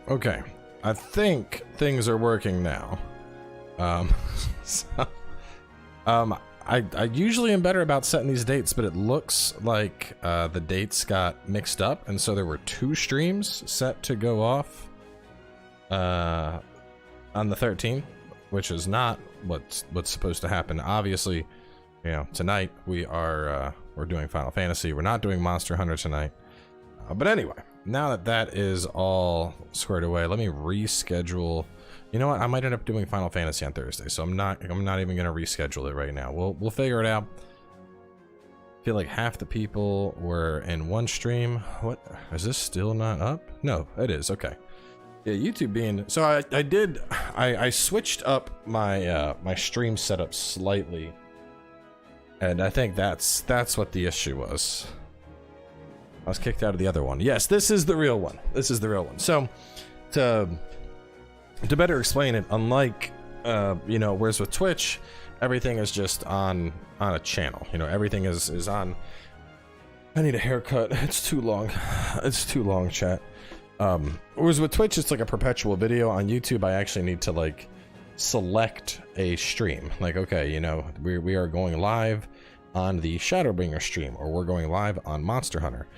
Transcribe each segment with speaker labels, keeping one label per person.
Speaker 1: Okay, I think things are working now. So, I usually am better about setting these dates, but it looks like the dates got mixed up, and so there were 2 streams set to go off on the 13th, which is not what's supposed to happen. Obviously, you know, tonight we're doing Final Fantasy. We're not doing Monster Hunter tonight. But anyway, now that that is all squared away, let me reschedule. You know what? I might end up doing Final Fantasy on Thursday, so I'm not even gonna reschedule it right now. We'll figure it out. I feel like half the people were in one stream. What? Is this still not up? No, it is. Okay. Yeah, YouTube being so I switched up my my stream setup slightly, and I think that's what the issue was. I was kicked out of the other one. Yes, this is the real one. This is the real one. So, to better explain it, unlike, you know, whereas with Twitch, everything is just on a channel. You know, everything is on. I need a haircut. It's too long. It's too long, chat. Whereas with Twitch, it's like a perpetual video. On YouTube, I actually need to like select a stream. Like, okay, you know, we are going live on the Shadowbringer stream, or we're going live on Monster Hunter.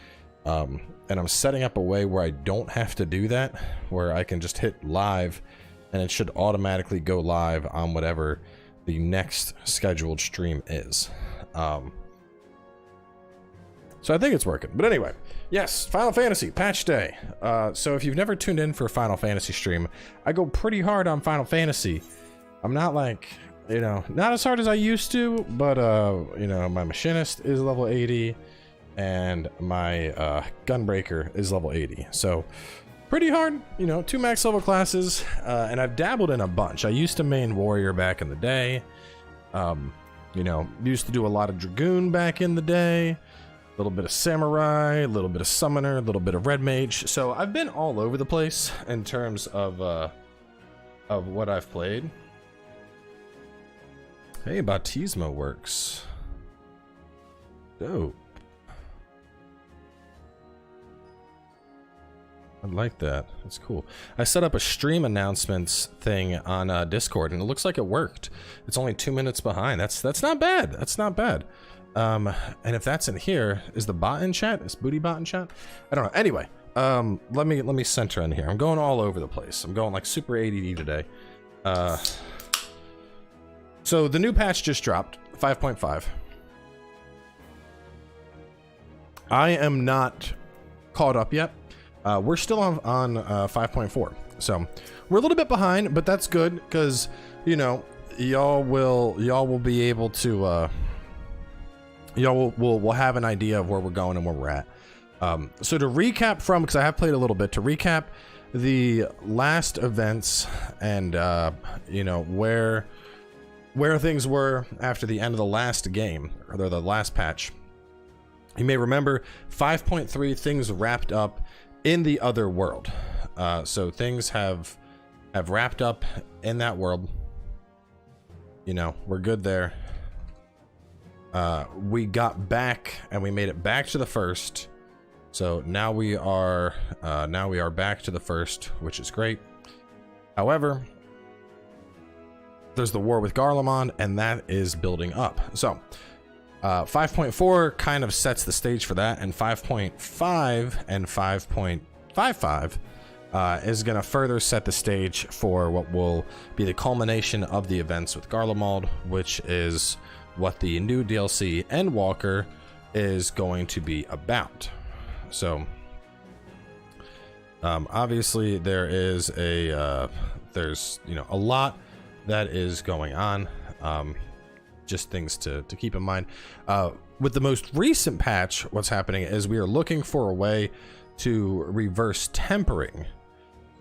Speaker 1: And I'm setting up a way where I don't have to do that, where I can just hit live and it should automatically go live on whatever the next scheduled stream is. So I think it's working. But anyway, yes, Final Fantasy patch day. So if you've never tuned in for a Final Fantasy stream, I go pretty hard on Final Fantasy. I'm not like, you know, not as hard as I used to, but you know, my machinist is level 80 and my gunbreaker is level 80. So pretty hard, you know, 2 max level classes, and I've dabbled in a bunch. I used to main warrior back in the day. You know, used to do a lot of dragoon back in the day, a little bit of samurai, a little bit of summoner, a little bit of red mage. So I've been all over the place in terms of what I've played. Hey, Baptismo works. Dope. I like that. That's cool. I set up a stream announcements thing on Discord, and it looks like it worked. It's only 2 minutes behind. That's not bad. That's not bad. And if that's in here, is the bot in chat? Is Booty bot in chat? I don't know. Anyway, let me center in here. I'm going all over the place. I'm going like super ADD today. So the new patch just dropped, 5.5. I am not caught up yet. We're still on 5.4, so we're a little bit behind, but that's good because, you know, y'all will be able to y'all will have an idea of where we're going and where we're at. So to recap from, because I have played a little bit, to recap the last events and you know, where things were after the end of the last game, or the last patch. You may remember 5.3 things wrapped up in the other world. So things have wrapped up in that world. You know, we're good there. We got back and we made it back to the first. So now we are back to the first, which is great. However, there's the war with Garlemald, and that is building up. So 5.4 kind of sets the stage for that, and 5.5 and 5.55 is going to further set the stage for what will be the culmination of the events with Garlemald, which is what the new DLC Endwalker is going to be about. So obviously there is there's, you know, a lot that is going on. Just things to keep in mind. With the most recent patch, what's happening is we are looking for a way to reverse tempering.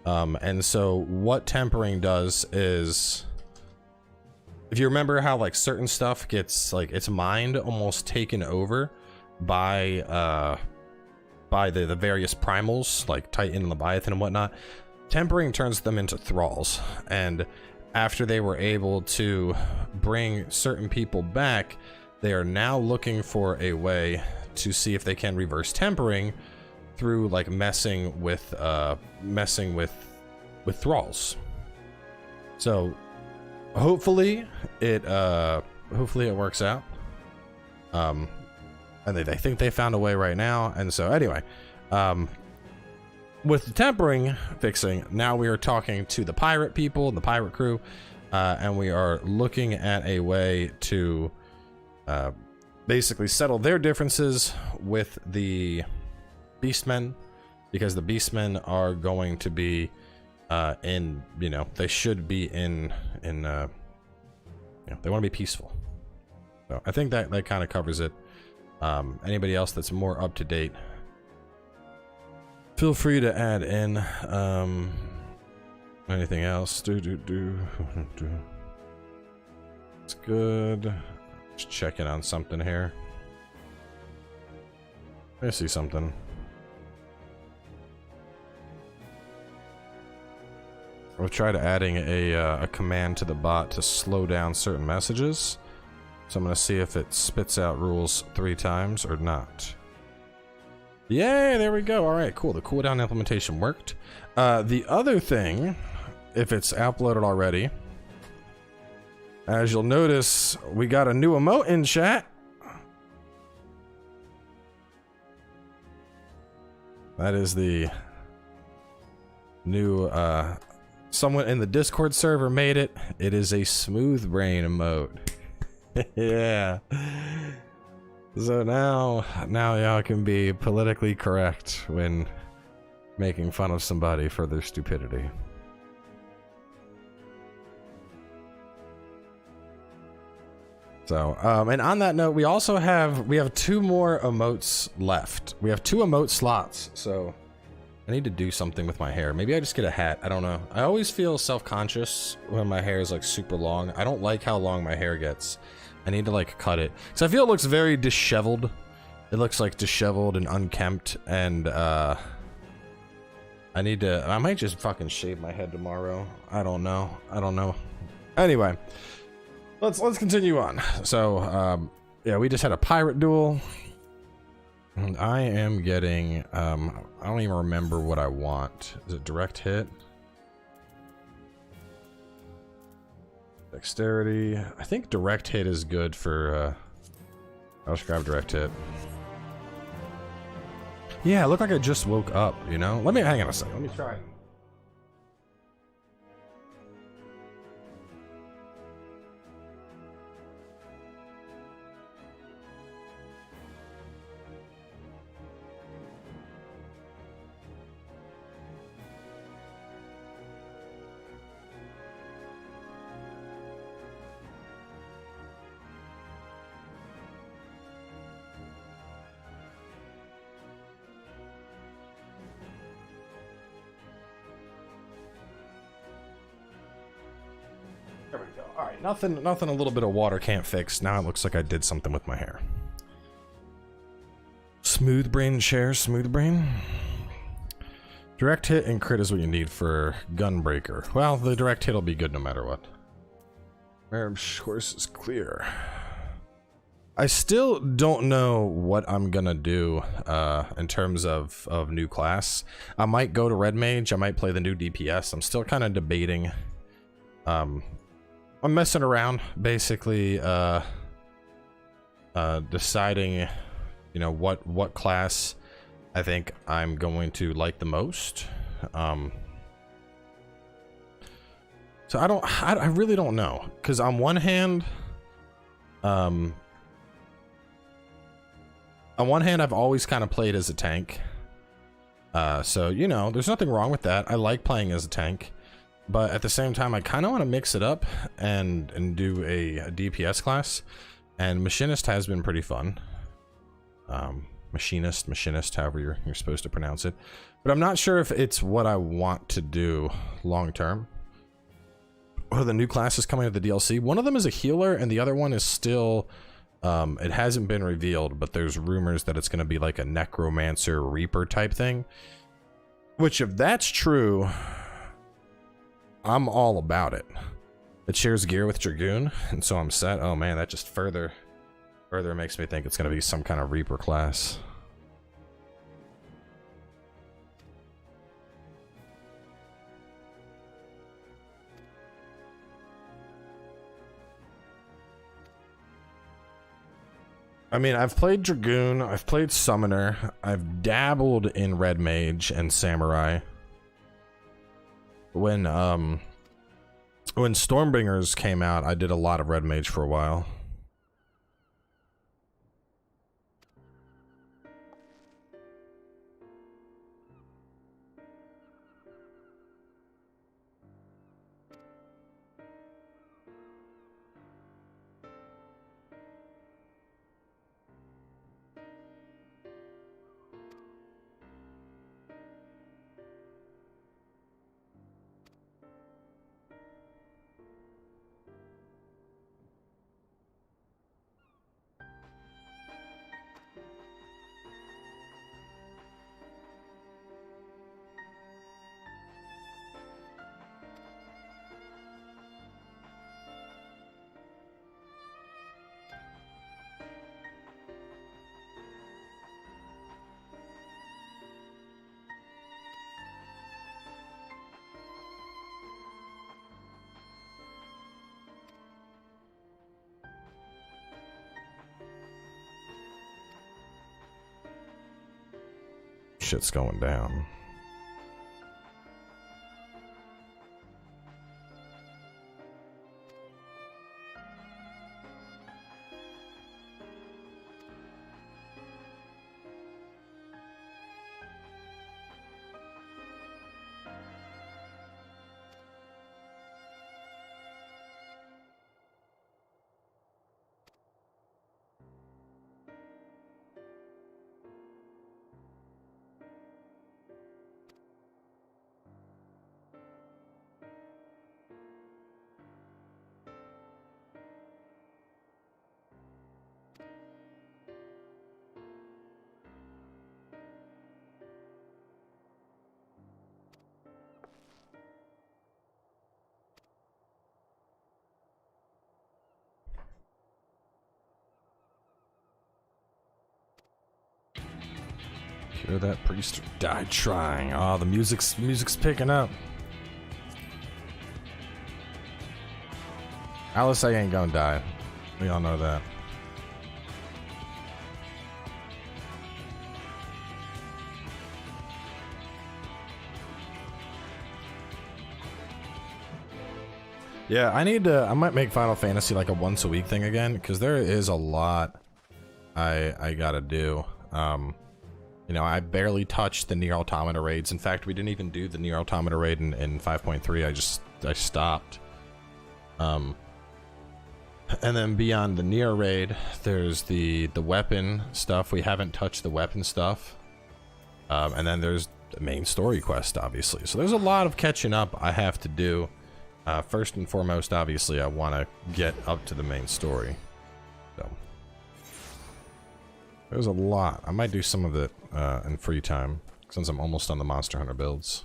Speaker 1: And so what tempering does is, if you remember how like certain stuff gets like its mind almost taken over by the various primals like Titan and Leviathan and whatnot, tempering turns them into thralls. And after they were able to bring certain people back, they are now looking for a way to see if they can reverse tempering through like messing with with thralls. So hopefully it works out. And they think they found a way right now. And so anyway, with the tempering fixing, now we are talking to the pirate people, the pirate crew, and we are looking at a way to basically settle their differences with the beastmen, because the beastmen are going to be they should be they want to be peaceful. So I think that kind of covers it. Anybody else that's more up to date, feel free to add in anything else. It's good. Just checking on something here. I see something. We've tried adding a command to the bot to slow down certain messages. So I'm going to see if it spits out rules 3 times or not. Yay, there we go. All right, cool. The cooldown implementation worked. The other thing, if it's uploaded already, as you'll notice, we got a new emote in chat. That is the new, someone in the Discord server made it. It is a smooth brain emote. Yeah. So now y'all can be politically correct when making fun of somebody for their stupidity. So, and on that note, we also have 2 more emotes left. We have 2 emote slots, so I need to do something with my hair. Maybe I just get a hat. I don't know. I always feel self-conscious when my hair is like super long. I don't like how long my hair gets. I need to like cut it. So I feel it looks very disheveled. It looks like disheveled and unkempt, and I might just fucking shave my head tomorrow. I don't know. Anyway, let's continue on. So yeah, we just had a pirate duel. And I am getting I don't even remember what I want. Is it direct hit? Dexterity. I think direct hit is good for I'll just grab direct hit. Yeah, it looked like I just woke up, you know? Let me hang on a second. Let me try. There we go. All right, nothing a little bit of water can't fix. Now it looks like I did something with my hair. Smooth brain share, smooth brain. Direct hit and crit is what you need for Gunbreaker. Well, the direct hit will be good no matter what. Merlwyb's course is clear. I still don't know what I'm gonna do in terms of new class. I might go to Red Mage. I might play the new DPS. I'm still kind of debating. I'm messing around, basically, deciding, you know, what class I think I'm going to like the most. So I really don't know, because on one hand, I've always kind of played as a tank. So, you know, there's nothing wrong with that. I like playing as a tank. But at the same time, I kind of want to mix it up and do a DPS class. And Machinist has been pretty fun. Machinist, however you're supposed to pronounce it. But I'm not sure if it's what I want to do long term. One of the new classes coming to the DLC. One of them is a healer, and the other one is still... it hasn't been revealed, but there's rumors that it's going to be like a Necromancer Reaper type thing. Which, if that's true... I'm all about it. It shares gear with Dragoon, and so I'm set. Oh man, that just further makes me think it's going to be some kind of Reaper class. I mean, I've played Dragoon, I've played Summoner, I've dabbled in Red Mage and Samurai. When Stormbringers came out, I did a lot of Red Mage for a while. Shit's going down. Hear that priest died trying. Oh, the music's picking up. Alice ain't gonna die. We all know that. Yeah, I might make Final Fantasy like a once a week thing again, because there is a lot I gotta do. You know, I barely touched the Nier Automata raids. In fact, we didn't even do the Nier Automata raid in 5.3. I stopped. And then beyond the Nier raid, there's the weapon stuff. We haven't touched the weapon stuff. And then there's the main story quest, obviously. So there's a lot of catching up I have to do. First and foremost, obviously, I want to get up to the main story. So there's a lot. I might do some of it in free time, since I'm almost on the Monster Hunter builds.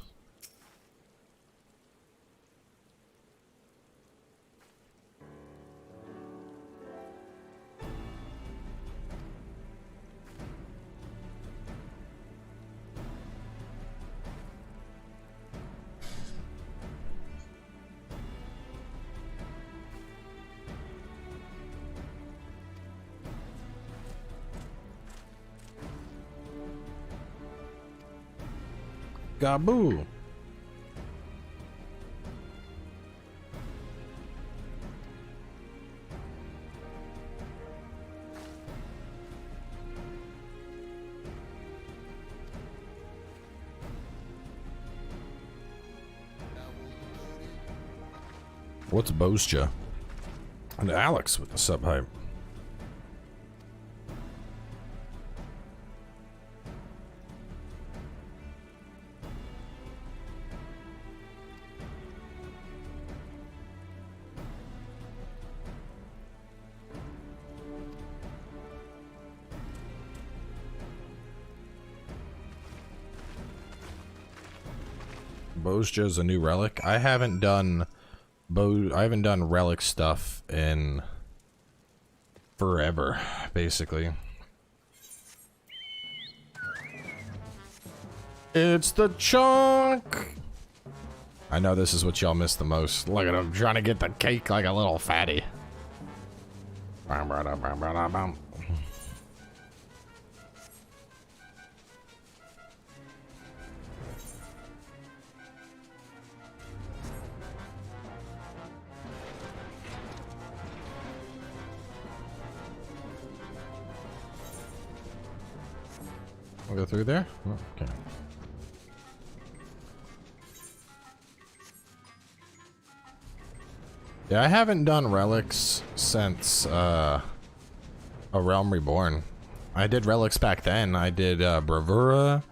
Speaker 1: Gaboo. What's Bozja? And Alex with the sub hype. Bozja's a new relic. I haven't done relic stuff in forever, basically. It's the chunk. I know this is what y'all miss the most. Look at him trying to get the cake like a little fatty. We'll go through there? Oh, okay. Yeah, I haven't done relics since A Realm Reborn. I did relics back then. I did Bravura.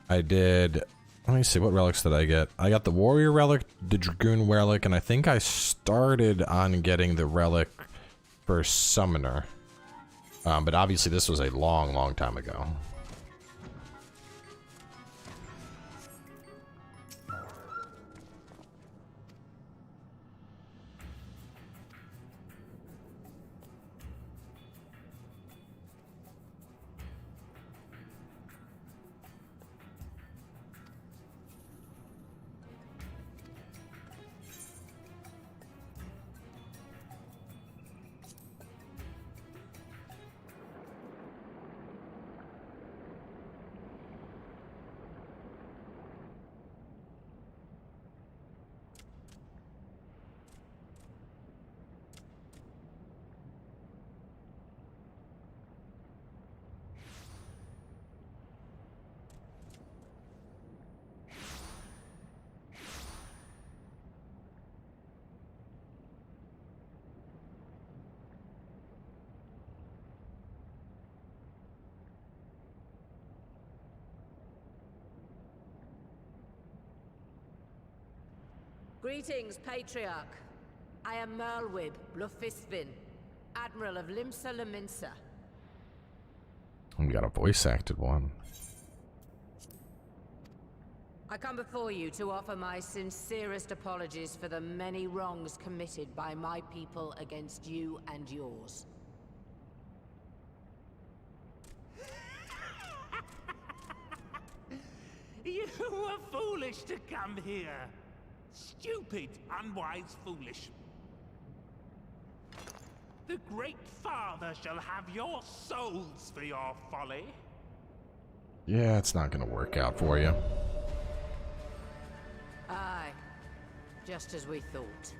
Speaker 1: I did... Let me see, what relics did I get? I got the Warrior Relic, the Dragoon Relic, and I think I started on getting the relic for Summoner. But obviously this was a long, long time ago.
Speaker 2: Greetings, Patriarch. I am Merlwyb, Blufisvin, Admiral of Limsa Leminsa.
Speaker 1: We got a voice acted one.
Speaker 2: I come before you to offer my sincerest apologies for the many wrongs committed by my people against you and yours.
Speaker 3: You were foolish to come here. Stupid, unwise, foolish. The Great Father shall have your souls for your folly.
Speaker 1: Yeah, it's not gonna work out for you.
Speaker 2: Aye, just as we thought.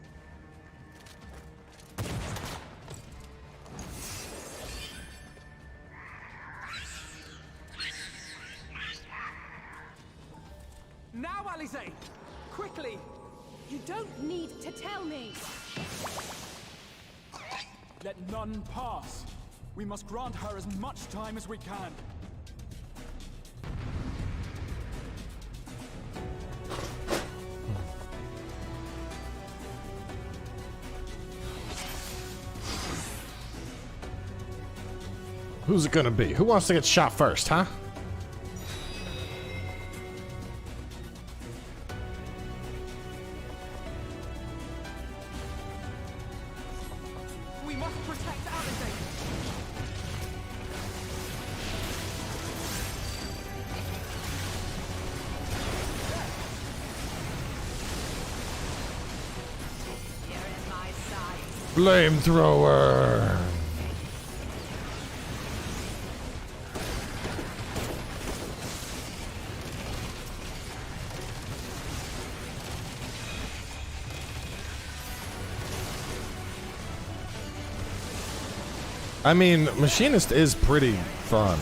Speaker 4: Now, Alize! Quickly!
Speaker 5: You don't need to tell me!
Speaker 4: Let none pass. We must grant her as much time as we can.
Speaker 1: Who's it gonna be? Who wants to get shot first, huh? Flamethrower! I mean, Machinist is pretty fun.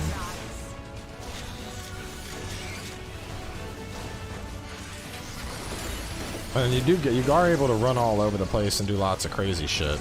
Speaker 1: And you are able to run all over the place and do lots of crazy shit.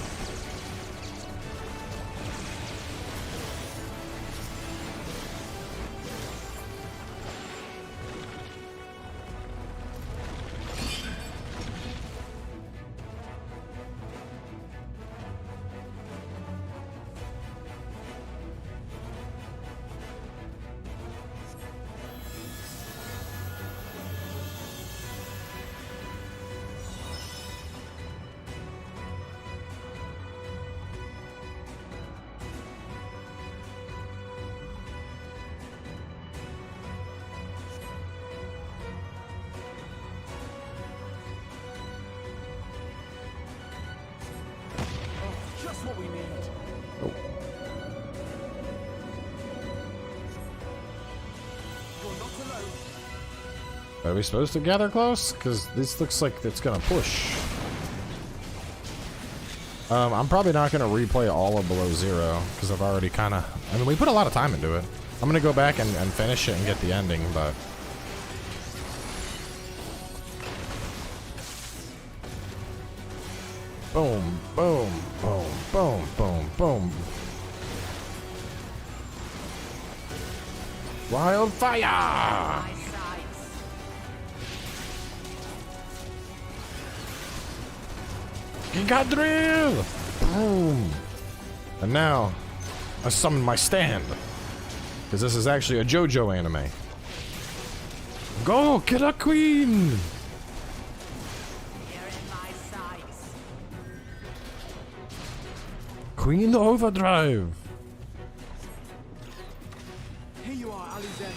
Speaker 4: What we need.
Speaker 1: Oh.
Speaker 4: You're not alone.
Speaker 1: Are we supposed to gather close? Because this looks like it's gonna push. I'm probably not gonna replay all of Below Zero because I've already kind of. I mean, we put a lot of time into it. I'm gonna go back and finish it and get the ending, but... Boom, boom, boom, boom, boom, boom. Wildfire!
Speaker 2: My sights.
Speaker 1: Gigadrill! Boom! And now, I summon my stand. Because this is actually a JoJo anime. Go, Killer Queen!
Speaker 2: You're in my sights.
Speaker 1: Queen Overdrive!
Speaker 4: Here you are, Alize.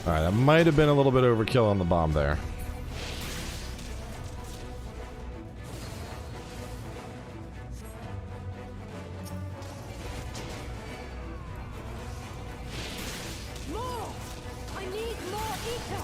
Speaker 1: Alright, that might have been a little bit overkill on the bomb there.
Speaker 5: More! I need more ether!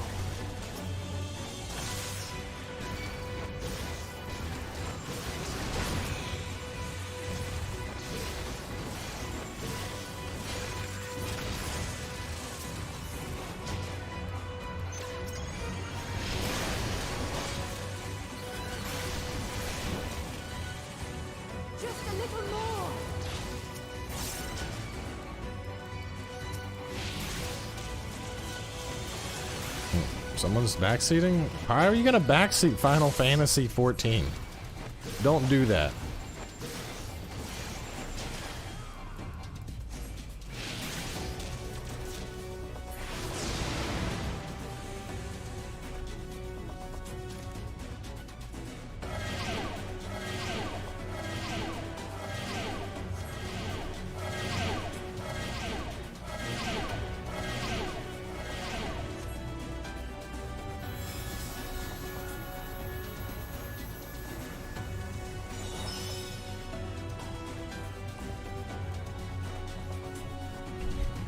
Speaker 5: Just a little more!
Speaker 1: Someone's backseating? How are you gonna backseat Final Fantasy XIV? Don't do that.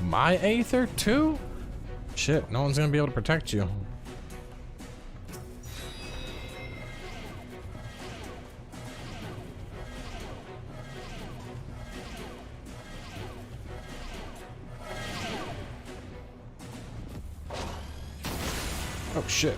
Speaker 1: My Aether too? Shit, no one's gonna be able to protect you. Oh shit.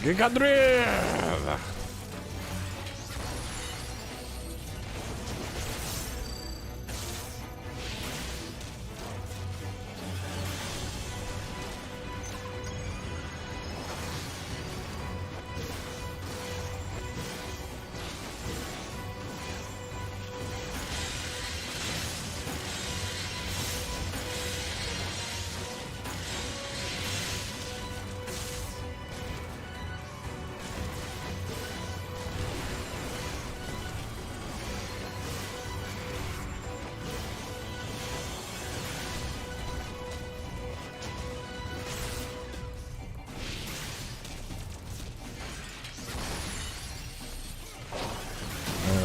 Speaker 1: Gigadrill!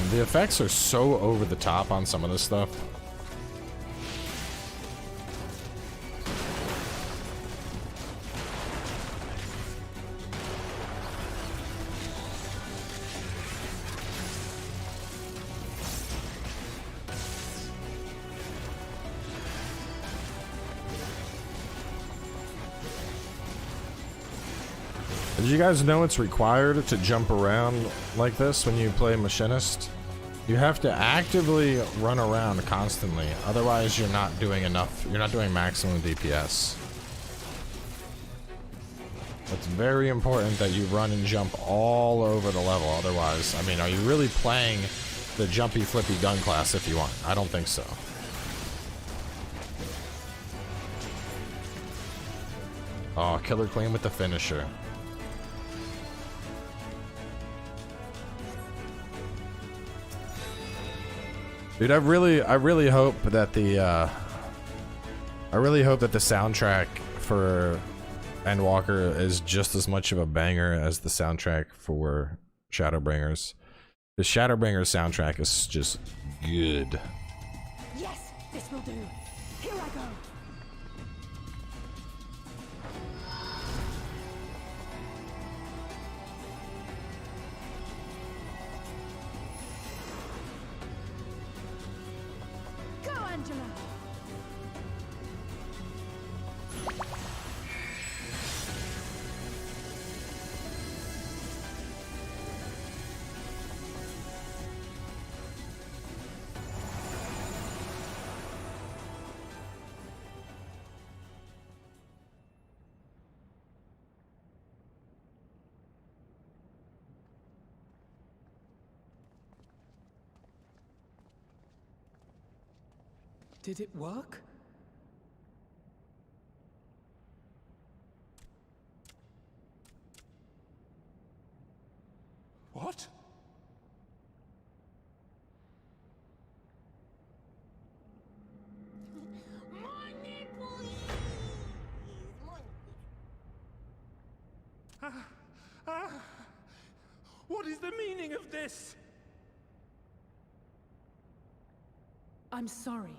Speaker 1: The effects are so over the top on some of this stuff. Did you guys know it's required to jump around like this when you play Machinist? You have to actively run around constantly, otherwise you're not doing enough, you're not doing maximum DPS. It's very important that you run and jump all over the level. Otherwise, I mean, are you really playing the jumpy flippy gun class if you want? I don't think so. Oh, Killer Queen with the finisher. Dude, I really hope that the soundtrack for Endwalker is just as much of a banger as the soundtrack for Shadowbringers. The Shadowbringers soundtrack is just good.
Speaker 5: Yes, this will do. Here I go. Go, Angela.
Speaker 4: Did it work? What?
Speaker 3: What is the meaning of this?
Speaker 6: I'm sorry,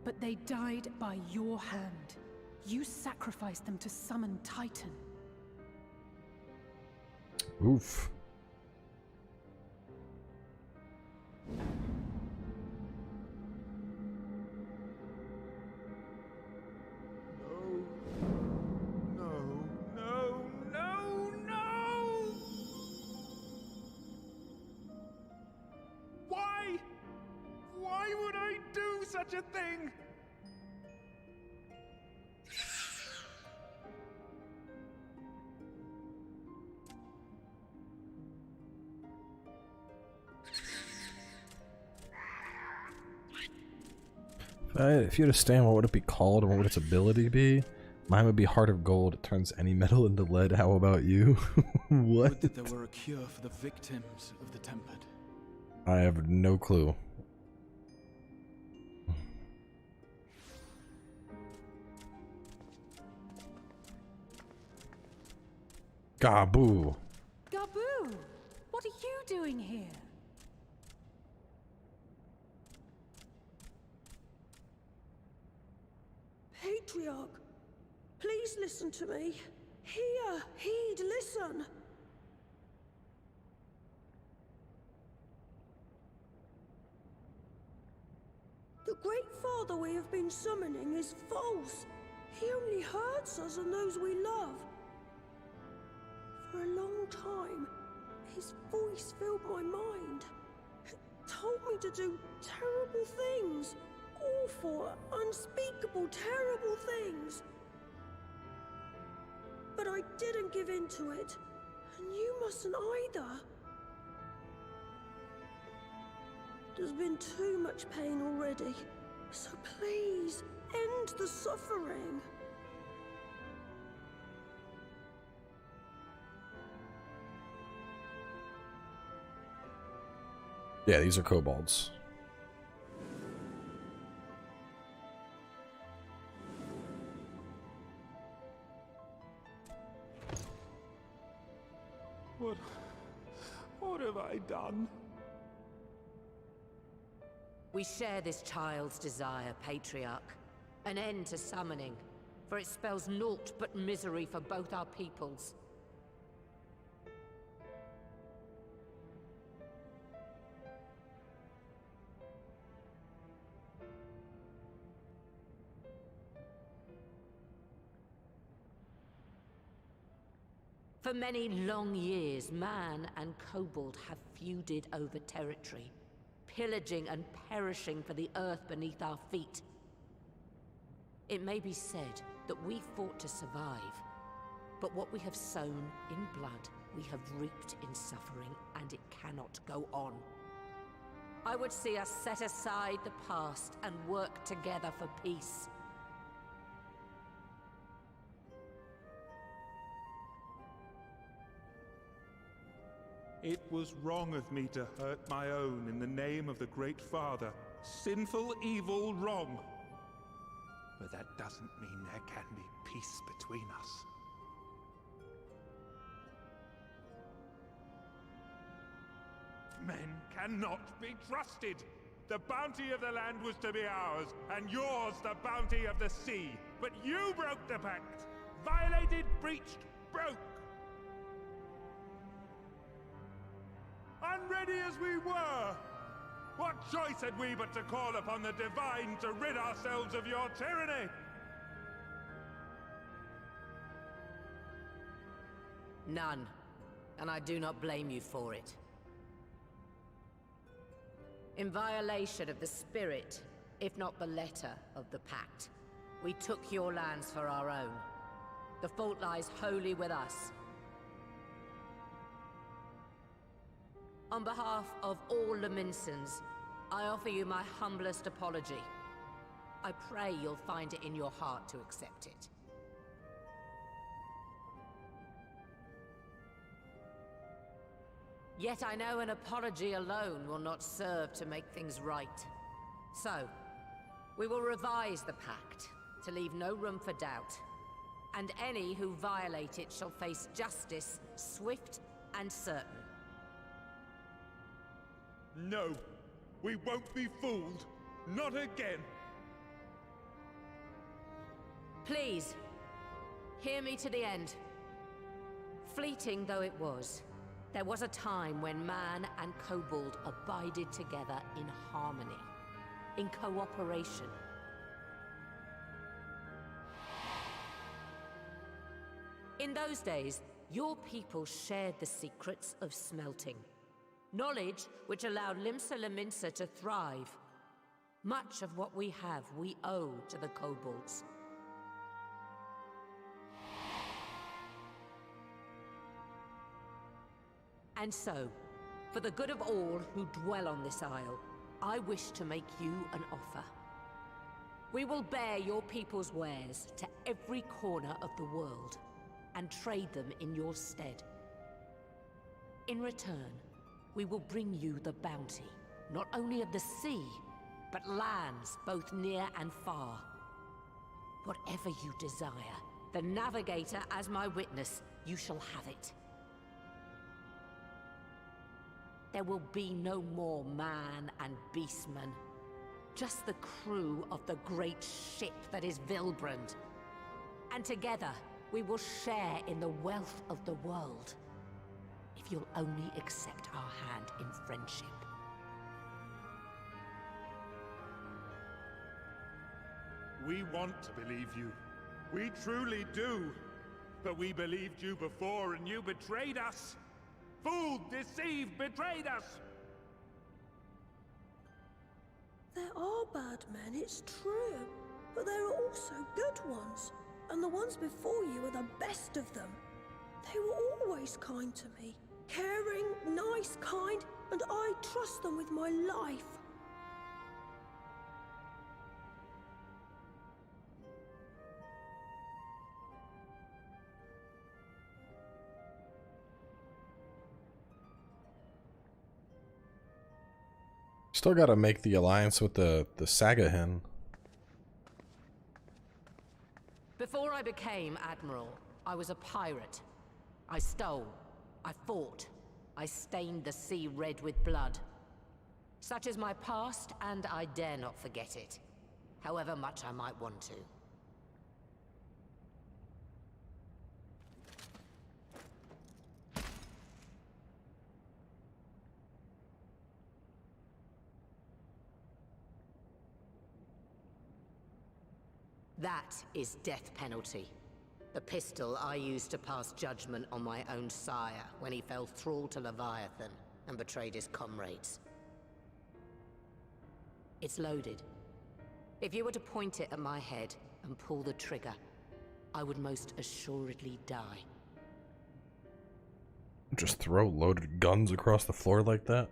Speaker 6: but they died by your hand. You sacrificed them to summon Titan.
Speaker 1: Oof.
Speaker 3: No! Why would I do such a thing?
Speaker 1: If you understand, what would it be called and what would its ability be? Mine would be Heart of Gold. It turns any metal into lead. How about you? What?
Speaker 4: Would that there were a cure for the victims of the Tempered.
Speaker 1: I have no clue. Gaboo.
Speaker 6: Gaboo! What are you doing here?
Speaker 5: Patriarch, please listen to me. Hear, heed, listen. The Great Father we have been summoning is false. He only hurts us and those we love. For a long time, his voice filled my mind. It told me to do terrible things. Awful, unspeakable, terrible things. But I didn't give in to it, and you mustn't either. There's been too much pain already, so please, end the suffering.
Speaker 1: Yeah, these are kobolds.
Speaker 3: What have I done?
Speaker 2: We share this child's desire, Patriarch. An end to summoning, for it spells naught but misery for both our peoples. For many long years, man and kobold have feuded over territory, pillaging and perishing for the earth beneath our feet. It may be said that we fought to survive, But what we have sown in blood, we have reaped in suffering, and it cannot go on. I would see us set aside the past and work together for peace.
Speaker 3: It was wrong of me to hurt my own in the name of the Great Father. Sinful, evil, wrong. But that doesn't mean there can be peace between us. Men cannot be trusted. The bounty of the land was to be ours, and yours the bounty of the sea. But you broke the pact. Violated, breached, broke. Unready as we were, what choice had we but to call upon the Divine to rid ourselves of your tyranny?
Speaker 2: None, and I do not blame you for it. In violation of the spirit, if not the letter, of the pact, we took your lands for our own. The fault lies wholly with us. On behalf of all Laminsons, I offer you my humblest apology. I pray you'll find it in your heart to accept it. Yet I know an apology alone will not serve to make things right. So, we will revise the pact to leave no room for doubt. And any who violate it shall face justice, swift and certain.
Speaker 3: No, we won't be fooled. Not again.
Speaker 2: Please, hear me to the end. Fleeting though it was, there was a time when man and kobold abided together in harmony, in cooperation. In those days, your people shared the secrets of smelting. Knowledge which allowed Limsa Lominsa to thrive. Much of what we have, we owe to the kobolds. And so, for the good of all who dwell on this isle, I wish to make you an offer. We will bear your people's wares to every corner of the world, and trade them in your stead. In return, we will bring you the bounty, not only of the sea, but lands both near and far. Whatever you desire, the Navigator as my witness, you shall have it. There will be no more man and beastman, just the crew of the great ship that is Vilbrand. And together, we will share in the wealth of the world, if you'll only accept our hand in friendship.
Speaker 3: We want to believe you. We truly do. But we believed you before and you betrayed us. Fooled, deceived, betrayed us!
Speaker 5: There are bad men, it's true. But there are also good ones. And the ones before you are the best of them. They were always kind to me. Caring, nice, kind, and I trust them with my life.
Speaker 1: Still gotta make the alliance with the saga hen.
Speaker 2: Before I became Admiral, I was a pirate. I stole, I fought, I stained the sea red with blood. Such is my past, and I dare not forget it, however much I might want to. That is death penalty. The pistol I used to pass judgment on my own sire when he fell thrall to Leviathan and betrayed his comrades. It's loaded. If you were to point it at my head and pull the trigger, I would most assuredly die.
Speaker 1: Just throw loaded guns across the floor like that?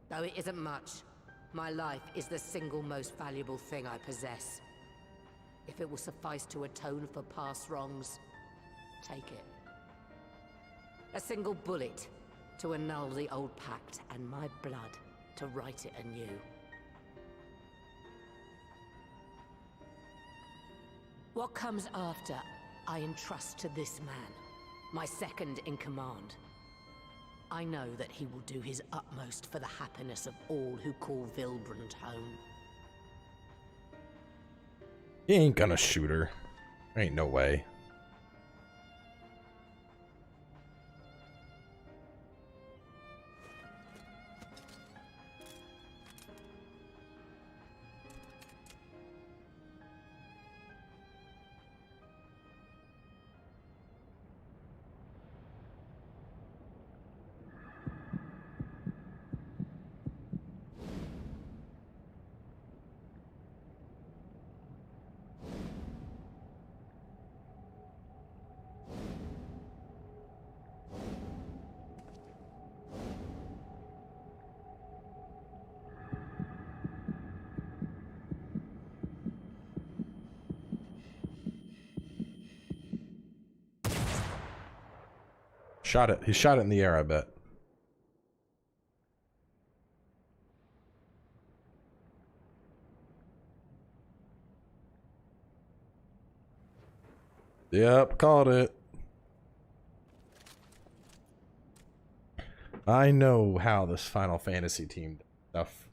Speaker 2: Though it isn't much, my life is the single most valuable thing I possess. If it will suffice to atone for past wrongs, take it. A single bullet to annul the old pact, and my blood to write it anew. What comes after, I entrust to this man, my second in command. I know that he will do his utmost for the happiness of all who call Vilbrand home.
Speaker 1: He ain't gonna shoot her. Ain't no way. Shot it. He shot it in the air, I bet. Yep, called it. I know how this Final Fantasy team does stuff.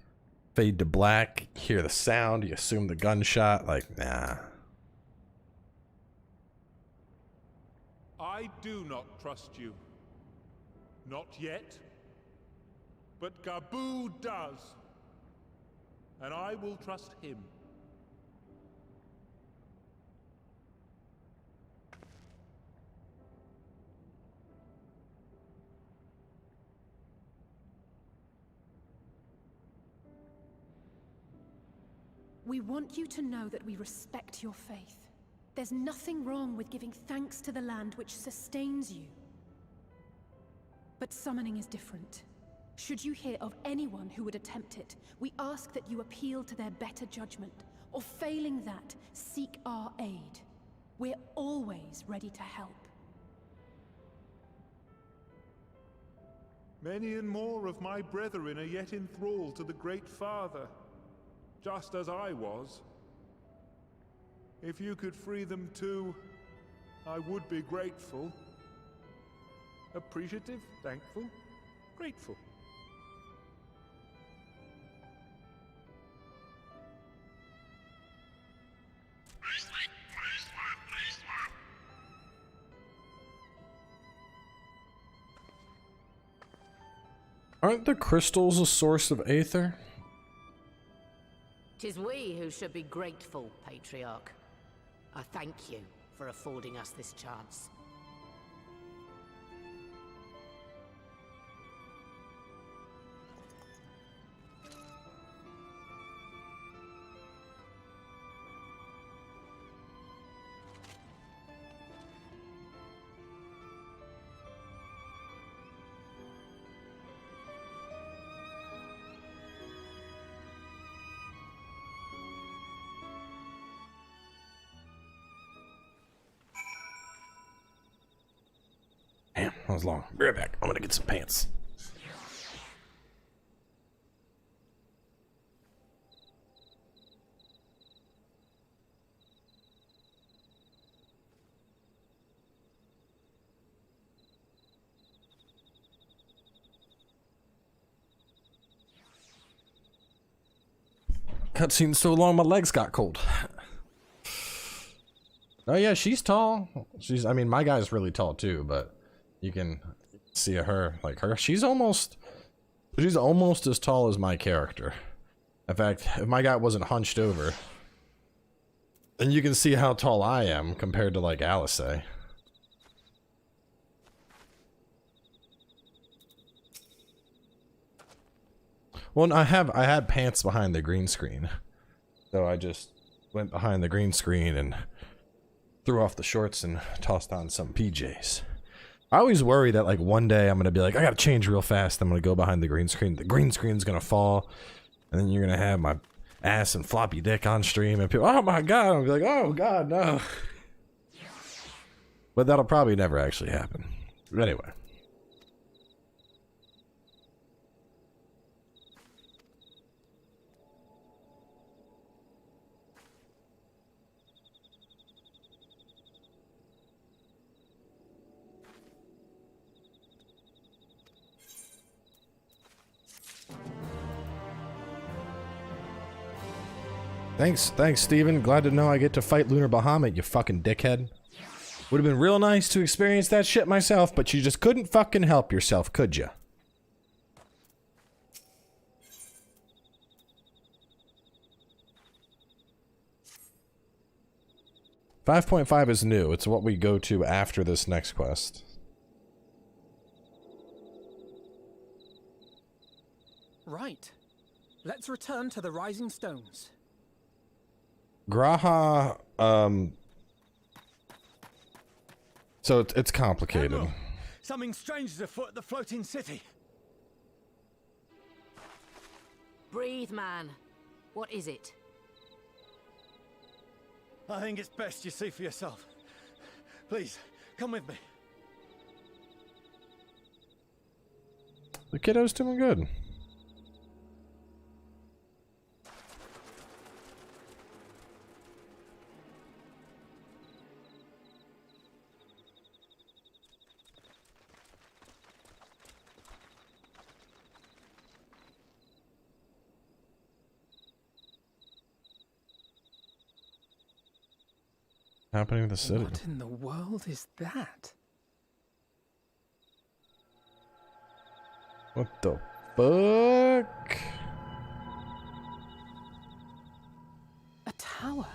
Speaker 1: Fade to black, hear the sound, you assume the gunshot, like, nah.
Speaker 3: I do not trust you. Not yet. But Gabu does. And I will trust him.
Speaker 6: We want you to know that we respect your faith. There's nothing wrong with giving thanks to the land which sustains you. But summoning is different. Should you hear of anyone who would attempt it, we ask that you appeal to their better judgment, or failing that, seek our aid. We're always ready to help.
Speaker 3: Many and more of my brethren are yet enthralled to the Great Father, just as I was. If you could free them too, I would be grateful. Appreciative, thankful, grateful.
Speaker 1: Aren't the crystals a source of aether?
Speaker 2: 'Tis we who should be grateful, Patriarch. I thank you for affording us this chance.
Speaker 1: Damn, that was long. Be right back. I'm gonna get some pants. Cutscene so long my legs got cold. Oh yeah, she's tall. I mean, my guy's really tall too, but you can see her, like her. She's almost as tall as my character. In fact, if my guy wasn't hunched over, then you can see how tall I am compared to like Alice. Well, I had pants behind the green screen, so I just went behind the green screen and threw off the shorts and tossed on some PJs. I always worry that like one day I'm gonna be like, I gotta change real fast. I'm gonna go behind the green screen's gonna fall, and then you're gonna have my ass and floppy dick on stream, and people, oh my god, I'll be like, oh god, no. But that'll probably never actually happen. But anyway. Thanks, Steven. Glad to know I get to fight Lunar Bahamut, you fucking dickhead. Would have been real nice to experience that shit myself, but you just couldn't fucking help yourself, could ya? .5 is new. It's what we go to after this next quest.
Speaker 7: Right. Let's return to the Rising Stones.
Speaker 1: Graha, so it's complicated.
Speaker 7: Admiral, something strange is afoot at the floating city.
Speaker 2: Breathe, man. What is it?
Speaker 7: I think it's best you see for yourself. Please, come with me.
Speaker 1: The kiddo's doing good. Happening in the city.
Speaker 7: What in the world is that?
Speaker 1: What the fuck?
Speaker 7: A tower.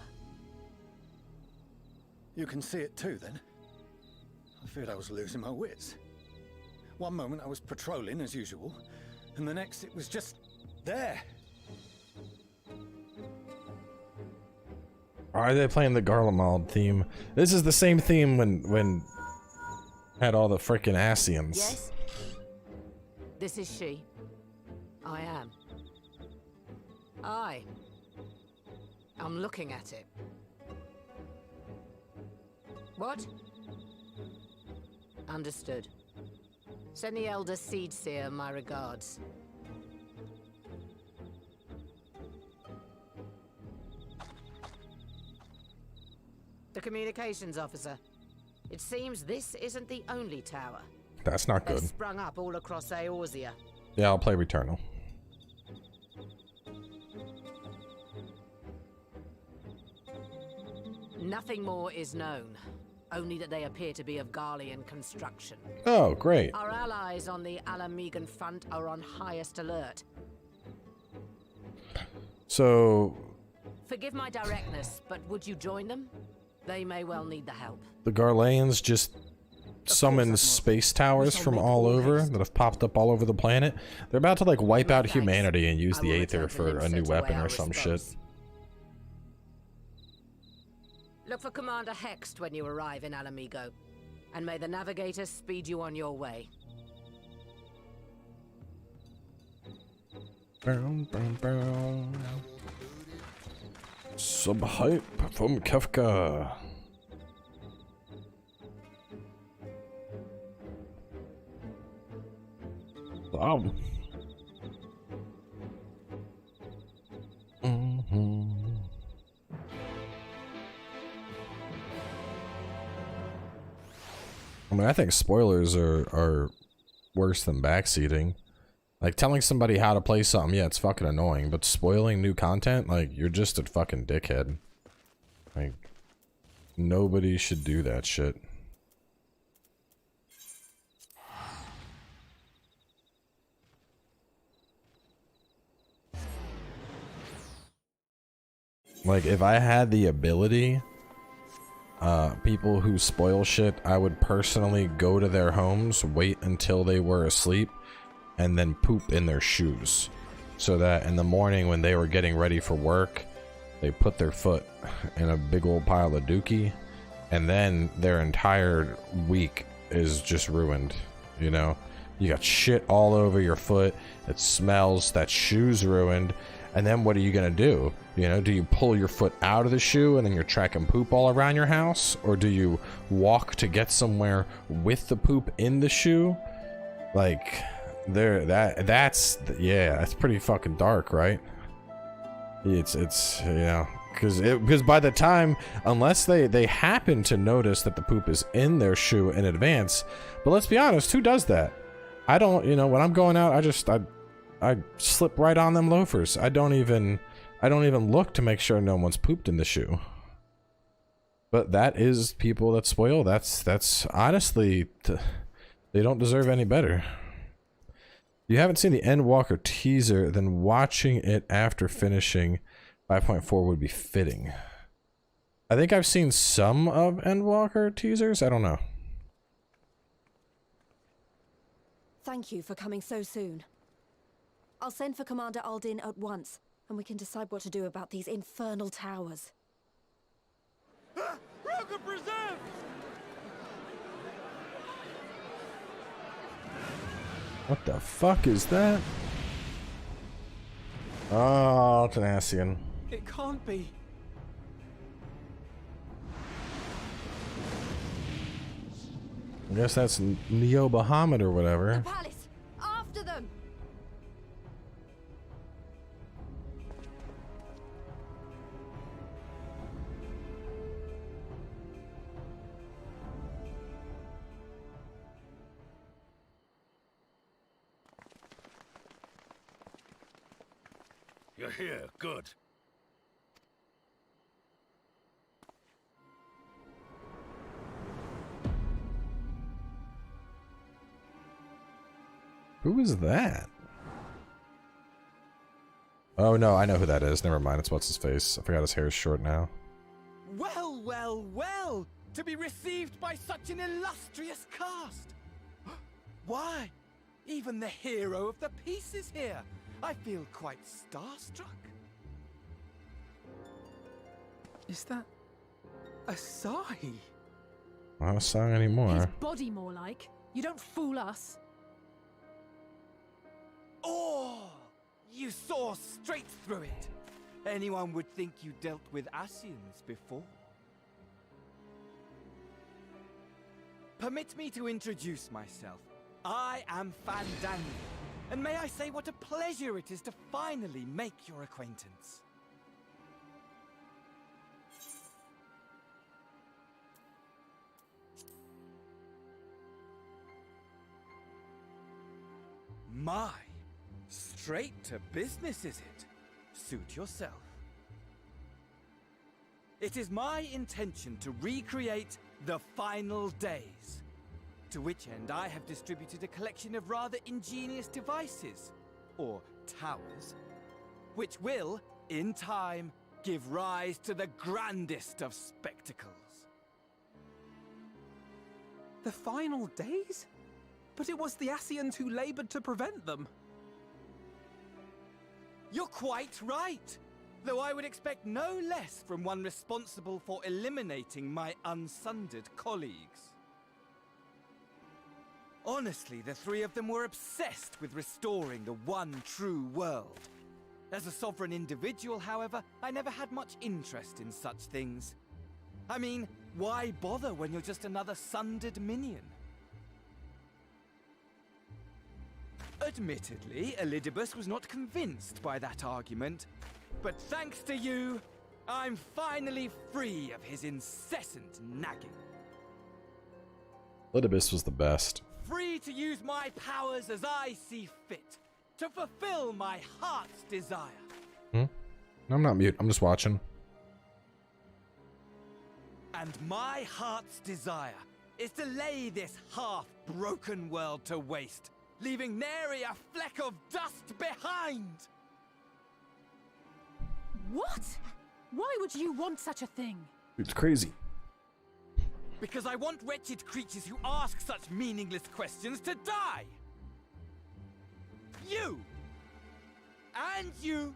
Speaker 7: You can see it too, then? I feared I was losing my wits. One moment I was patrolling as usual, and the next it was just there.
Speaker 1: Are they playing the Garlemald theme? This is the same theme when had all the frickin' Ascians.
Speaker 2: Yes? This is she. I am. I'm looking at it. What? Understood. Send the Elder Seedseer my regards. The communications officer. It seems this isn't the only tower.
Speaker 1: That's not good.
Speaker 2: They've sprung up all across Eorzea.
Speaker 1: Yeah, I'll play Returnal.
Speaker 2: Nothing more is known. Only that they appear to be of Garlean construction.
Speaker 1: Oh, great.
Speaker 2: Our allies on the Alamegan front are on highest alert.
Speaker 1: So...
Speaker 2: Forgive my directness, but would you join them? They may well need the help.
Speaker 1: The Garleans just summon space towers from all over that have popped up all over the planet. They're about to like wipe out humanity and use the Aether for a new weapon or some shit.
Speaker 2: Look for Commander Hext when you arrive in Alamigo, and may the Navigator speed you on your way.
Speaker 1: Sub hype from Kefka. Wow. I mean, I think spoilers are worse than backseating. Like, telling somebody how to play something, yeah, it's fucking annoying, but spoiling new content, like, you're just a fucking dickhead. Like, nobody should do that shit. Like, if I had the ability, people who spoil shit, I would personally go to their homes, wait until they were asleep, and then poop in their shoes. So that in the morning when they were getting ready for work, they put their foot in a big old pile of dookie, and then their entire week is just ruined, you know? You got shit all over your foot, it smells, that shoe's ruined, and then what are you gonna do? You know, do you pull your foot out of the shoe and then you're tracking poop all around your house? Or do you walk to get somewhere with the poop in the shoe? Like, that's pretty fucking dark, right? It's you know, because by the time, unless they happen to notice that the poop is in their shoe in advance, but let's be honest, who does that? I don't, you know, when I'm going out, I slip right on them loafers. I don't even look to make sure no one's pooped in the shoe. But that is people that spoil. That's honestly, they don't deserve any better. If you haven't seen the Endwalker teaser, then watching it after finishing 5.4 would be fitting. I think I've seen some of Endwalker teasers. I don't know.
Speaker 8: Thank you for coming so soon. I'll send for Commander Aldin at once, and we can decide what to do about these infernal towers.
Speaker 1: What the fuck is that? Oh, it's an Ascian.
Speaker 4: It can't be.
Speaker 1: I guess that's Neo Bahamut or whatever.
Speaker 8: The palace! After them!
Speaker 9: You're here, good.
Speaker 1: Who is that? Oh no, I know who that is. Never mind, it's what's his face. I forgot his hair is short now.
Speaker 10: Well, well, well! To be received by such an illustrious cast! Why? Even the hero of the piece is here! I feel quite starstruck.
Speaker 4: Is that a sigh?
Speaker 1: Not a song anymore.
Speaker 6: His body more like. You don't fool us.
Speaker 10: Oh! You saw straight through it! Anyone would think you dealt with Ascians before. Permit me to introduce myself. I am Fandaniel, and may I say what a pleasure it is to finally make your acquaintance. My, straight to business is it? Suit yourself. It is my intention to recreate the final days, to which end I have distributed a collection of rather ingenious devices, or towers, which will, in time, give rise to the grandest of spectacles.
Speaker 4: The final days? But it was the Ascians who labored to prevent them.
Speaker 10: You're quite right, though I would expect no less from one responsible for eliminating my unsundered colleagues. Honestly, the three of them were obsessed with restoring the one true world. As a sovereign individual, however, I never had much interest in such things. I mean, why bother when you're just another sundered minion? Admittedly, Elidibus was not convinced by that argument, but thanks to you, I'm finally free of his incessant nagging.
Speaker 1: Elidibus was the best.
Speaker 10: Free to use my powers as I see fit, to fulfill my heart's desire.
Speaker 1: I'm not mute, I'm just watching.
Speaker 10: And my heart's desire is to lay this half-broken world to waste, leaving nary a fleck of dust behind!
Speaker 6: What? Why would you want such a thing?
Speaker 1: It's crazy.
Speaker 10: Because I want wretched creatures who ask such meaningless questions to die! You! And you!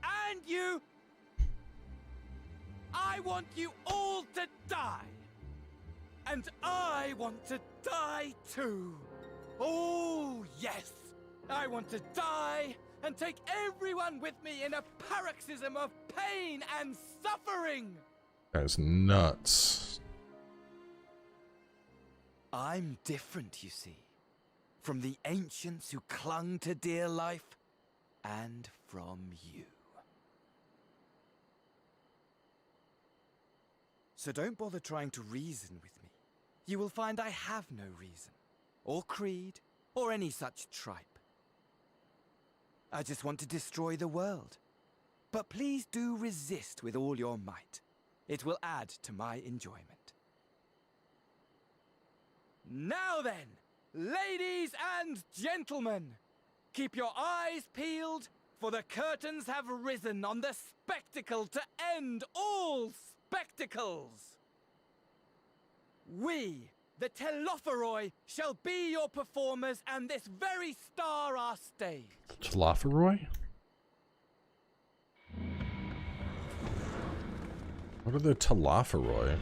Speaker 10: And you! I want you all to die. And I want to die too. Oh, yes. I want to die and take everyone with me in a paroxysm of pain and suffering.
Speaker 1: That's nuts.
Speaker 10: I'm different, you see. From the ancients who clung to dear life, and from you. So don't bother trying to reason with me. You will find I have no reason, or creed, or any such tripe. I just want to destroy the world. But please do resist with all your might. It will add to my enjoyment. Now then, ladies and gentlemen, keep your eyes peeled, for the curtains have risen on the spectacle to end all spectacles. We, the Telophoroi, shall be your performers, and this very star our stage.
Speaker 1: Telophoroi? What are the Telophoroi?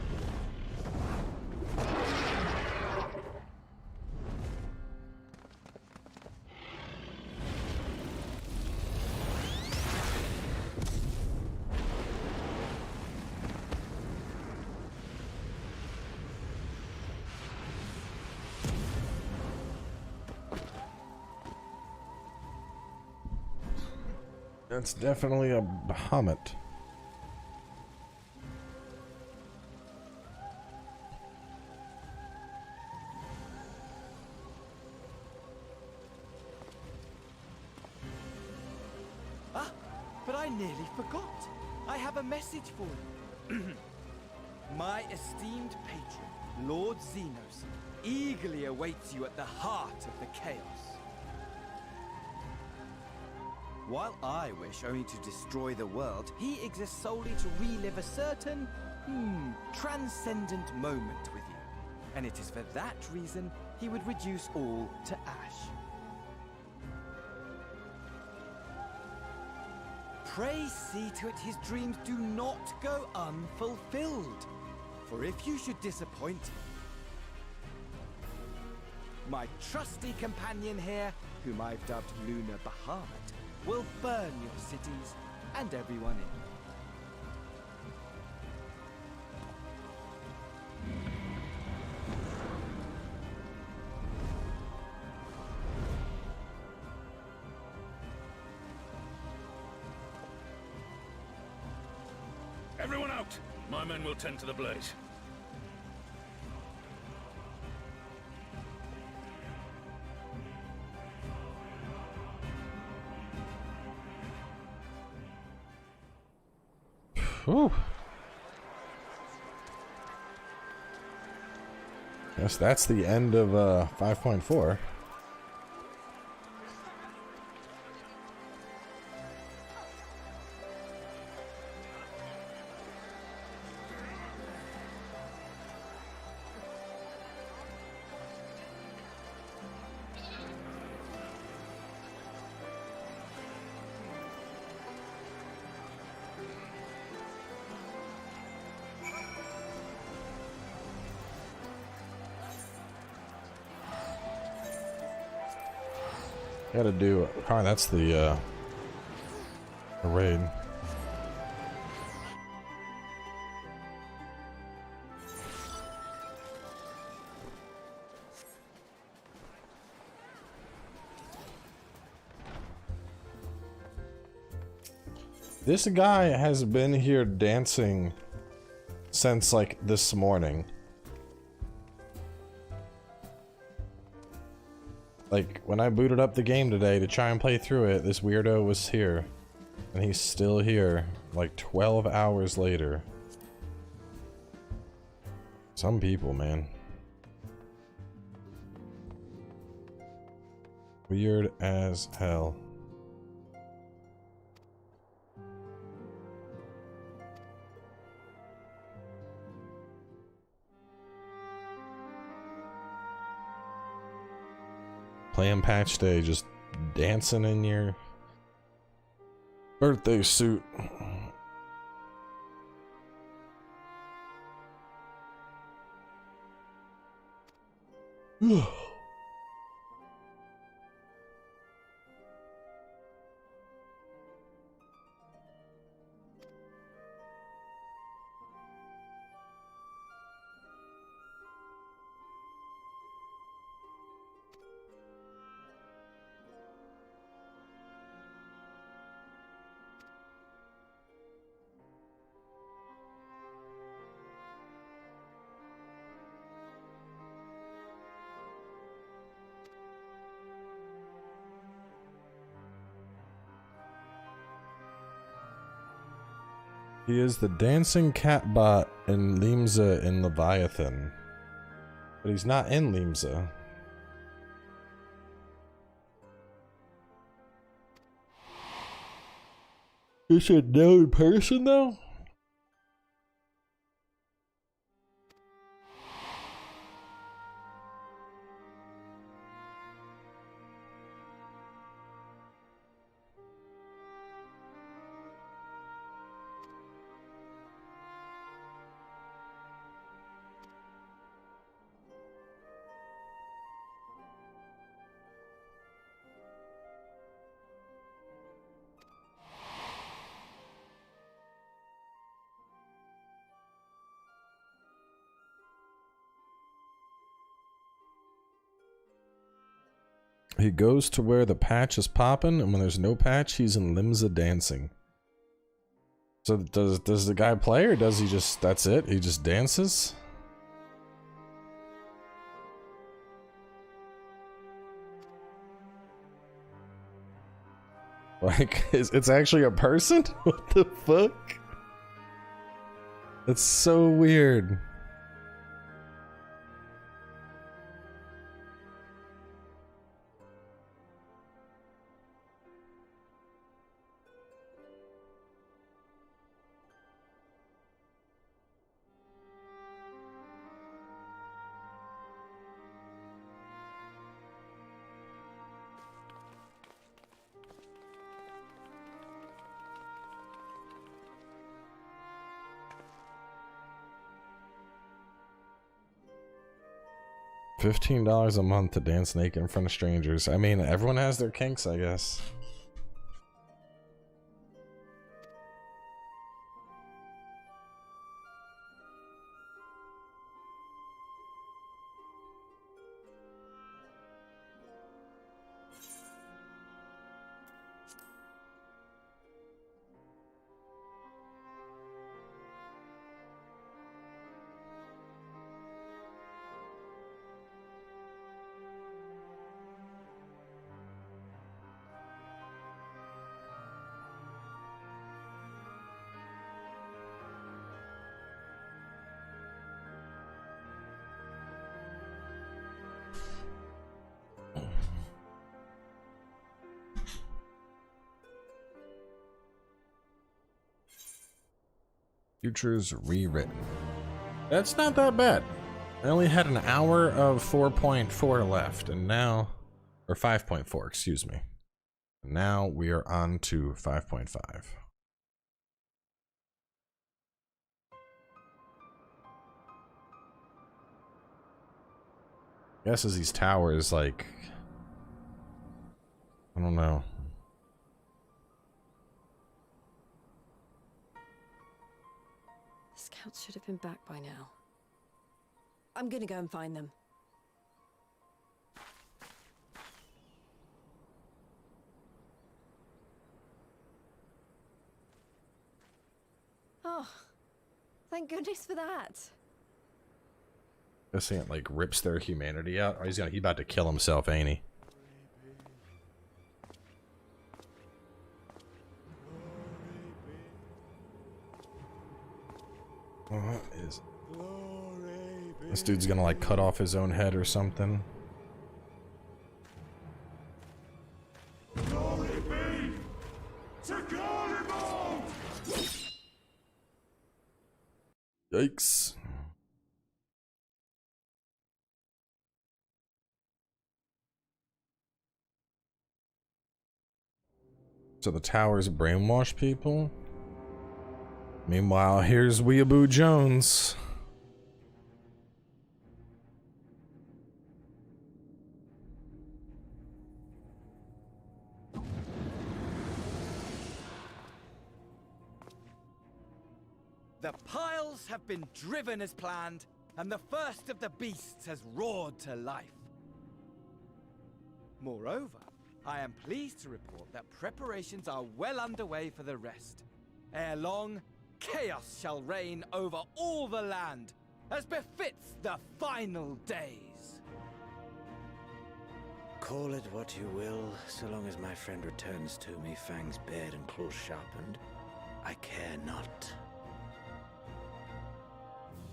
Speaker 1: That's definitely a Bahamut.
Speaker 10: Ah, but I nearly forgot. I have a message for you. My esteemed patron, Lord Xenos, eagerly awaits you at the heart of the chaos. While I wish only to destroy the world, he exists solely to relive a certain, transcendent moment with you. And it is for that reason he would reduce all to ash. Pray see to it his dreams do not go unfulfilled. For if you should disappoint him, my trusty companion here, whom I've dubbed Lunar Bahamut, will burn your cities and everyone in them.
Speaker 9: Everyone out! My men will tend to the blaze.
Speaker 1: Whew. Guess that's the end of 5.4. Gotta do. Alright, that's the raid. This guy has been here dancing since like this morning. Like, when I booted up the game today to try and play through it, this weirdo was here. And he's still here, like 12 hours later. Some people, man. Weird as hell. Playing patch day, just dancing in your birthday suit. He is the dancing catbot in Limsa in Leviathan. But he's not in Limsa. Is it known person though? He goes to where the patch is popping, and when there's no patch, he's in Limsa dancing. So does the guy play, or does he just, that's it? He just dances? Like, it's actually a person? What the fuck? That's so weird. $15 a month to dance naked in front of strangers. I mean, everyone has their kinks, I guess. Futures rewritten. That's not that bad. I only had an hour of 4.4 left, and now, or 5.4, excuse me. Now we are on to 5.5. Guess as these towers, like, I don't know.
Speaker 8: Scouts should have been back by now. I'm gonna go and find them. Oh, thank goodness for that.
Speaker 1: This ain't like rips their humanity out. Oh, he's about to kill himself, ain't he? What is it? This dude's gonna like cut off his own head or something.
Speaker 11: Glory be to Garlemald!
Speaker 1: Yikes. So the towers brainwash people? Meanwhile, here's Weeaboo Jones.
Speaker 10: The piles have been driven as planned, and the first of the beasts has roared to life. Moreover, I am pleased to report that preparations are well underway for the rest. Ere long, chaos shall reign over all the land, as befits the final days.
Speaker 12: Call it what you will, so long as my friend returns to me, fangs bared and claws sharpened. I care not.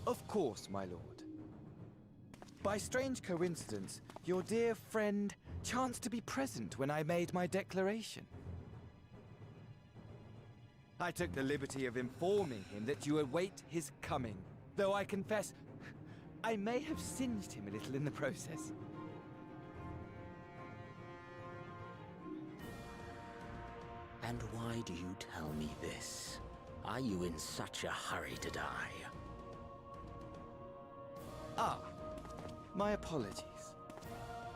Speaker 10: Of course, my lord. By strange coincidence, your dear friend chanced to be present when I made my declaration. I took the liberty of informing him that you await his coming, though I confess, I may have singed him a little in the process.
Speaker 12: And why do you tell me this? Are you in such a hurry to die?
Speaker 10: Ah, my apologies.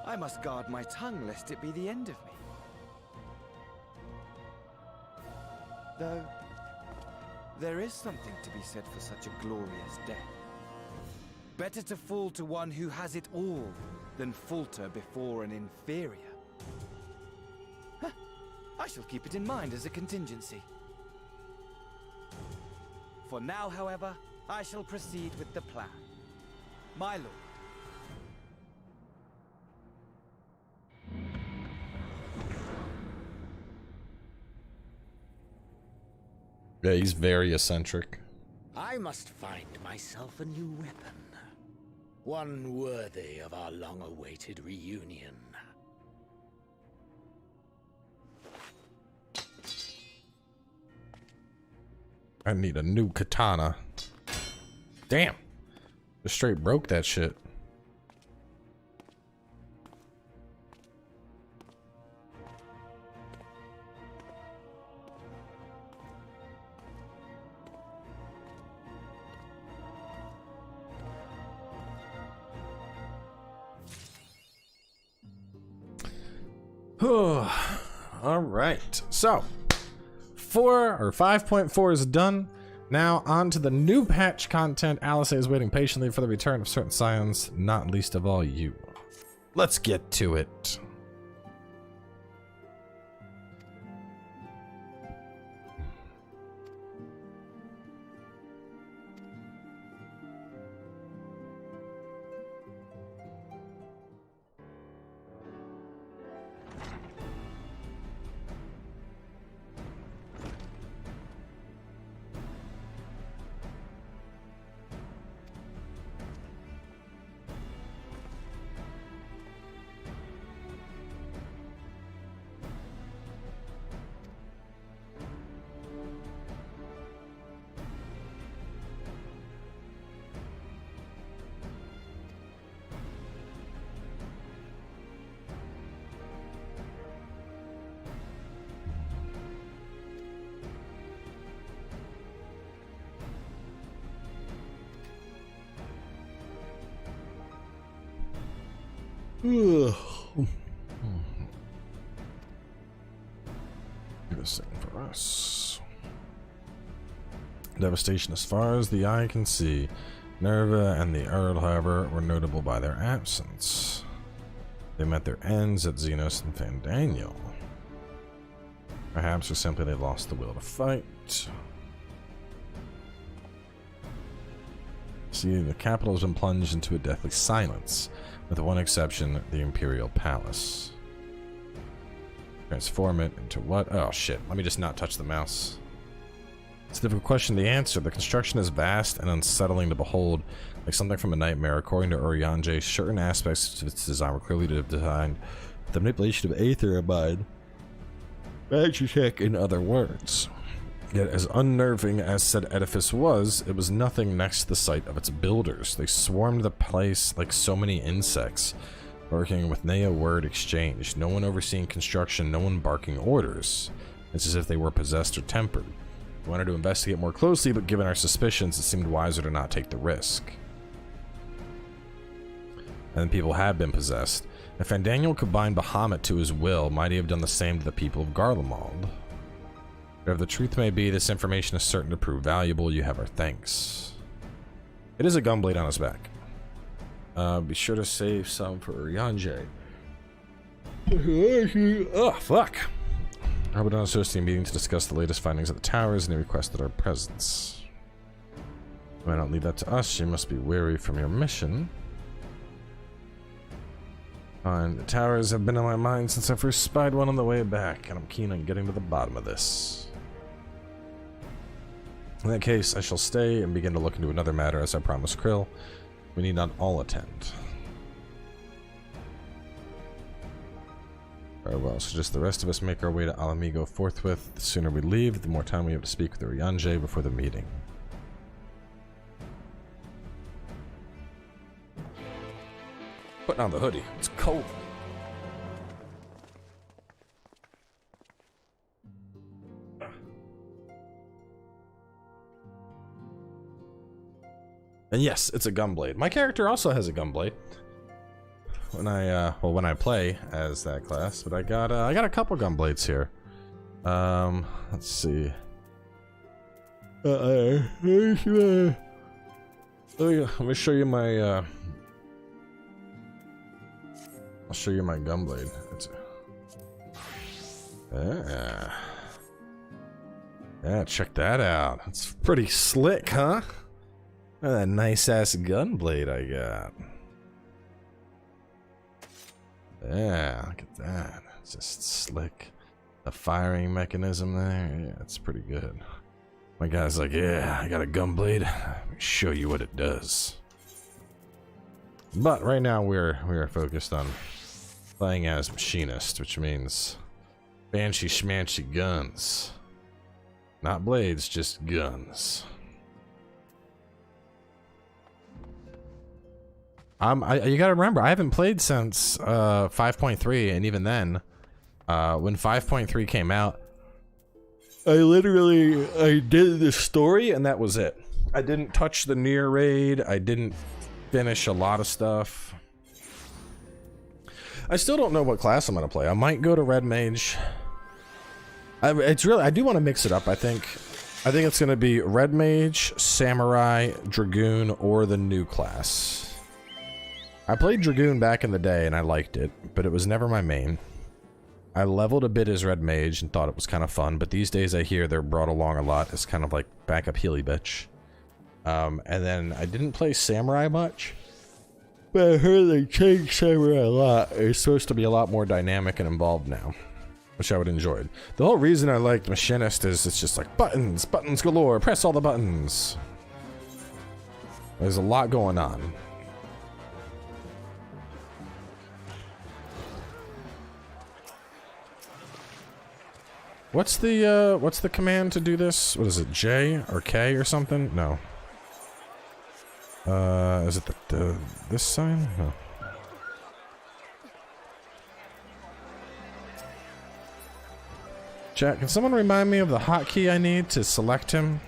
Speaker 10: I must guard my tongue lest it be the end of me. Though, there is something to be said for such a glorious death. Better to fall to one who has it all than falter before an inferior. Huh. I shall keep it in mind as a contingency. For now, however, I shall proceed with the plan. My lord.
Speaker 1: Yeah, he's very eccentric.
Speaker 12: I must find myself a new weapon. One worthy of our long-awaited reunion.
Speaker 1: I need a new katana. Damn. Just straight broke that shit. All right, so 5.4 is done. Now on to the new patch content. Alice is waiting patiently for the return of certain scions, not least of all you. Let's get to it. This thing for us. Devastation as far as the eye can see. Nerva and the Earl, however, were notable by their absence. They met their ends at Xenos and Fandaniel. Perhaps or simply they lost the will to fight. See, the capital has been plunged into a deathly silence, with one exception, the Imperial Palace. Transform it into what? Oh shit, let me just not touch the mouse. It's a difficult question to answer. The construction is vast and unsettling to behold, like something from a nightmare. According to Urianger, certain aspects of its design were clearly designed with the manipulation of Aether in mind. Magic, in other words. Yet as unnerving as said edifice was, it was nothing next to the sight of its builders. They swarmed the place like so many insects, working with no word exchange, no one overseeing construction, no one barking orders. It's as if they were possessed or tempered. We wanted to investigate more closely, but given our suspicions, it seemed wiser to not take the risk. And people have been possessed. If Fandaniel could bind Bahamut to his will, might he have done the same to the people of Garlemald? Whatever the truth may be, this information is certain to prove valuable. You have our thanks. It is a gunblade on his back. Be sure to save some for Yanje. Oh, fuck. I would associate a meeting to discuss the latest findings of the towers, and he requested our presence. Why not leave that to us? You must be weary from your mission. Fine. The towers have been in my mind since I first spied one on the way back, and I'm keen on getting to the bottom of this. In that case, I shall stay and begin to look into another matter, as I promised Krill. We need not all attend. Very well, so just the rest of us make our way to Alamigo forthwith. The sooner we leave, the more time we have to speak with the Ryanje before the meeting. Putting on the hoodie. It's cold. And yes, it's a gunblade. My character also has a gunblade. When I play as that class, but I got a couple gunblades here. Let's see. Let me show you my I'll show you my gunblade. Yeah, check that out. It's pretty slick, huh? Look at that nice ass gunblade I got. Yeah, look at that. It's just slick. The firing mechanism there, yeah, it's pretty good. My guy's like, yeah, I got a gunblade. Let me show you what it does. But right now we are focused on playing as machinist, which means fancy schmancy guns. Not blades, just guns. You gotta remember, I haven't played since 5.3, and even then, when 5.3 came out, I did the story, and that was it. I didn't touch the near raid. I didn't finish a lot of stuff. I still don't know what class I'm gonna play. I might go to Red Mage. I do want to mix it up. I think it's gonna be Red Mage, Samurai, Dragoon, or the new class. I played Dragoon back in the day and I liked it, but it was never my main. I leveled a bit as Red Mage and thought it was kind of fun, but these days I hear they're brought along a lot as kind of like backup healy bitch. And then I didn't play Samurai much, but I heard they changed Samurai a lot. It's supposed to be a lot more dynamic and involved now, which I would enjoy. The whole reason I liked Machinist is it's just like buttons galore, press all the buttons. There's a lot going on. What's the command to do this? What is it, J or K or something? No. Is it this sign? No. Chat, can someone remind me of the hotkey I need to select him?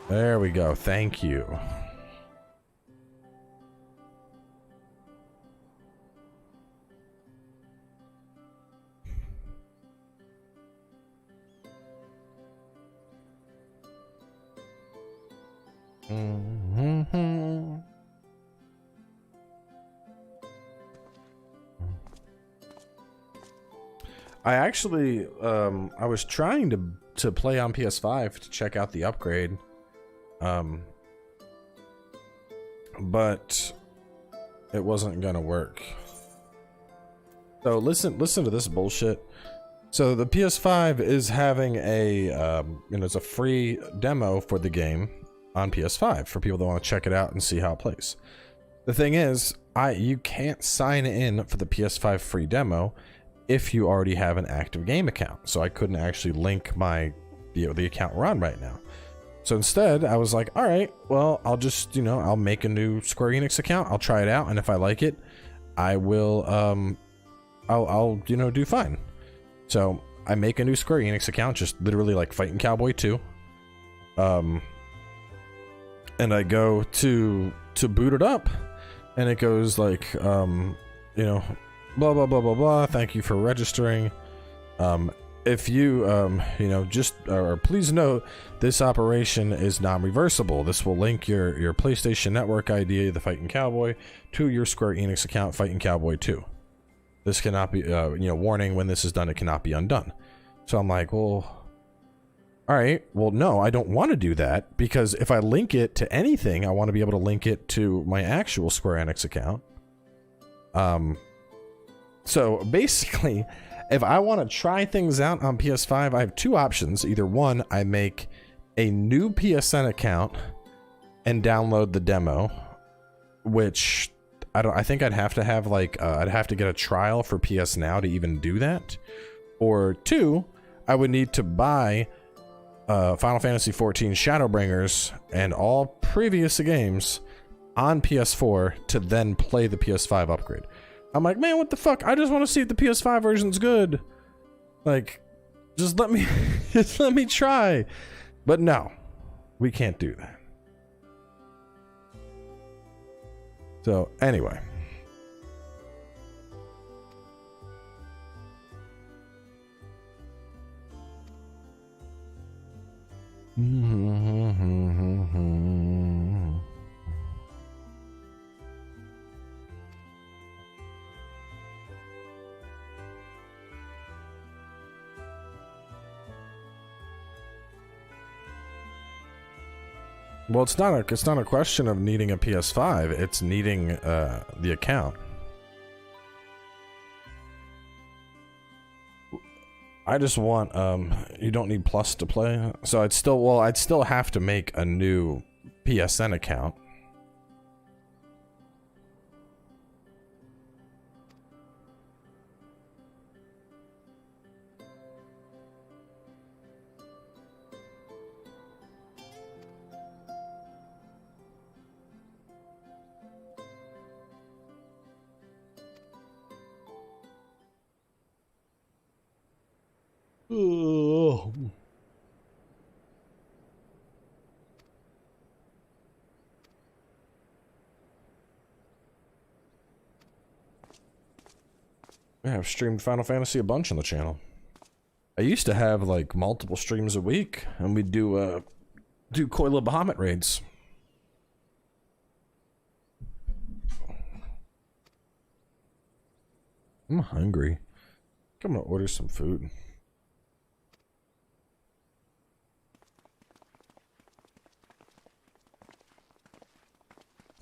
Speaker 1: There we go. Thank you. I actually, I was trying to play on PS5 to check out the upgrade. But it wasn't gonna work. So listen to this bullshit. So the PS5 is having a, it's a free demo for the game on PS5 for people that want to check it out and see how it plays. The thing is, you can't sign in for the PS5 free demo if you already have an active game account. So I couldn't actually link the account we're on right now. So instead, I was like, all right, well, I'll just, I'll make a new Square Enix account. I'll try it out, and if I like it, I will, I'll do fine. So I make a new Square Enix account, just literally like FightinCowboy 2. And I go to boot it up, and it goes like, you know, blah blah blah blah blah. Thank you for registering. If you, you know, just or please note, this operation is non-reversible. This will link your PlayStation Network ID, the FightinCowboy, to your Square Enix account, FightinCowboy 2. This cannot be, you know, warning, when this is done, it cannot be undone. So I'm like, well, all right, well, no, I don't want to do that, because if I link it to anything, I want to be able to link it to my actual Square Enix account. So basically, if I want to try things out on PS5, I have two options. Either one, I make a new PSN account and download the demo, which I think I'd have to have like, I'd have to get a trial for PS Now to even do that. Or two, I would need to buy Final Fantasy XIV Shadowbringers and all previous games on PS4 to then play the PS5 upgrade. I'm like, man, what the fuck? I just want to see if the PS5 version's good. Like, just let me, just let me try. But no, we can't do that. So anyway. Well, it's not a question of needing a PS5, it's needing the account. I just want you don't need Plus to play. So I'd still have to make a new PSN account. Yeah, I've streamed Final Fantasy a bunch on the channel. I used to have like multiple streams a week, and we'd do Coil of Bahamut raids. I'm hungry. I'm gonna order some food.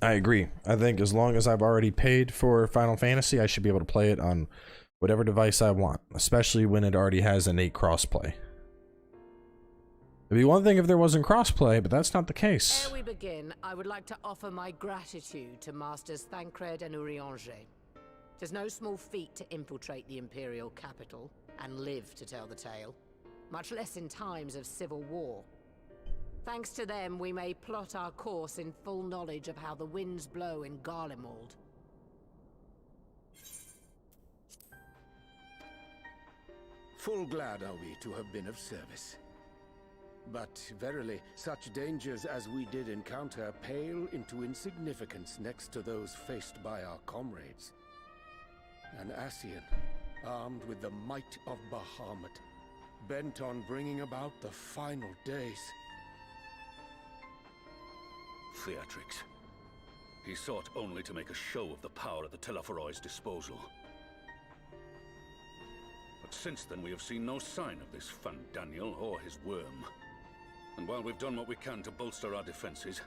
Speaker 1: I agree. I think as long as I've already paid for Final Fantasy, I should be able to play it on whatever device I want, especially when it already has innate crossplay. It'd be one thing if there wasn't crossplay, but that's not the case.
Speaker 2: Ere we begin, I would like to offer my gratitude to Masters Thancred and Urianger. It is no small feat to infiltrate the Imperial capital and live to tell the tale, much less in times of civil war. Thanks to them, we may plot our course in full knowledge of how the winds blow in Garlemald.
Speaker 12: Full glad are we to have been of service. But verily, such dangers as we did encounter pale into insignificance next to those faced by our comrades. An Ascian, armed with the might of Bahamut, bent on bringing about the final days.
Speaker 9: Theatrics. He sought only to make a show of the power at the Telophoroi's disposal. But since then we have seen no sign of this Fandaniel or his worm. And while we've done what we can to bolster our defenses,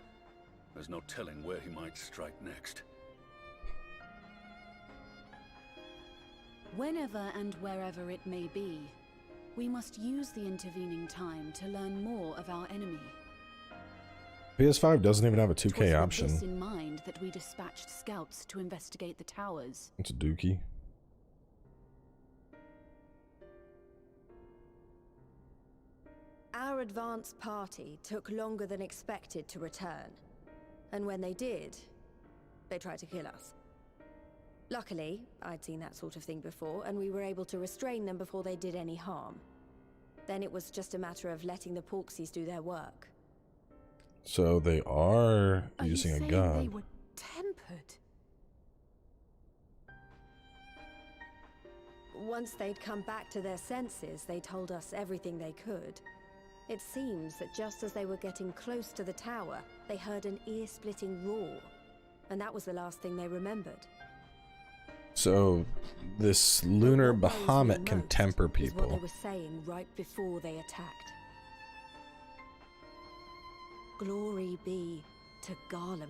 Speaker 9: there's no telling where he might strike next.
Speaker 13: Whenever and wherever it may be, we must use the intervening time to learn more of our enemy.
Speaker 1: PS5 doesn't even have a 2K
Speaker 13: 'Twas with
Speaker 1: option.
Speaker 13: this in mind that we dispatched scouts to investigate the towers.
Speaker 1: It's a dookie.
Speaker 8: Our advance party took longer than expected to return. And when they did, they tried to kill us. Luckily, I'd seen that sort of thing before, and we were able to restrain them before they did any harm. Then it was just a matter of letting the Porksies do their work.
Speaker 1: So they are using a gun.
Speaker 6: They were tempered?
Speaker 8: Once they'd come back to their senses, they told us everything they could. It seems that just as they were getting close to the tower, they heard an ear-splitting roar, and that was the last thing they remembered.
Speaker 1: So this lunar Bahamut can temper
Speaker 8: Is what they
Speaker 1: people.
Speaker 8: were saying right before they attacked. Glory be to Garlemald.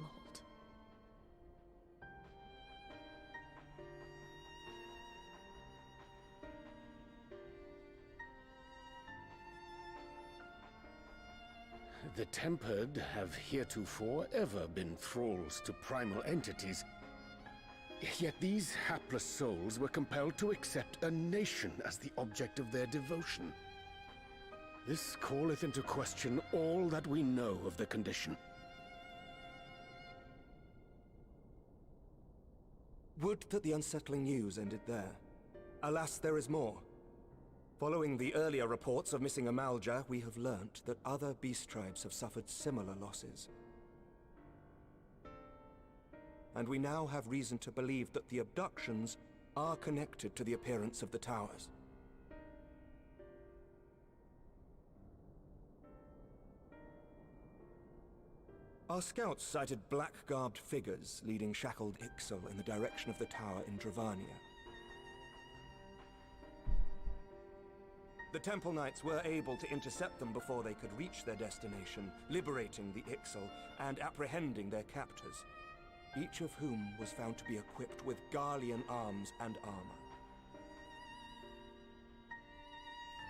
Speaker 12: The Tempered have heretofore ever been thralls to primal entities. Yet these hapless souls were compelled to accept a nation as the object of their devotion. This calleth into question all that we know of the condition.
Speaker 14: Would that the unsettling news ended there. Alas, there is more. Following the earlier reports of missing Amalja, we have learnt that other beast tribes have suffered similar losses. And we now have reason to believe that the abductions are connected to the appearance of the towers. Our scouts sighted black-garbed figures leading shackled Ixal in the direction of the tower in Dravania. The Temple Knights were able to intercept them before they could reach their destination, liberating the Ixal and apprehending their captors, each of whom was found to be equipped with Garlean arms and armor.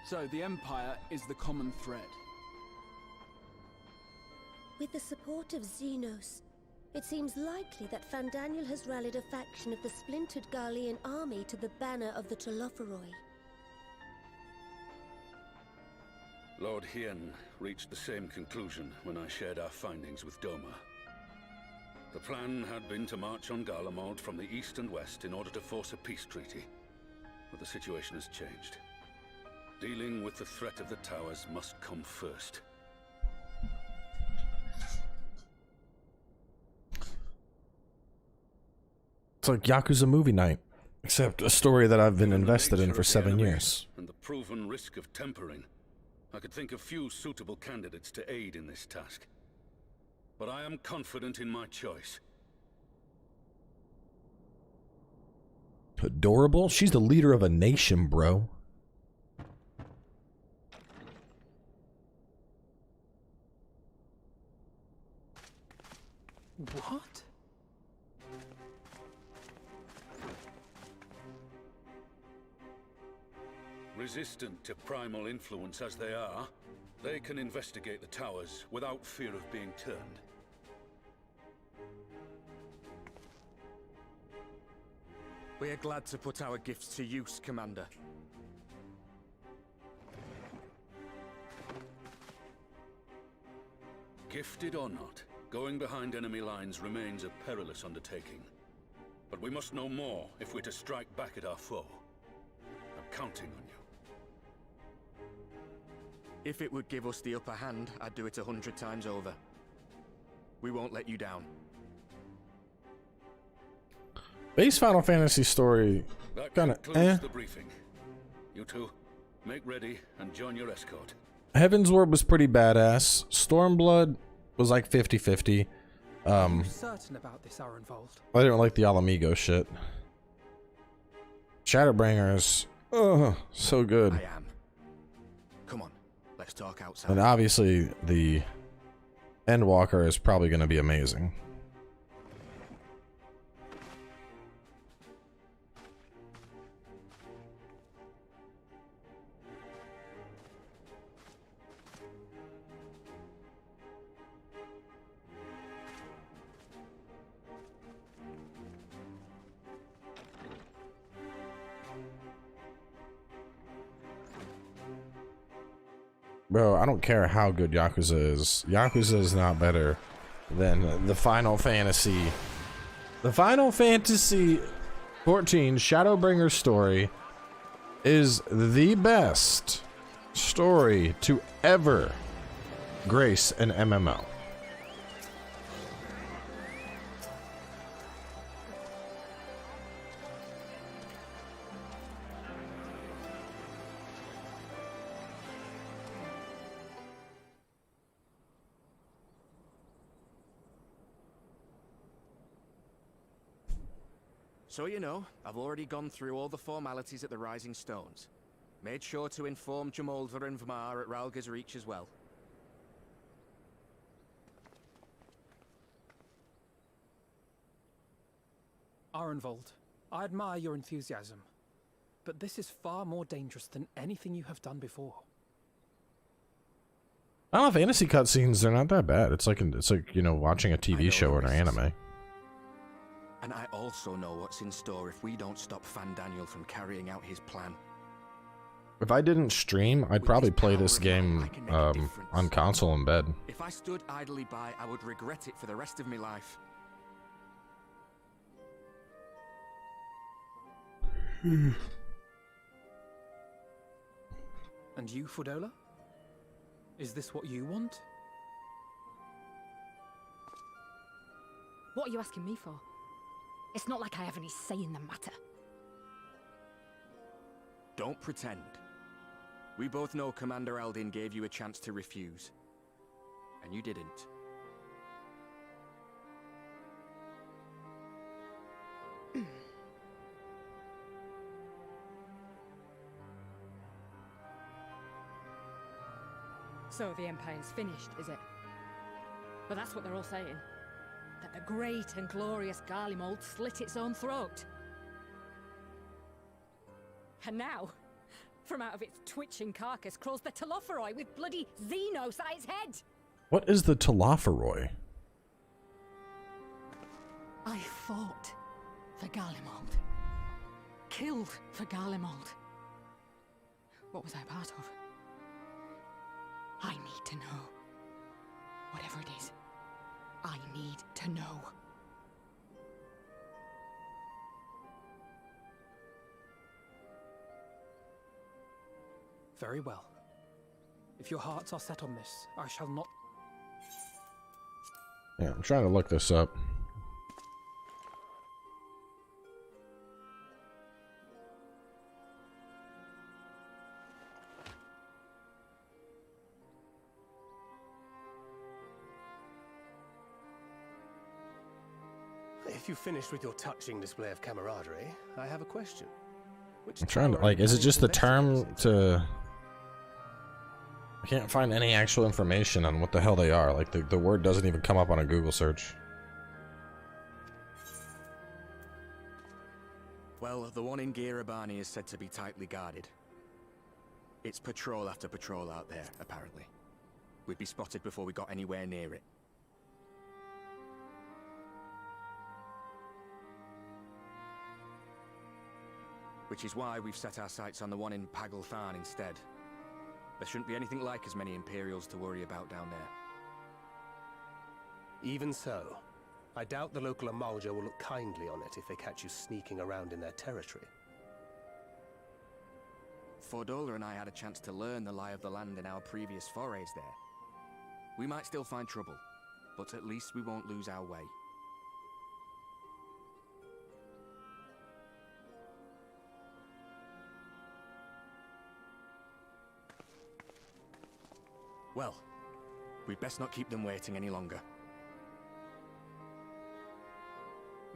Speaker 15: So the Empire is the common thread.
Speaker 5: With the support of Xenos, it seems likely that Fandaniel has rallied a faction of the splintered Garlean army to the banner of the Telophoroi.
Speaker 9: Lord Hien reached the same conclusion when I shared our findings with Doma. The plan had been to march on Garlemald from the east and west in order to force a peace treaty. But the situation has changed. Dealing with the threat of the towers must come first.
Speaker 1: It's like Yakuza movie night, except a story that I've been invested in for 7 years.
Speaker 9: And the proven risk of tempering, I could think of few suitable candidates to aid in this task. But I am confident in my choice.
Speaker 1: Adorable? She's the leader of a nation, bro.
Speaker 4: What?
Speaker 9: Resistant to primal influence as they are, they can investigate the towers without fear of being turned.
Speaker 14: We are glad to put our gifts to use, Commander.
Speaker 9: Gifted or not, going behind enemy lines remains a perilous undertaking. But we must know more if we're to strike back at our foe. I'm counting on you.
Speaker 14: If it would give us the upper hand, I'd do it 100 times over. We won't let you down.
Speaker 1: Base Final Fantasy story, kind of
Speaker 9: the briefing. You two, make ready and join your escort.
Speaker 1: Heaven's Ward was pretty badass. Stormblood was like 50-50.
Speaker 4: Are you certain about this are involved?
Speaker 1: I didn't like the Alamigo shit. Shadowbringers, so good.
Speaker 14: I am. Come on, let's talk outside.
Speaker 1: And obviously the Endwalker is probably going to be amazing. Bro, I don't care how good Yakuza is. Yakuza is not better than the Final Fantasy. The Final Fantasy FF14 Shadowbringers story is the best story to ever grace an MMO.
Speaker 16: So you know, I've already gone through all the formalities at the Rising Stones. Made sure to inform Jamoldva and Vmar at Ralga's Reach as well.
Speaker 4: Arenvold, I admire your enthusiasm, but this is far more dangerous than anything you have done before.
Speaker 1: Final Fantasy cutscenes, they're not that bad. It's like you know, watching a TV show or an anime.
Speaker 16: And I also know what's in store if we don't stop Fandaniel from carrying out his plan.
Speaker 1: If I didn't stream, I'd probably play this game on console in bed.
Speaker 16: If I stood idly by, I would regret it for the rest of my life.
Speaker 4: And you, Fudola? Is this what you want?
Speaker 17: What are you asking me for? It's not like I have any say in the matter.
Speaker 16: Don't pretend. We both know Commander Eldin gave you a chance to refuse. And you didn't.
Speaker 17: So the Empire's finished, is it? But that's what they're all saying. That the great and glorious Garlemald slit its own throat. And now, from out of its twitching carcass crawls the Telophoroi with bloody Xenos at its head!
Speaker 1: What is the Telophoroi?
Speaker 17: I fought for Garlemald. Killed for Garlemald. What was I part of? I need to know. Whatever it is, I need to know.
Speaker 4: Very well. If your hearts are set on this, I shall not...
Speaker 1: Yeah, I'm trying to look this up.
Speaker 18: If you finished with your touching display of camaraderie, I have a question.
Speaker 1: I'm trying to, like, is it just the term to... I can't find any actual information on what the hell they are. Like, the word doesn't even come up on a Google search.
Speaker 16: Well, the one in Girabani is said to be tightly guarded. It's patrol after patrol out there, apparently. We'd be spotted before we got anywhere near it. Which is why we've set our sights on the one in Pagalthan instead. There shouldn't be anything like as many Imperials to worry about down there.
Speaker 18: Even so, I doubt the local Amalja will look kindly on it if they catch you sneaking around in their territory.
Speaker 16: Fordola and I had a chance to learn the lie of the land in our previous forays there. We might still find trouble, but at least we won't lose our way. Well, we'd best not keep them waiting any longer.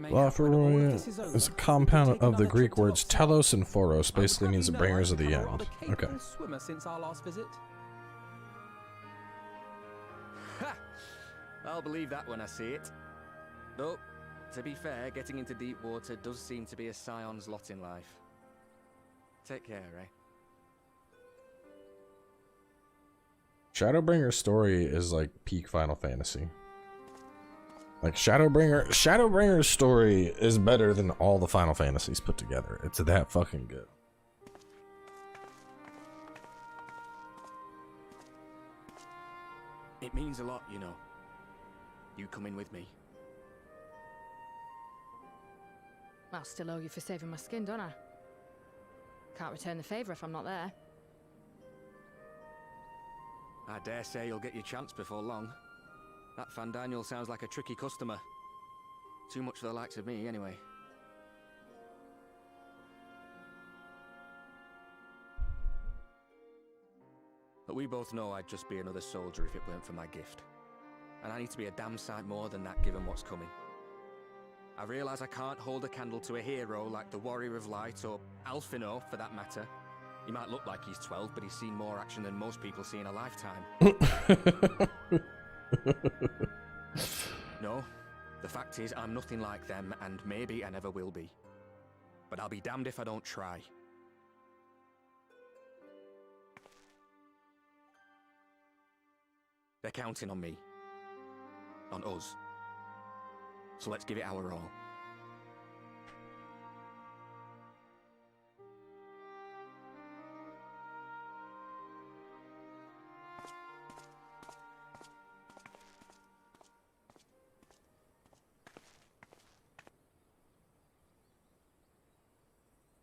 Speaker 1: Telophoroi is a compound of the Greek words telos and phoros, basically means the bringers of the end. Okay.
Speaker 4: Swimmer since our last visit.
Speaker 16: Ha! I'll believe that when I see it. Though, to be fair, getting into deep water does seem to be a scion's lot in life. Take care, eh?
Speaker 1: Shadowbringer's story is like peak Final Fantasy. Like Shadowbringer's story is better than all the Final Fantasies put together. It's that fucking good.
Speaker 16: It means a lot, you know. You coming with me.
Speaker 19: I still owe you for saving my skin, don't I? Can't return the favour if I'm not there.
Speaker 16: I dare say you'll get your chance before long. That Fandaniel sounds like a tricky customer. Too much for the likes of me, anyway. But we both know I'd just be another soldier if it weren't for my gift. And I need to be a damn sight more than that given what's coming. I realise I can't hold a candle to a hero like the Warrior of Light or Alphino, for that matter. He might look like he's 12, but he's seen more action than most people see in a lifetime. No, the fact is I'm nothing like them, and maybe I never will be. But I'll be damned if I don't try. They're counting on me. On us. So let's give it our all.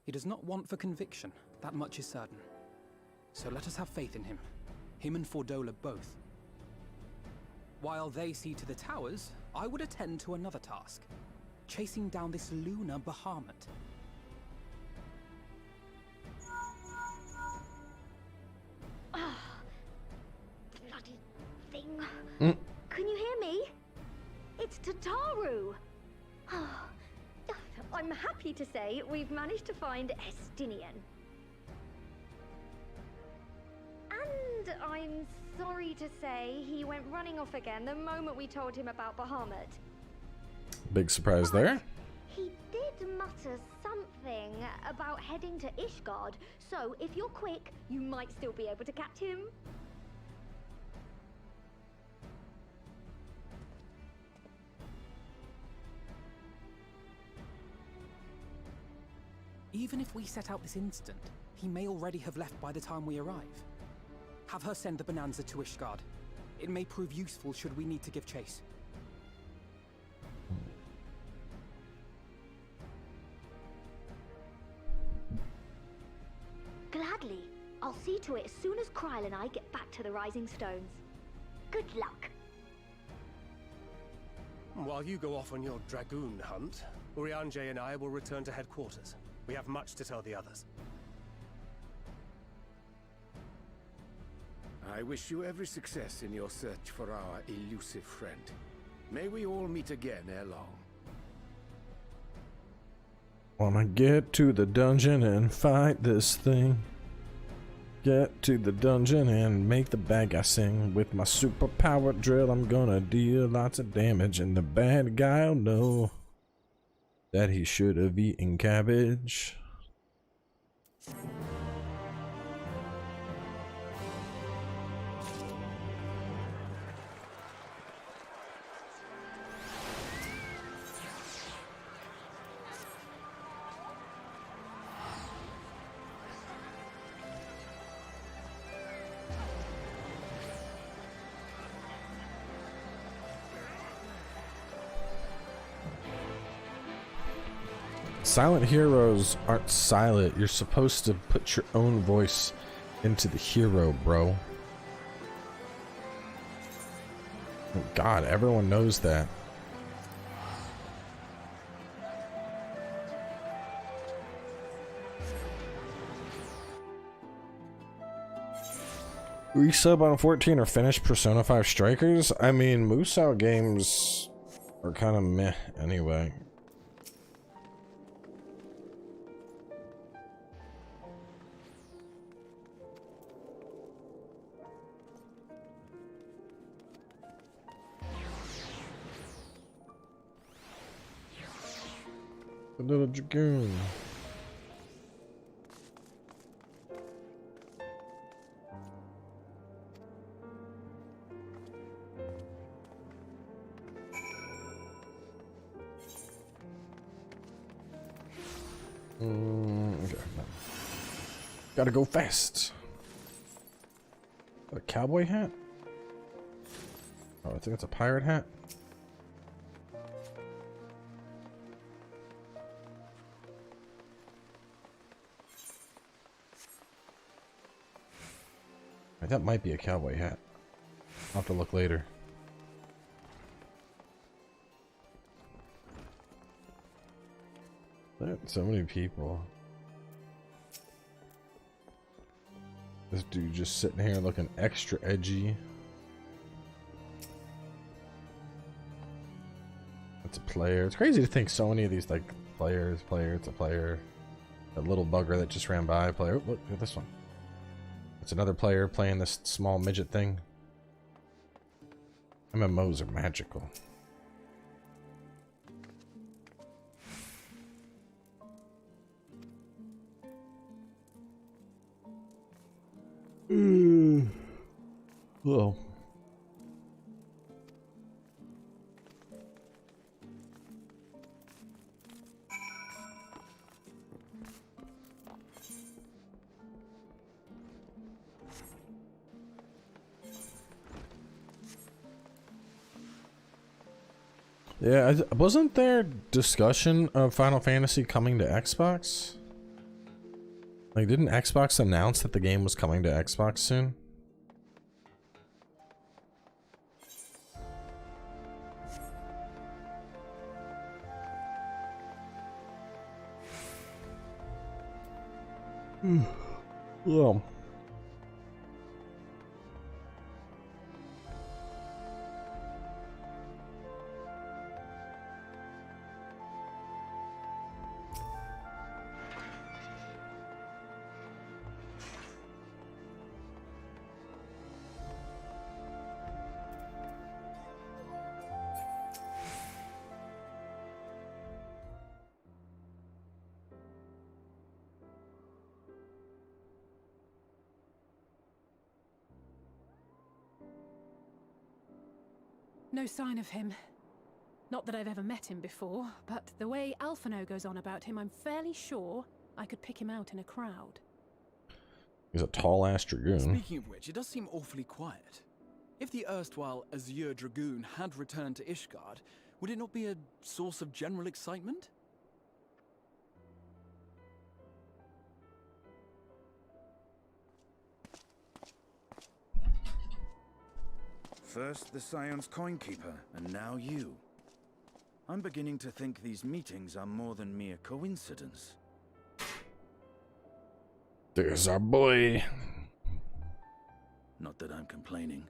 Speaker 4: He does not want for conviction, that much is certain. So let us have faith in him. Him and Fordola both. While they see to the towers, I would attend to another task. Chasing down this lunar Bahamut.
Speaker 20: Ah, bloody thing. Can you hear me? It's Tataru. I'm happy to say we've managed to find Estinien. And I'm sorry to say he went running off again the moment we told him about Bahamut.
Speaker 1: Big surprise there.
Speaker 20: He did mutter something about heading to Ishgard, so if you're quick, you might still be able to catch him.
Speaker 4: Even if we set out this instant, he may already have left by the time we arrive. Have her send the Bonanza to Ishgard. It may prove useful should we need to give chase.
Speaker 20: Gladly. I'll see to it as soon as Kryl and I get back to the Rising Stones. Good luck.
Speaker 18: While you go off on your dragoon hunt, Urianger and I will return to headquarters. We have much to tell the others.
Speaker 12: I wish you every success in your search for our elusive friend. May we all meet again ere long.
Speaker 1: Wanna get to the dungeon and fight this thing. Get to the dungeon and make the bad guy sing. With my superpowered drill, I'm gonna deal lots of damage, and the bad guy'll know that he should have eaten cabbage. Silent heroes aren't silent. You're supposed to put your own voice into the hero, bro. Oh God, everyone knows that. Resub on 14 or finish Persona 5 Strikers? I mean, Musou games are kind of meh anyway. The little dragoon. Okay. Gotta go fast. A cowboy hat? Oh, I think it's a pirate hat. That might be a cowboy hat. I'll have to look later. So many people. This dude just sitting here looking extra edgy. That's a player. It's crazy to think so many of these, like, player, it's a player. That little bugger that just ran by, player. Oh, look at this one. It's another player playing this small midget thing. MMOs are magical. Well. Yeah, wasn't there discussion of Final Fantasy coming to Xbox? Like, didn't Xbox announce that the game was coming to Xbox soon? Well.
Speaker 6: No sign of him. Not that I've ever met him before, but the way Alphino goes on about him, I'm fairly sure I could pick him out in a crowd.
Speaker 1: He's a tall-ass dragoon.
Speaker 15: Speaking of which, it does seem awfully quiet. If the erstwhile Azure Dragoon had returned to Ishgard, would it not be a source of general excitement?
Speaker 21: First the Scion's Coinkeeper, and now you. I'm beginning to think these meetings are more than mere coincidence.
Speaker 1: There's our boy.
Speaker 21: Not that I'm complaining.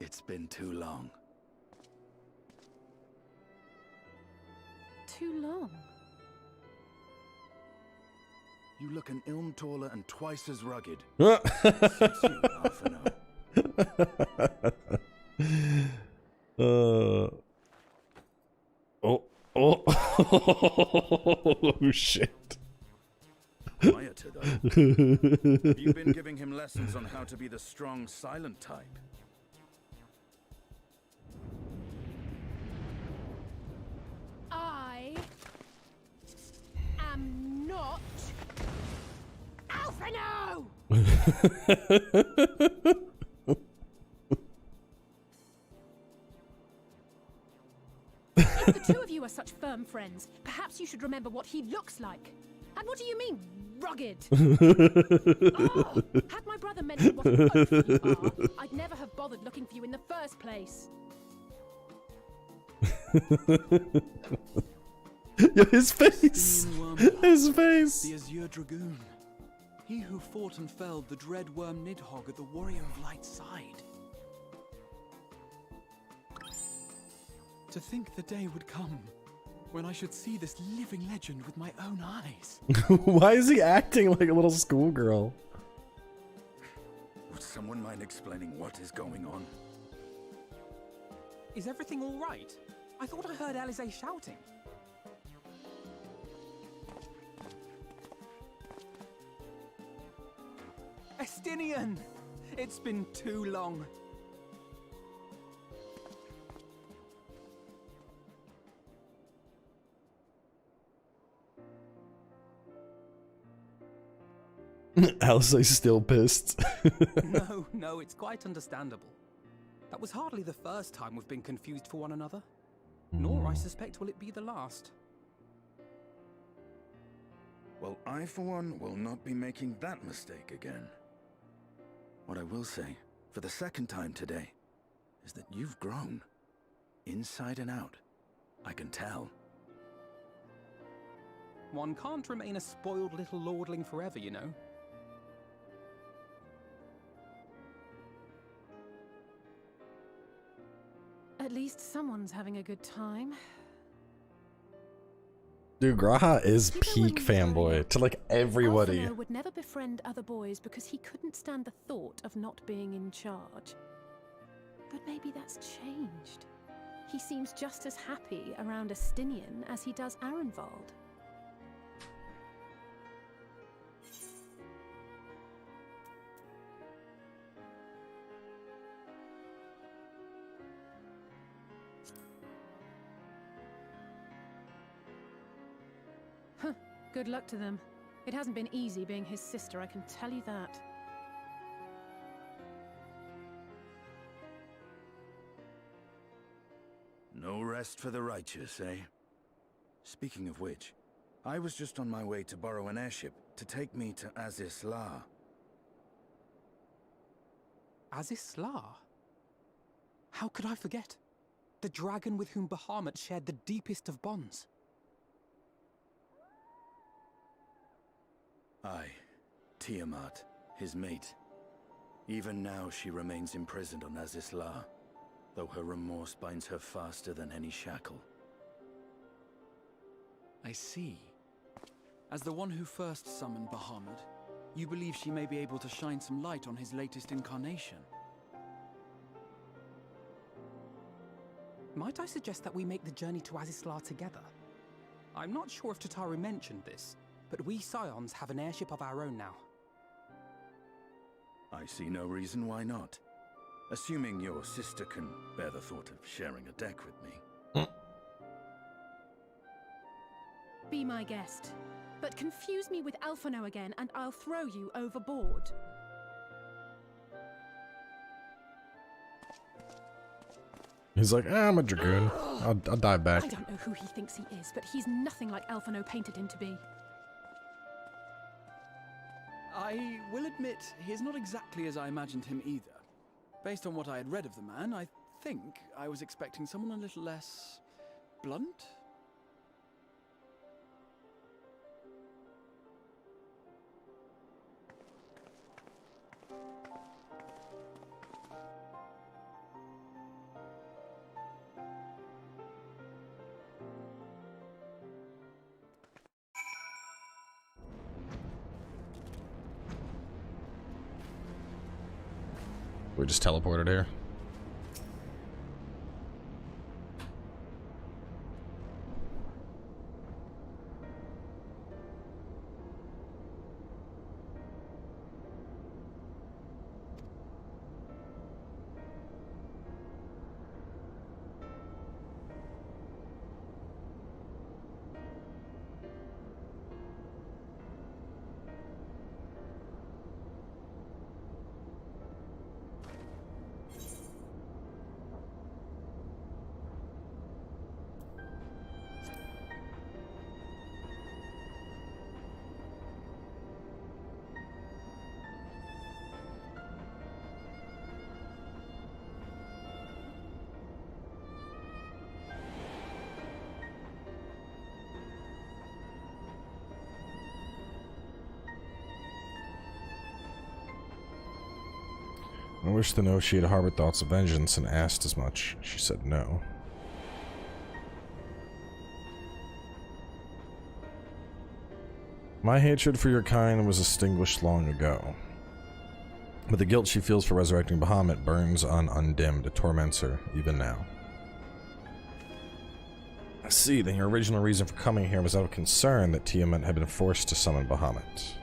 Speaker 21: It's been too long.
Speaker 6: Too long?
Speaker 21: You look an ilm taller and twice as rugged.
Speaker 1: Suits
Speaker 21: you, Alphino.
Speaker 1: Oh shit.
Speaker 21: Quieter though. Have you been giving him lessons on how to be the strong, silent type?
Speaker 6: I am not Alphino! If the two of you are such firm friends, perhaps you should remember what he looks like. And what do you mean, rugged? Oh, had my brother mentioned what an oaf you are, I'd never have bothered looking for you in the first place.
Speaker 1: Yeah, his face! His face!
Speaker 15: The Azure Dragoon. He who fought and felled the dread worm Nidhogg at the Warrior of Light's side. To think the day would come when I should see this living legend with my own eyes.
Speaker 1: Why is he acting like a little schoolgirl?
Speaker 21: Would someone mind explaining what is going on?
Speaker 4: Is everything all right? I thought I heard Alize shouting. Estinien! It's been too long.
Speaker 1: Alice's still pissed.
Speaker 4: No, it's quite understandable. That was hardly the first time we've been confused for one another. Nor, I suspect, will it be the last.
Speaker 21: Well, I, for one, will not be making that mistake again. What I will say, for the second time today, is that you've grown. Inside and out. I can tell.
Speaker 4: One can't remain a spoiled little lordling forever, you know.
Speaker 6: At least someone's having a good time.
Speaker 1: Dude, G'raha is peak fanboy to like everybody.
Speaker 6: Alphinaud would never befriend other boys because he couldn't stand the thought of not being in charge. But maybe that's changed. He seems just as happy around Estinien as he does Arenvald. Huh, good luck to them. It hasn't been easy being his sister, I can tell you that.
Speaker 21: No rest for the righteous, eh? Speaking of which, I was just on my way to borrow an airship to take me to Azys Lla.
Speaker 4: Azys Lla? How could I forget? The dragon with whom Bahamut shared the deepest of bonds.
Speaker 21: Aye, Tiamat, his mate. Even now she remains imprisoned on Azys Lla, though her remorse binds her faster than any shackle.
Speaker 15: I see. As the one who first summoned Bahamut, you believe she may be able to shine some light on his latest incarnation?
Speaker 4: Might I suggest that we make the journey to Azys Lla together? I'm not sure if Tataru mentioned this, but we Scions have an airship of our own now.
Speaker 21: I see no reason why not. Assuming your sister can bear the thought of sharing a deck with me.
Speaker 6: Be my guest, but confuse me with Alphinaud again and I'll throw you overboard.
Speaker 1: He's like, I'm a dragoon. I'll dive back.
Speaker 6: I don't know who he thinks he is, but he's nothing like Alphinaud painted him to be.
Speaker 15: I will admit, he is not exactly as I imagined him either. Based on what I had read of the man, I think I was expecting someone a little less blunt?
Speaker 1: We just teleported here. I wish to know if she had harbored thoughts of vengeance and asked as much. She said no. My hatred for your kind was extinguished long ago. But the guilt she feels for resurrecting Bahamut burns undimmed. It torments her, even now. I see, then your original reason for coming here was out of concern that Tiamat had been forced to summon Bahamut.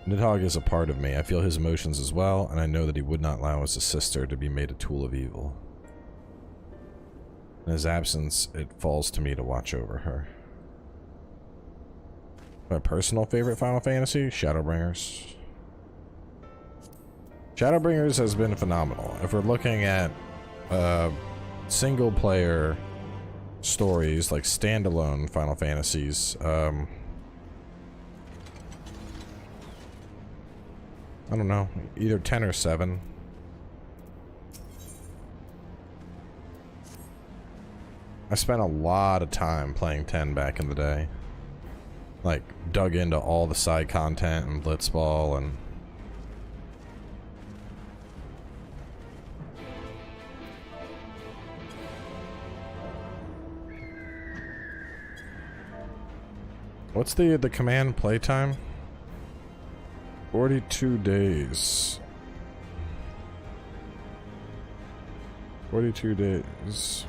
Speaker 1: Nidhogg is a part of me. I feel his emotions as well, and I know that he would not allow his sister to be made a tool of evil. In his absence, it falls to me to watch over her. My personal favorite Final Fantasy? Shadowbringers. Shadowbringers has been phenomenal. If we're looking at single-player stories, like standalone Final Fantasies, I don't know, either 10 or 7. I spent a lot of time playing 10 back in the day. Like, dug into all the side content and Blitzball and... What's the command playtime? 42 days. 42 days.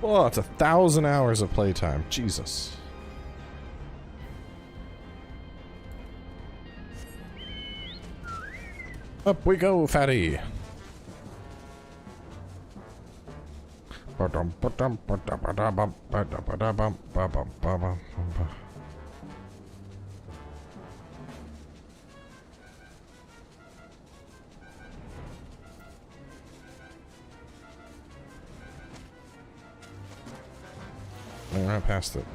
Speaker 1: Oh, it's 1,000 hours of playtime. Jesus. Up we go, fatty. We're not past it.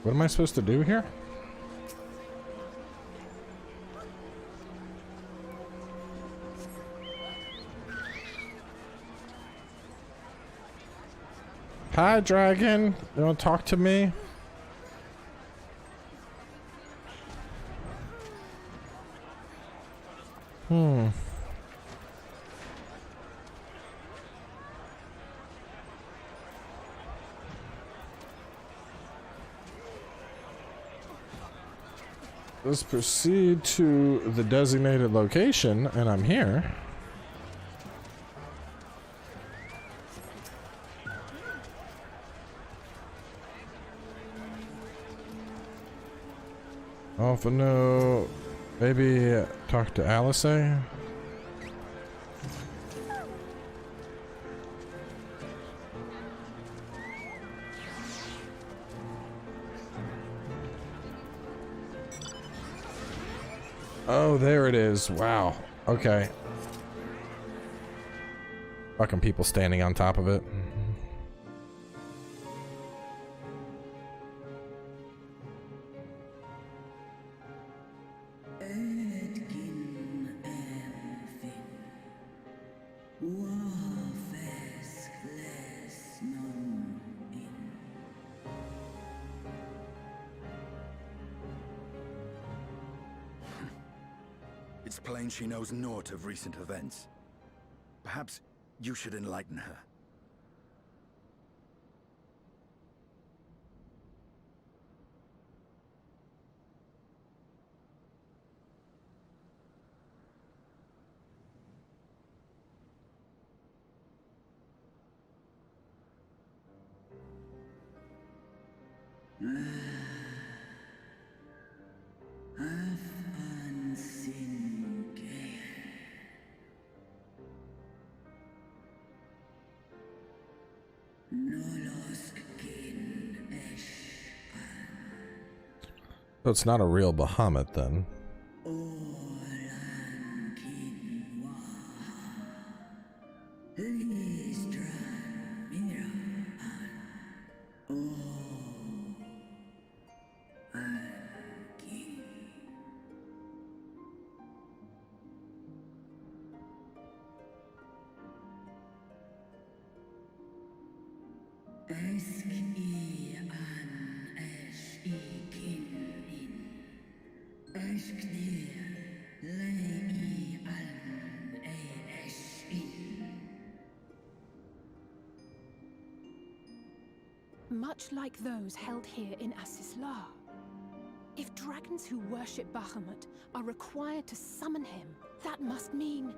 Speaker 1: What am I supposed to do here? Hi, dragon. You want to talk to me? Let's proceed to the designated location, and I'm here. Oh, for no. Maybe talk to Alice. Oh, there it is. Wow. Okay. Fucking people standing on top of it.
Speaker 21: It's plain she knows naught of recent events. Perhaps you should enlighten her.
Speaker 1: So it's not a real Bahamut then.
Speaker 6: Much like those held here in Asisla. If dragons who worship Bahamut are required to summon him, that must mean...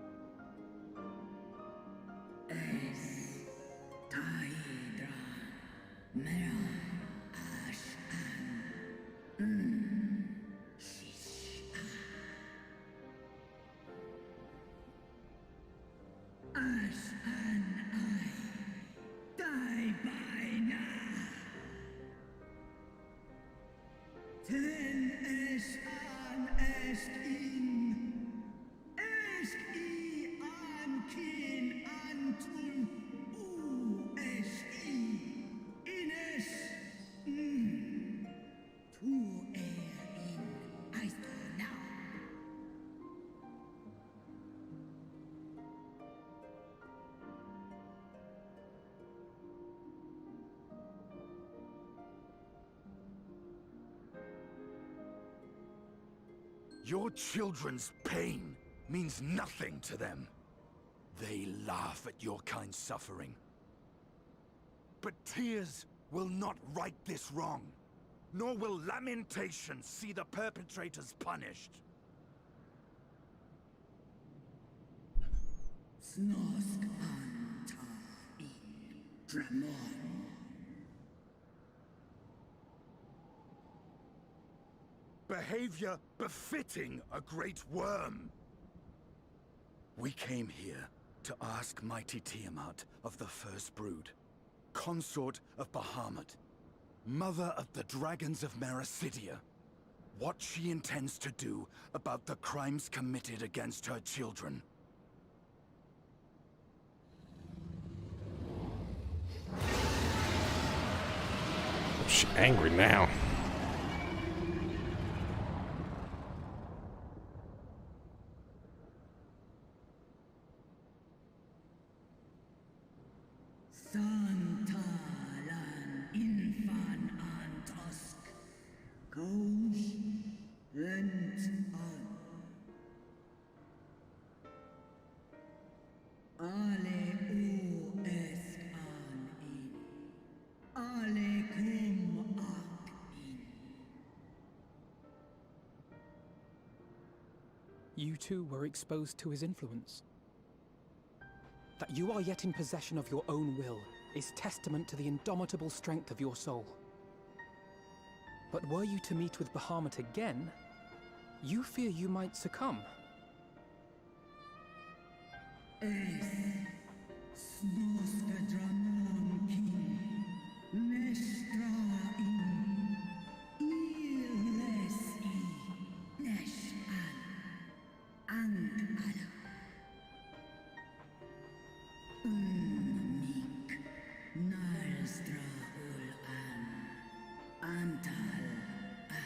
Speaker 21: Your children's pain means nothing to them. They laugh at your kind suffering. But tears will not right this wrong, nor will lamentation see the perpetrators punished.
Speaker 3: Snosk anta in Dramon.
Speaker 21: Behavior befitting a great worm. We came here to ask mighty Tiamat of the First Brood, consort of Bahamut, mother of the dragons of Mericidia, what she intends to do about the crimes committed against her children.
Speaker 1: She's angry now.
Speaker 3: Santalan infan antosk. Goes rent on. Ale o esk an in. Ale kum ak in.
Speaker 4: You too were exposed to his influence. That you are yet in possession of your own will is testament to the indomitable strength of your soul. But were you to meet with Bahamut again, you fear you might succumb.
Speaker 3: Snoska Dramon king. Nestra in. Iles I. Nesh an. And ala. Unmik Nalstra ul an Antal an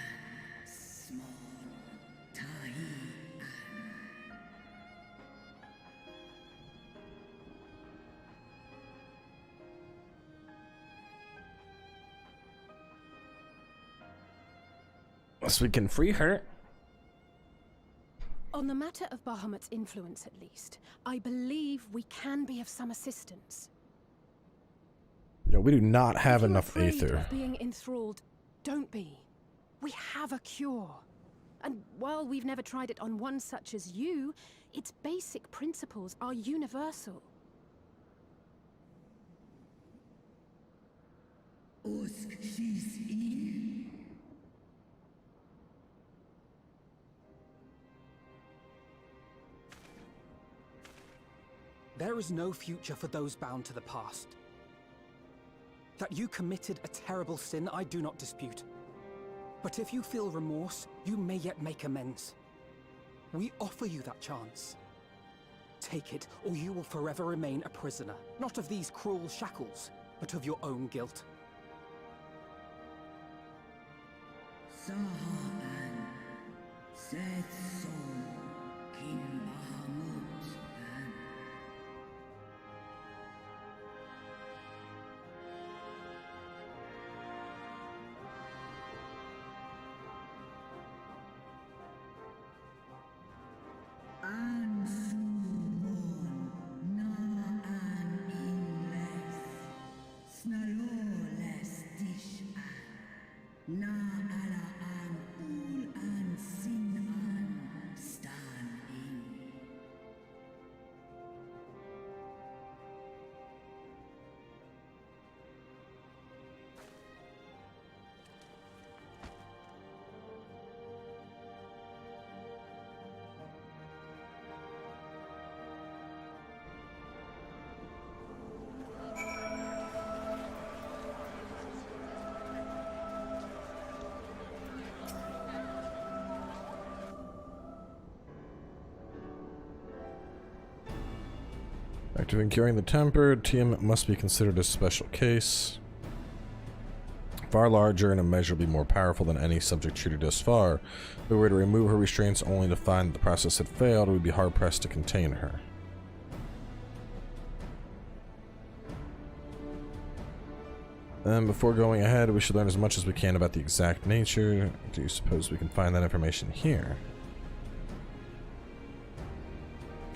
Speaker 3: Smon Tahi an.
Speaker 1: So we can free her.
Speaker 6: On the matter of Bahamut's influence, at least, I believe we can be of some assistance.
Speaker 1: Yo, we do not have enough
Speaker 6: Afraid
Speaker 1: aether.
Speaker 6: of being enthralled, don't be. We have a cure. And while we've never tried it on one such as you, its basic principles are universal.
Speaker 3: Usk she's in.
Speaker 4: There is no future for those bound to the past. That you committed a terrible sin, I do not dispute. But if you feel remorse, you may yet make amends. We offer you that chance. Take it, or you will forever remain a prisoner, not of these cruel shackles, but of your own guilt.
Speaker 3: Sahan. Seth Son. King Bahamut an. Ansumon na an inles. Snaloles dish an. Na ala an ul an sin an stan in.
Speaker 1: Active curing the tempered, Tiamat must be considered a special case. Far larger and immeasurably more powerful than any subject treated thus far. If we were to remove her restraints only to find the process had failed, we'd be hard-pressed to contain her. Then, before going ahead, we should learn as much as we can about the exact nature. Do you suppose we can find that information here?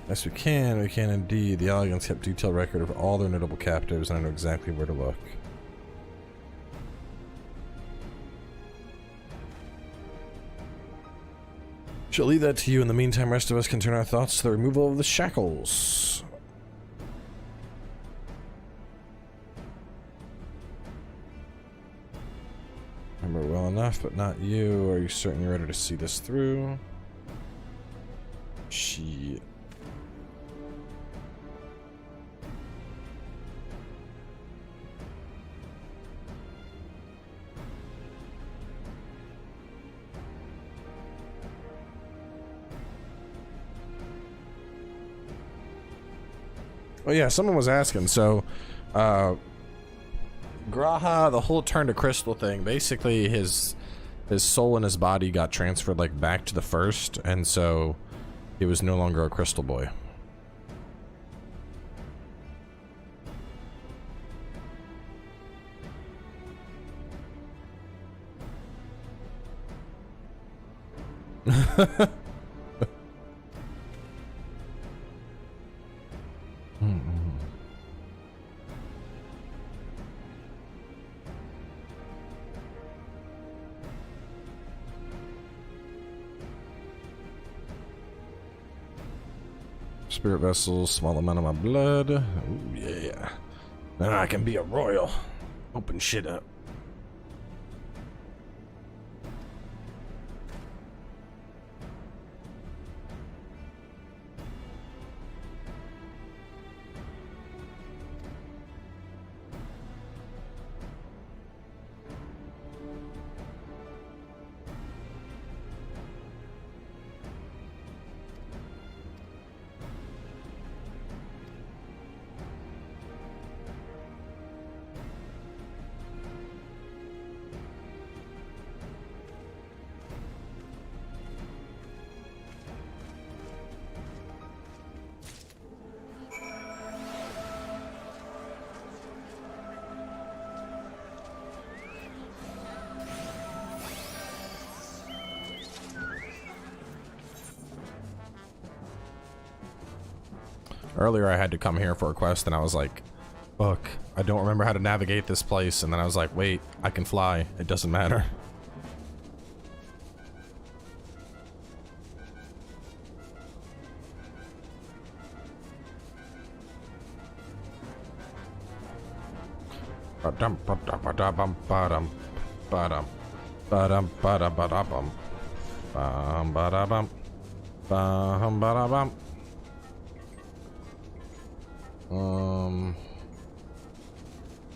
Speaker 1: Yes, we can. We can indeed. The Elegants kept detailed record of all their notable captives, and I know exactly where to look. Shall leave that to you. In the meantime, rest of us can turn our thoughts to the removal of the shackles. Remember well enough, but not you. Are you certain you're ready to see this through? Shit. Oh yeah, someone was asking. So, Graha, the whole turn to crystal thing, basically his soul and his body got transferred like back to the first, and so he was no longer a crystal boy. Spirit vessels, small amount of my blood. Ooh, yeah. Now I can be a royal. Open shit up. Earlier I had to come here for a quest and I was like, fuck, I don't remember how to navigate this place, and then I was like, wait, I can fly, it doesn't matter.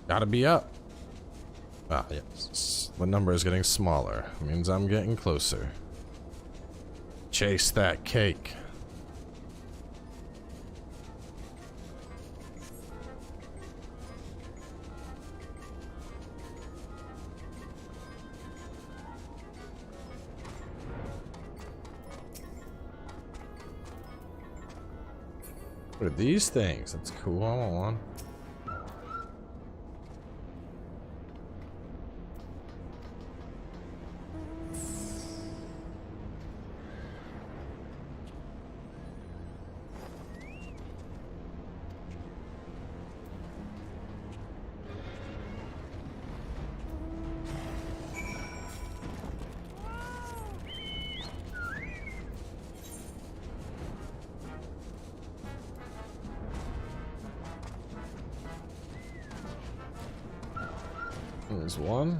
Speaker 1: Gotta be up. Ah, yes. The number is getting smaller. It means I'm getting closer. Chase that cake. What are these things? That's cool. I want one. There's one.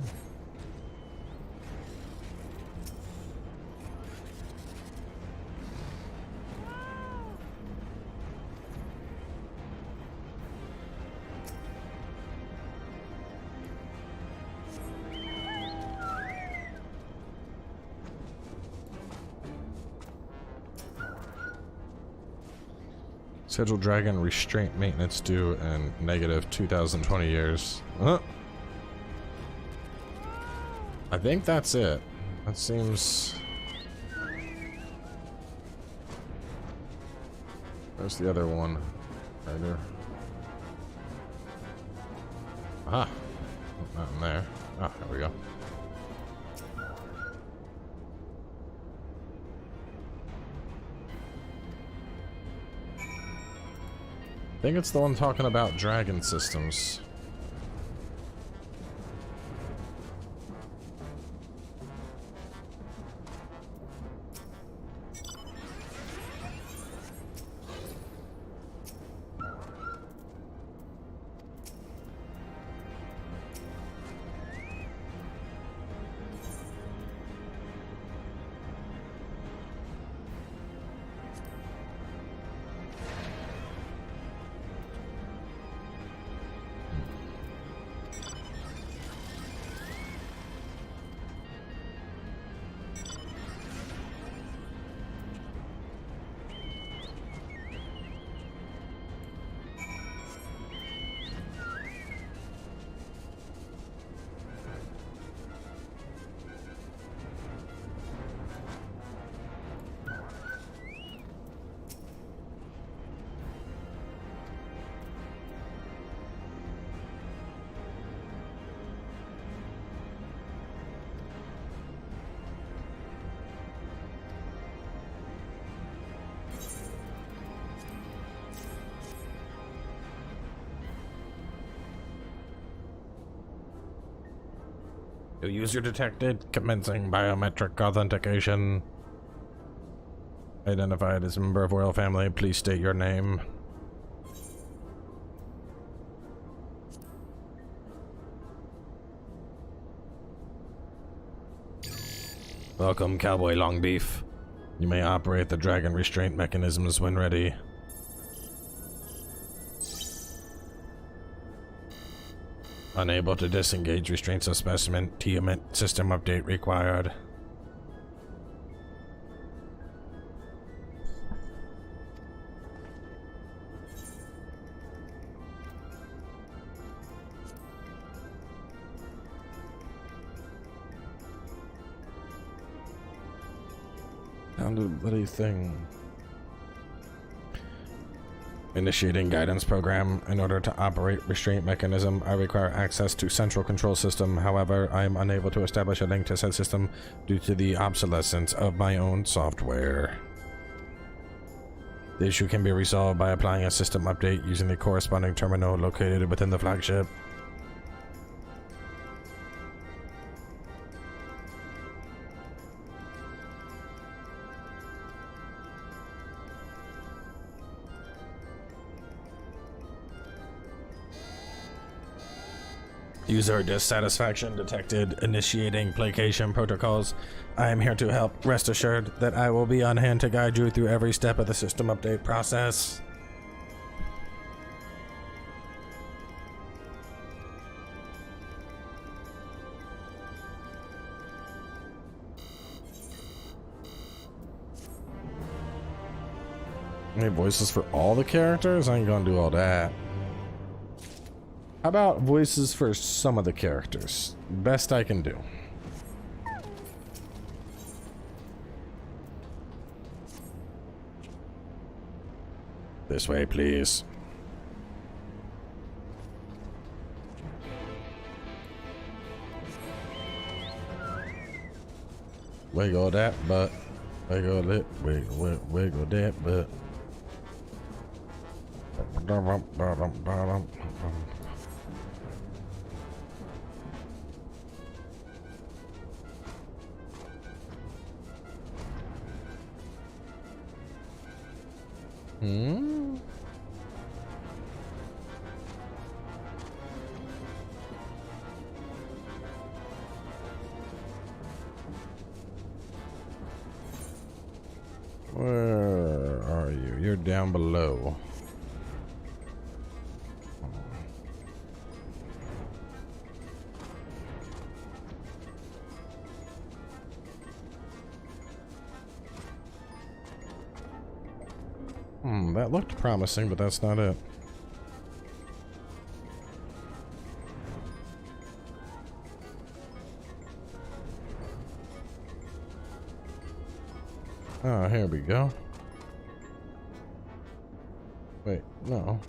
Speaker 1: Scheduled dragon restraint maintenance due in negative 2020 years. I think that's it. That seems... Where's the other one? Right there. Aha! Not in there. Ah, there we go. think it's the one talking about dragon systems. User detected, commencing biometric authentication. Identified as a member of royal family, please state your name. Welcome, Cowboy Longbeef. You may operate the dragon restraint mechanisms when ready. Unable to disengage restraints of specimen. Tiamat system update required. Down to the bloody thing. Initiating guidance program. In order to operate restraint mechanism, I require access to central control system. However, I am unable to establish a link to said system due to the obsolescence of my own software. The issue can be resolved by applying a system update using the corresponding terminal located within the flagship. User dissatisfaction detected. Initiating placation protocols. I am here to help. Rest assured that I will be on hand to guide you through every step of the system update process. Any voices for all the characters? I ain't gonna do all that. How about voices for some of the characters? Best I can do. This way, please. Wiggle that butt. Wiggle it. Wiggle that butt. Where are you? You're down below. That looked promising, but that's not it. Ah, here we go. Wait, no.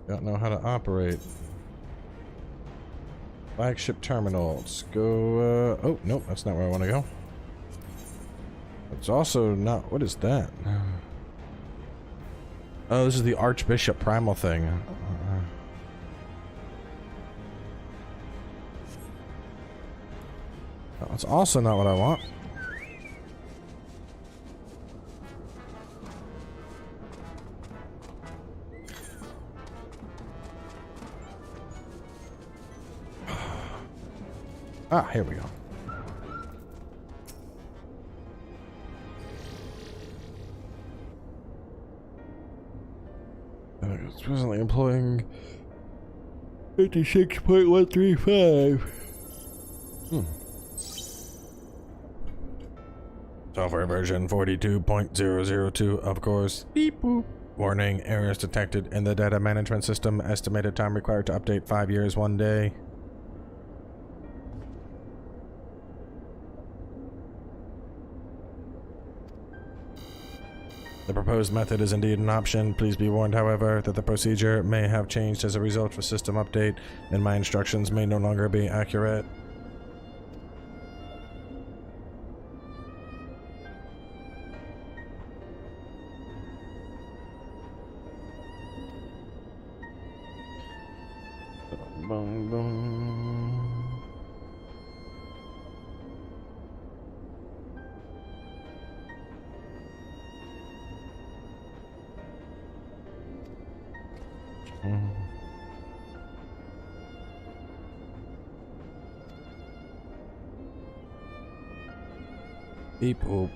Speaker 1: Don't know how to operate. Flagship terminals. Go, oh, nope, that's not where I want to go. It's also not, what is that? Oh, this is the Archbishop Primal thing. That's also not what I want. Ah, here we go. It's presently employing 56.135. Software version 42.002, of course. Beep boop. Warning, errors detected in the data management system. Estimated time required to update 5 years, 1 day. The proposed method is indeed an option. Please be warned, however, that the procedure may have changed as a result of a system update, and my instructions may no longer be accurate. Boom, boom. Beep boop.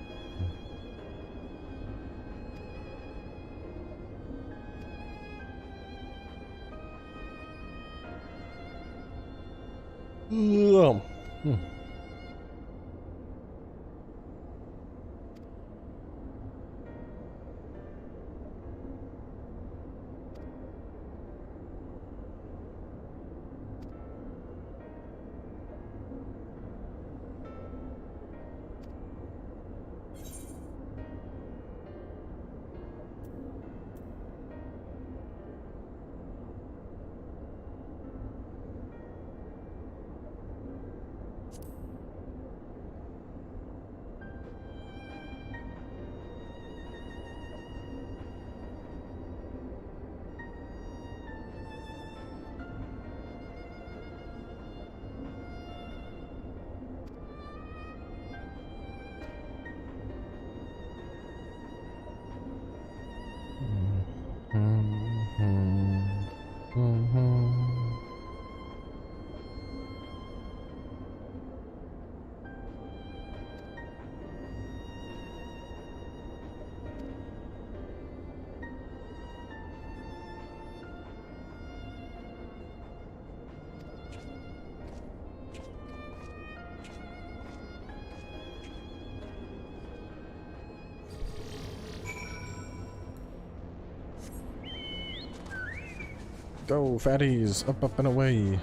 Speaker 1: Go, fatties! Up, up, and away!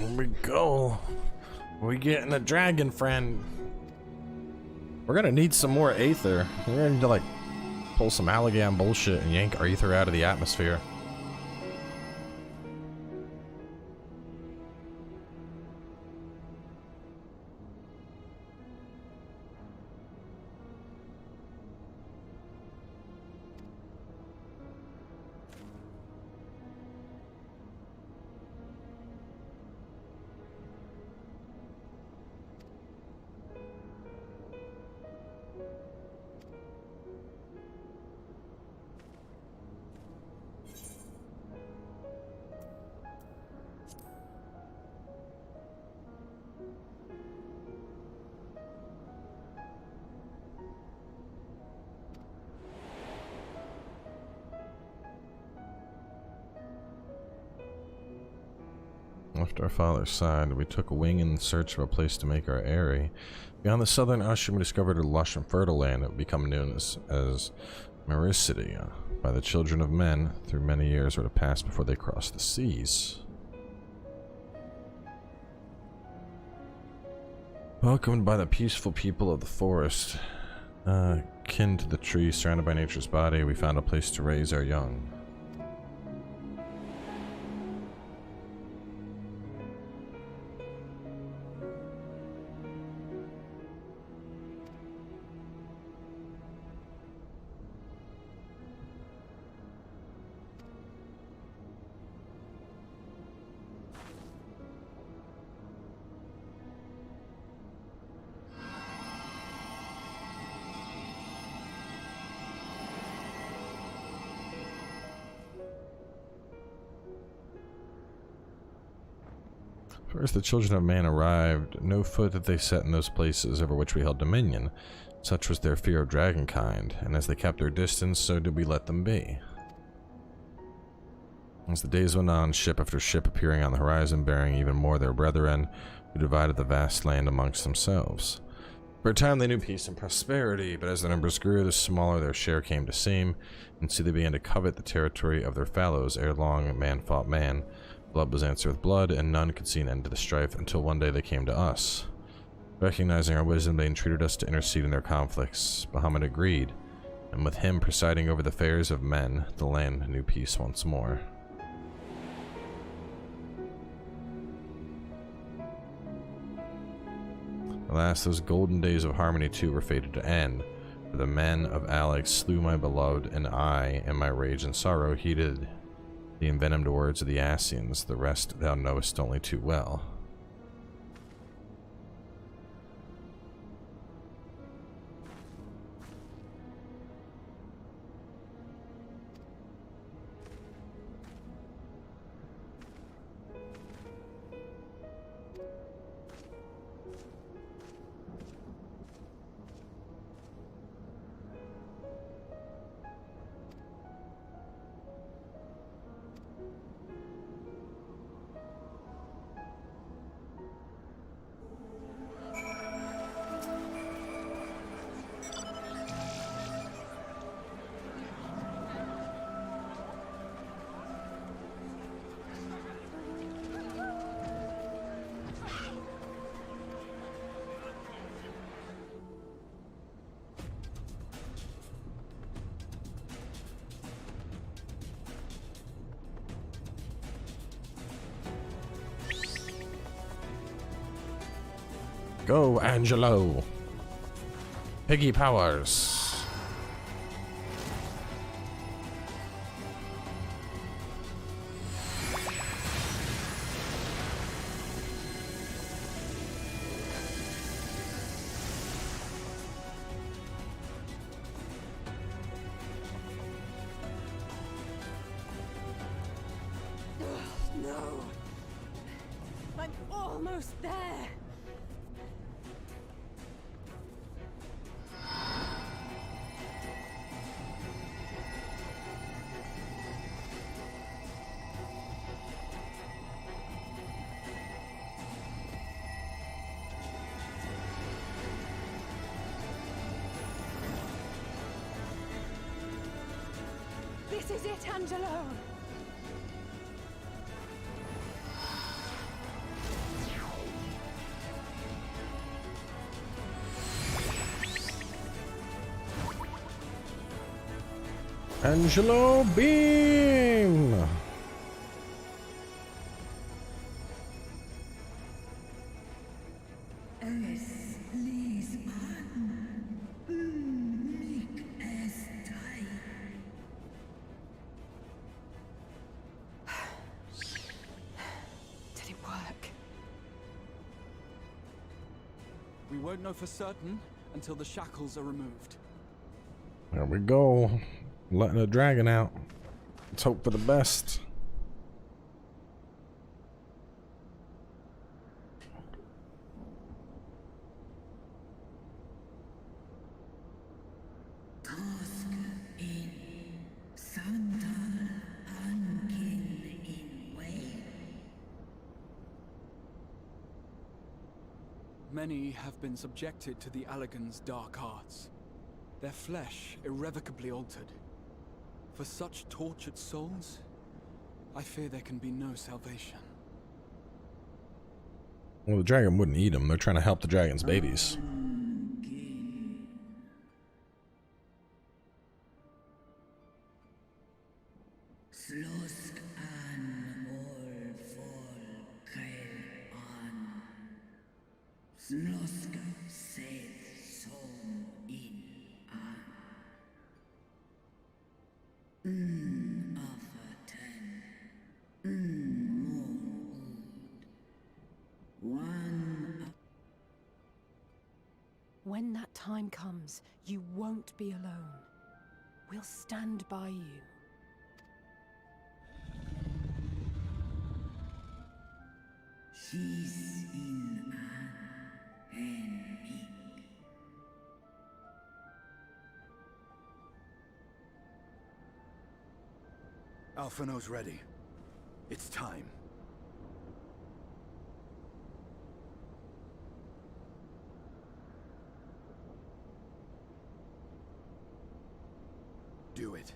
Speaker 1: Here we go. We getting a dragon friend. We're gonna need some more aether. We're gonna need to like pull some Allergan bullshit and yank our ether out of the atmosphere. Left our father's side, we took wing in search of a place to make our eyrie. Beyond the southern ocean, we discovered a lush and fertile land that would become known as Mericidia by the children of men through many years were to pass before they crossed the seas. Welcomed by the peaceful people of the forest, kin to the tree, surrounded by nature's body, we found a place to raise our young. First the children of man arrived, no foot did they set in those places over which we held dominion. Such was their fear of dragonkind, and as they kept their distance, so did we let them be. As the days went on, ship after ship appearing on the horizon, bearing even more their brethren, who divided the vast land amongst themselves. For a time they knew peace and prosperity, but as their numbers grew, the smaller their share came to seem, and so they began to covet the territory of their fellows. Ere long, man fought man. Blood was answered with blood, and none could see an end to the strife until one day they came to us. Recognizing our wisdom, they entreated us to intercede in their conflicts. Bahamut agreed, and with him presiding over the affairs of men, the land knew peace once more. Alas, those golden days of harmony too were fated to end, for the men of Alex slew my beloved, and I, in my rage and sorrow, heeded the envenomed words of the Ascians. The rest thou knowest only too well. Go, Angelo! Piggy powers!
Speaker 5: No! I'm almost there! This is it, Angelo!
Speaker 1: Angelo Beam!
Speaker 3: Es ließ an. Mich es drei.
Speaker 17: Did it work?
Speaker 15: We won't know for certain until the shackles are removed.
Speaker 1: There we go. Letting a dragon out. Let's hope for the best.
Speaker 15: Many have been subjected to the Allagan's dark arts, their flesh irrevocably altered. For such tortured souls, I fear there can be no salvation.
Speaker 1: Well, the dragon wouldn't eat them. They're trying to help the dragon's babies.
Speaker 3: Slusk an all folk an. Slusk seth som in an. Afterten. More one.
Speaker 6: When that time comes, you won't be alone. We'll stand by you.
Speaker 3: She's in an Mheg.
Speaker 21: Alphino's ready. It's time. Do it.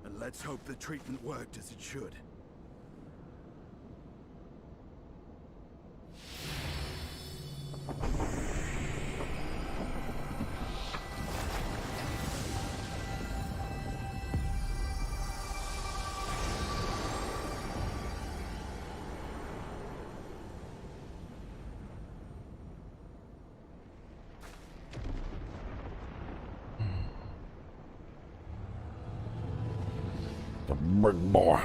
Speaker 21: And let's hope the treatment worked as it should.
Speaker 1: The big boy.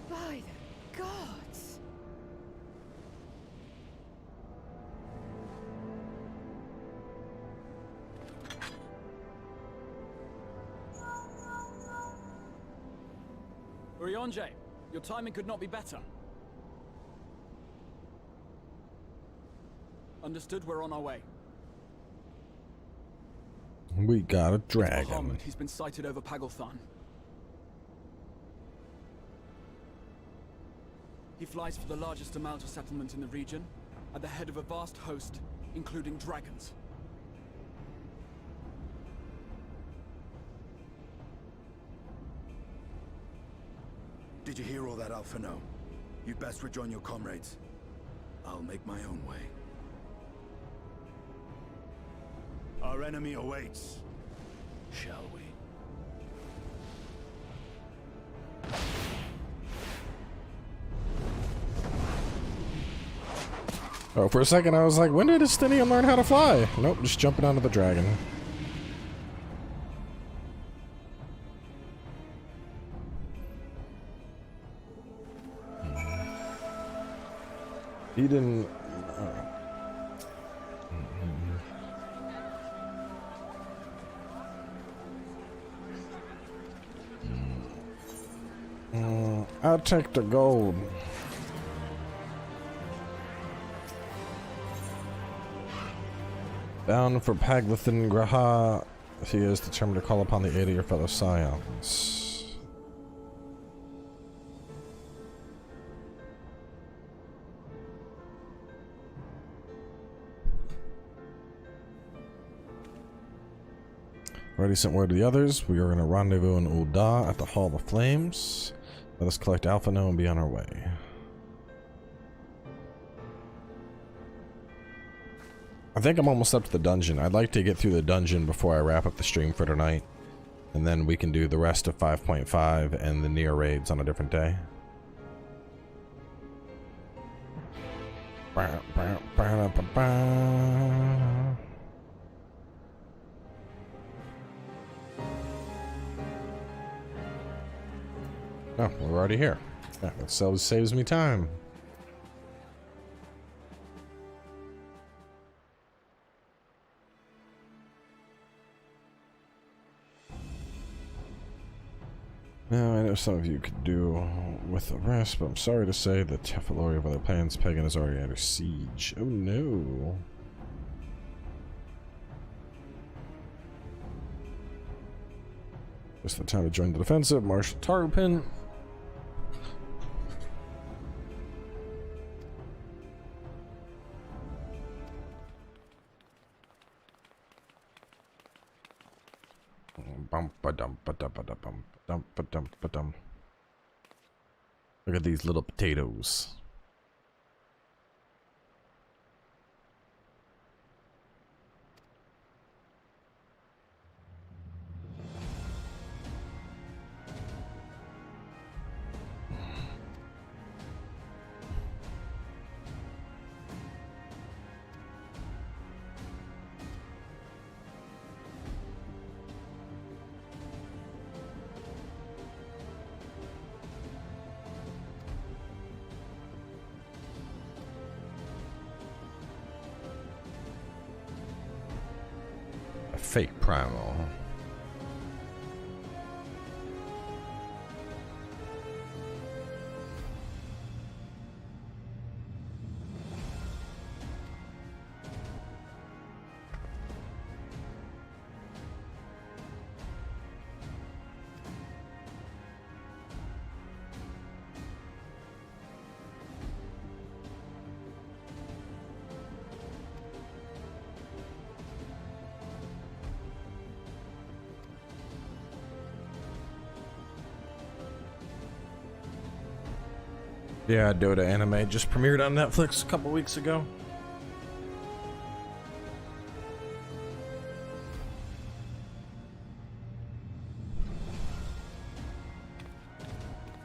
Speaker 6: By the gods!
Speaker 15: Urianger, your timing could not be better. Understood, we're on our way.
Speaker 1: We got a dragon.
Speaker 15: Bahamut, he's been sighted over Pagalthan. He flies for the largest Amalta settlement in the region, at the head of a vast host, including dragons.
Speaker 21: Did you hear all that, Alphino? You'd best rejoin your comrades. I'll make my own way. Our enemy awaits. Shall we?
Speaker 1: Oh, for a second I was like, when did Estinien learn how to fly? Nope, just jumping onto the dragon. He didn't... I'll take the gold. Bound for Paglathan Graha, he is determined to call upon the aid of your fellow scions. Already sent word to the others. We are going to rendezvous in Ul'dah at the Hall of Flames. Let us collect Alphino and be on our way. I think I'm almost up to the dungeon. I'd like to get through the dungeon before I wrap up the stream for tonight. And then we can do the rest of 5.5 and the near raids on a different day. Oh, we're already here. Yeah, that saves me time. Now, I know some of you could do with the rest, but I'm sorry to say that Telophoroi of other plans, Pagan is already under siege. Oh no. Just the time to join the defensive. Marshal Tarupin. Look at these little potatoes. Fake primal. Yeah, Dota anime just premiered on Netflix a couple weeks ago.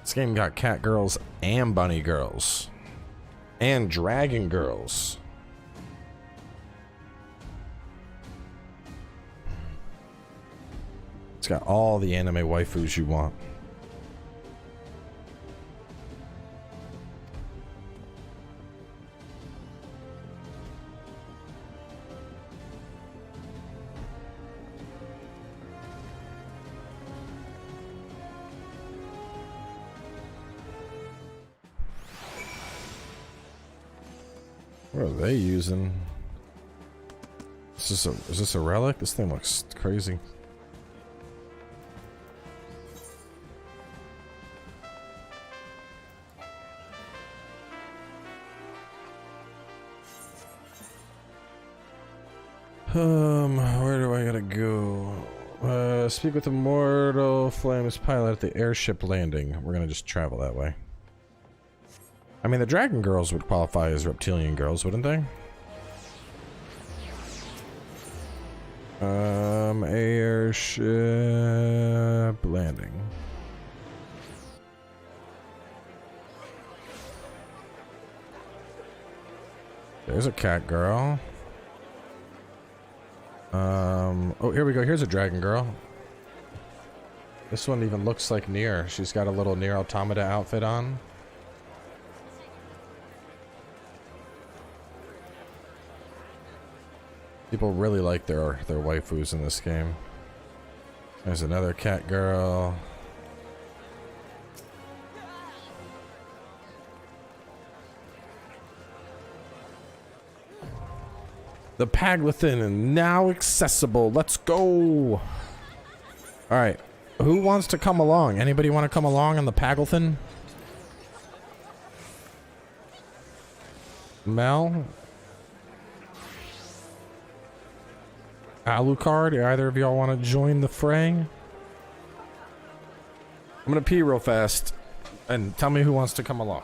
Speaker 1: This game got cat girls and bunny girls and dragon girls. It's got all the anime waifus you want. What are they using? Is this a relic? This thing looks crazy. Where do I gotta go? Speak with the Mortal Flames pilot at the airship landing. We're gonna just travel that way. I mean, the Dragon Girls would qualify as reptilian girls, wouldn't they? Airship landing. There's a cat girl. Oh, here we go. Here's a dragon girl. This one even looks like Nier. She's got a little Nier Automata outfit on. People really like their waifus in this game. There's another cat girl. The Paglathin is now accessible. Let's go. Alright. Who wants to come along? Anybody want to come along on the Paglathin? Mel? Alucard? Do either of y'all want to join the fray? I'm gonna pee real fast. And tell me who wants to come along.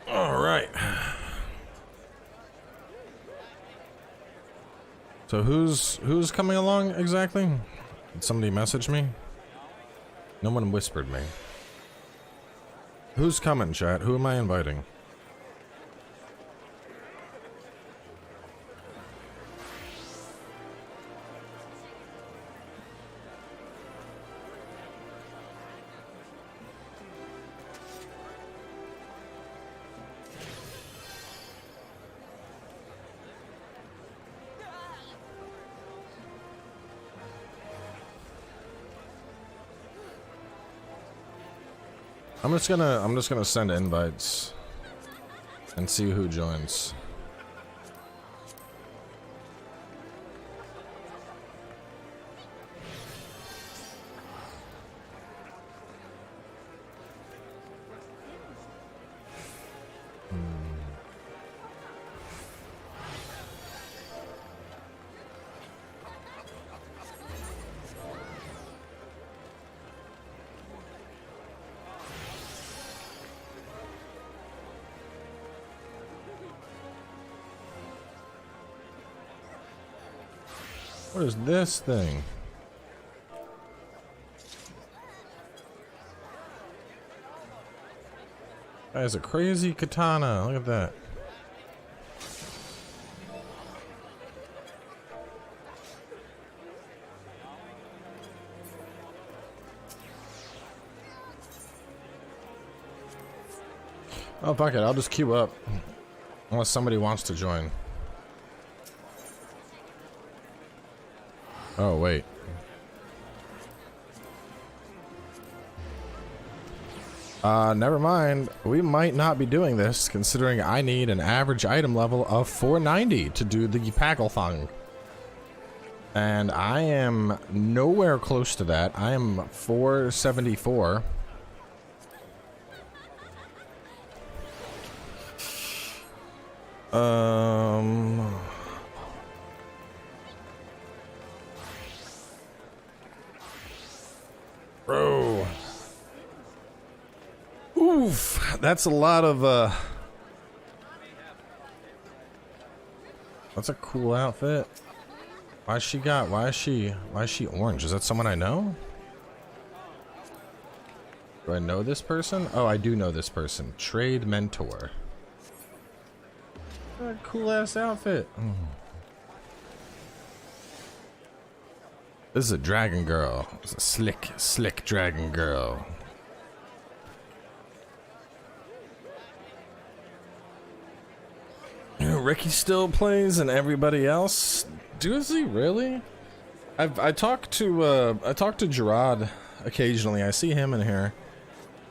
Speaker 1: All right. So who's coming along exactly? Did somebody message me? No one whispered me. Who's coming, chat? Who am I inviting? I'm just gonna send invites and see who joins. What is this thing? That is a crazy katana. Look at that. Oh, fuck it. I'll just queue up. Unless somebody wants to join. Oh, wait. Never mind. We might not be doing this, considering I need an average item level of 490 to do the Packlethong. And I am nowhere close to that. I am 474. Bro. Oof, that's a lot of, that's a cool outfit. Why is she orange? Is that someone I know? Do I know this person? Oh, I do know this person. Trade mentor. What a cool ass outfit. This is a dragon girl. It's a slick dragon girl. Ricky still plays and everybody else. Does he really? I talk to Gerard occasionally. I see him in here.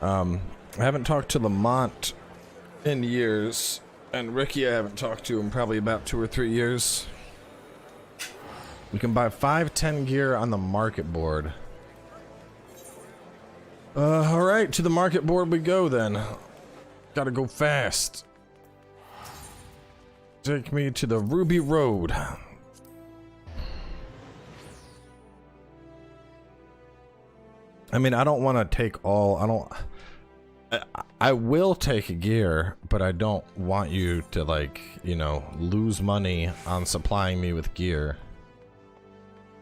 Speaker 1: I haven't talked to Lamont in years, and Ricky I haven't talked to in probably about 2 or 3 years. You can buy 510 gear on the market board. Alright, to the market board we go then. Gotta go fast. Take me to the Ruby Road. I mean, I don't want to take all, I will take gear, but I don't want you to, like, you know, lose money on supplying me with gear.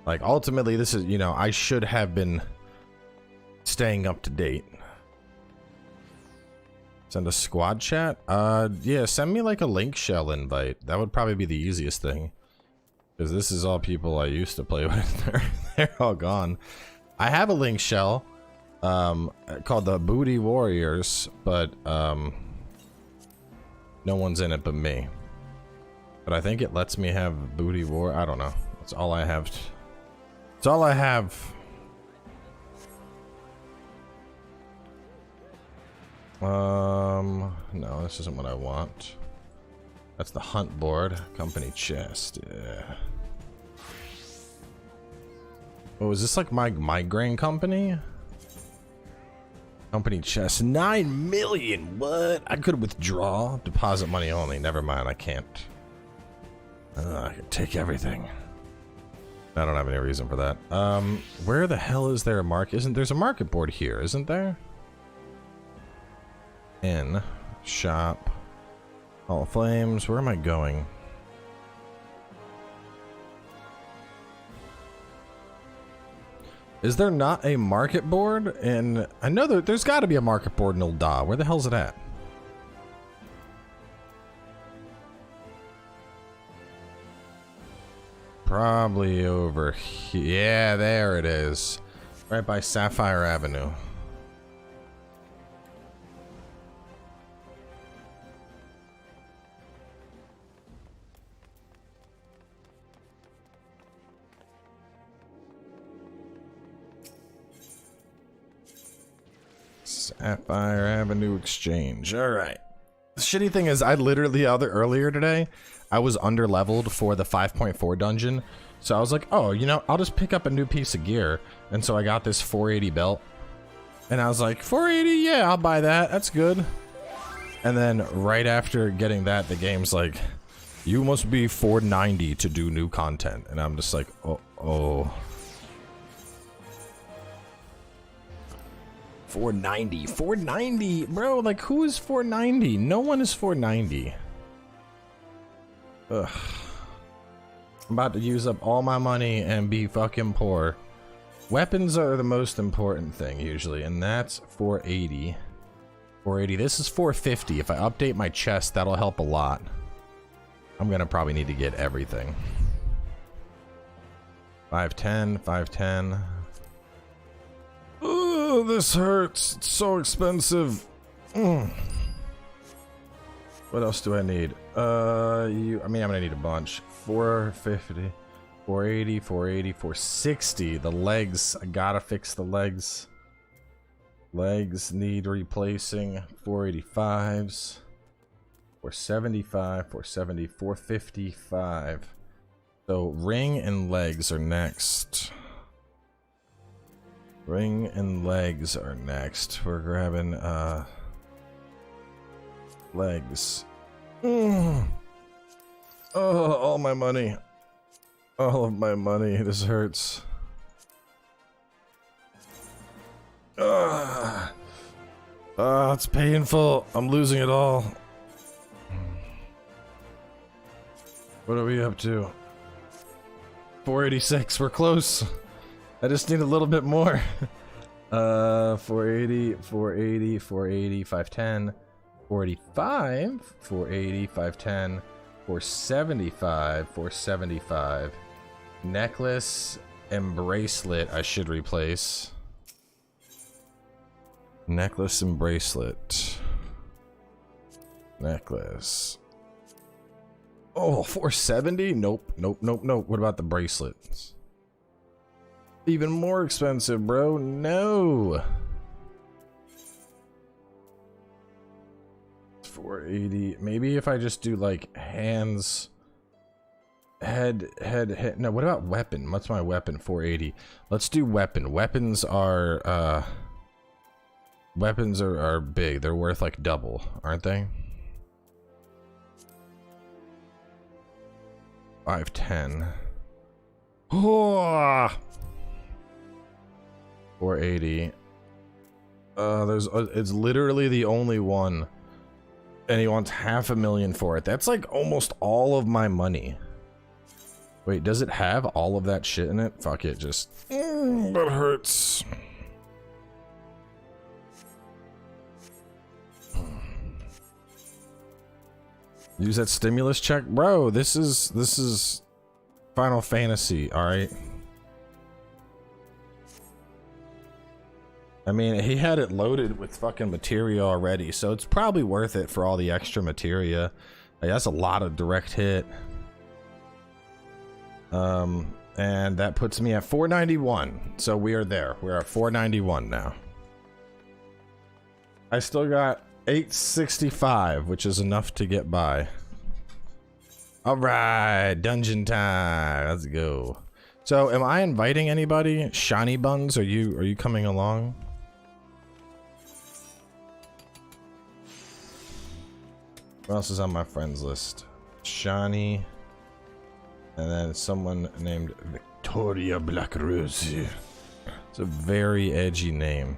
Speaker 1: Like, ultimately, this is, you know, I should have been staying up to date. Send a squad chat? Yeah, send me like a link shell invite. That would probably be the easiest thing. Because this is all people I used to play with. They're all gone. I have a link shell called the Booty Warriors, but no one's in it but me. But I think it lets me have Booty War. I don't know. That's all I have. It's all I have. No, this isn't what I want. That's the hunt board. Company chest. Yeah. Oh, is this like my migraine company? Company chest. 9 million. What? I could withdraw. Deposit money only. Never mind. I can't. I can take everything. I don't have any reason for that. Where the hell is there a market? There's a market board here, isn't there? In shop, Hall of Flames. Where am I going? Is there not a market board? And I know that there's got to be a market board in Ul'dah. Where the hell's it at? Probably over here. Yeah, there it is. Right by Sapphire Avenue. Sapphire Avenue Exchange. Alright. The shitty thing is, I literally earlier today, I was under-leveled for the 5.4 dungeon. So I was like, oh, you know, I'll just pick up a new piece of gear. And so I got this 480 belt. And I was like, 480? Yeah, I'll buy that. That's good. And then right after getting that, the game's like, you must be 490 to do new content. And I'm just like, oh. 490. 490? Bro, like, who is 490? No one is 490. Ugh. I'm about to use up all my money and be fucking poor. Weapons are the most important thing usually, and that's 480. 480. This is 450. If I update my chest, that'll help a lot. I'm gonna probably need to get everything. 510, 510. Oh, this hurts. It's so expensive. What else do I need? I mean, I'm gonna need a bunch. 450, 480, 480, 460. The legs. I gotta fix the legs. Legs need replacing. 485s. 475, 470, 455. So ring and legs are next. Ring and legs are next. We're grabbing legs. Oh, all my money. All of my money. This hurts. It's painful. I'm losing it all. What are we up to? 486. We're close. I just need a little bit more. 480, 480, 480, 510, 485, 480, 510, 475, 475. Necklace and bracelet I should replace. Necklace and bracelet. Necklace. Oh, 470? Nope, nope, nope, nope. What about the bracelets? Even more expensive, bro. No. 480. Maybe if I just do like hands, head. No, what about weapon? What's my weapon? 480. Let's do weapon. Weapons are big. They're worth like double, aren't they? 510. Oh! 480. It's literally the only one, and he wants $500,000 for it. That's like almost all of my money. Wait, does it have all of that shit in it? Fuck it, just that hurts. Use that stimulus check, bro. This is Final Fantasy, all right. I mean, he had it loaded with fucking materia already, so it's probably worth it for all the extra materia. Like, that's a lot of direct hit. And that puts me at 491. So we are there. We're at 491 now. I still got 865, which is enough to get by. All right, dungeon time. Let's go. So, am I inviting anybody? Shiny Buns, are you coming along? What else is on my friends list? Shani, and then someone named Victoria Blackrose. It's a very edgy name.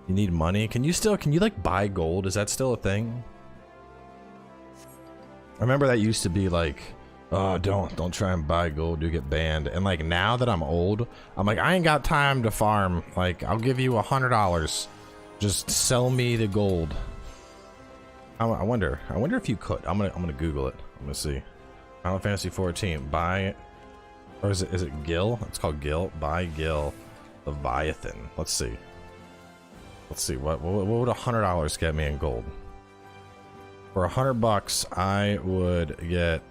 Speaker 1: You need money? Can you like buy gold? Is that still a thing? I remember that used to be like, oh, don't try and buy gold, you get banned. And like now that I'm old, I'm like, I ain't got time to farm. Like, I'll give you $100. Just sell me the gold. I wonder if you could. I'm gonna Google it. I'm gonna see. Final Fantasy XIV. Buy, or is it Gil? It's called Gil. Buy Gil Leviathan. Let's see. Let's see. What would $100 get me in gold? For $100, I would get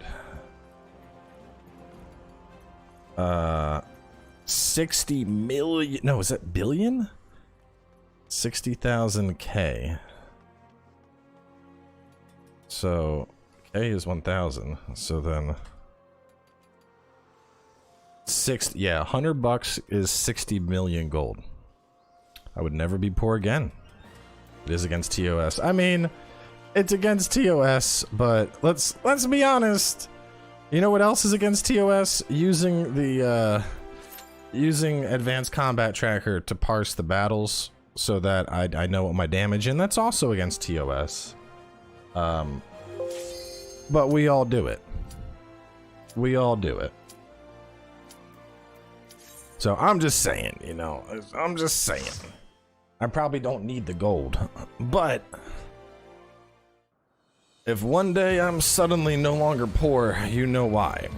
Speaker 1: 60 million. No, is that billion? 60,000 K. So K is 1,000. So then $100 is 60 million gold. I would never be poor again. It is against TOS. I mean, it's against TOS, but let's be honest. You know what else is against TOS? Using the using advanced combat tracker to parse the battles so that I know what my damage, and that's also against TOS. But we all do it. We all do it. So I'm just saying, you know, I'm just saying. I probably don't need the gold, but if one day I'm suddenly no longer poor, you know why.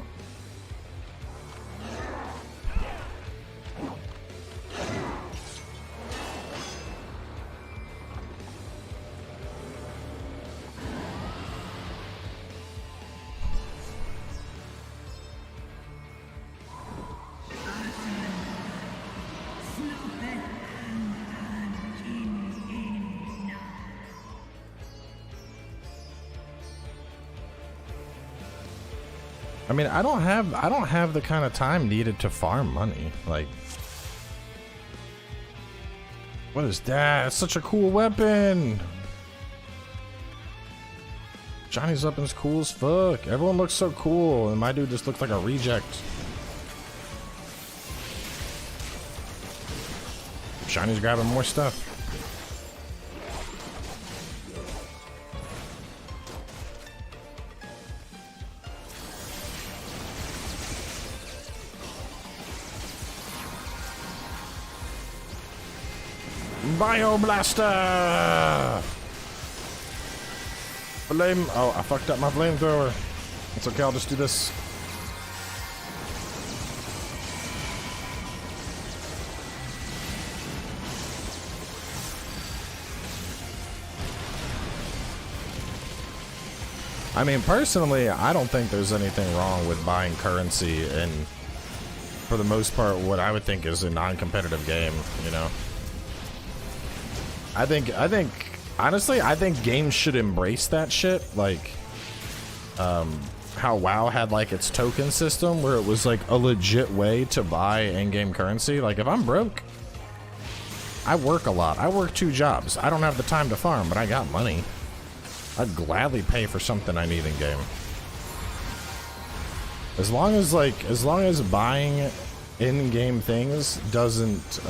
Speaker 1: I mean, I don't have the kind of time needed to farm money. Like, what is that? It's such a cool weapon. Johnny's weapon's cool as fuck. Everyone looks so cool, and my dude just looks like a reject. Shini's grabbing more stuff. Bioblaster! Flame. Oh, I fucked up my flamethrower. It's okay, I'll just do this. I mean, personally, I don't think there's anything wrong with buying currency in, for the most part, what I would think is a non-competitive game, you know? Honestly, I think games should embrace that shit. Like, how WoW had like its token system where it was like a legit way to buy in-game currency. Like, if I'm broke, I work a lot. I work 2 jobs. I don't have the time to farm, but I got money. I'd gladly pay for something I need in-game. As long as buying in-game things doesn't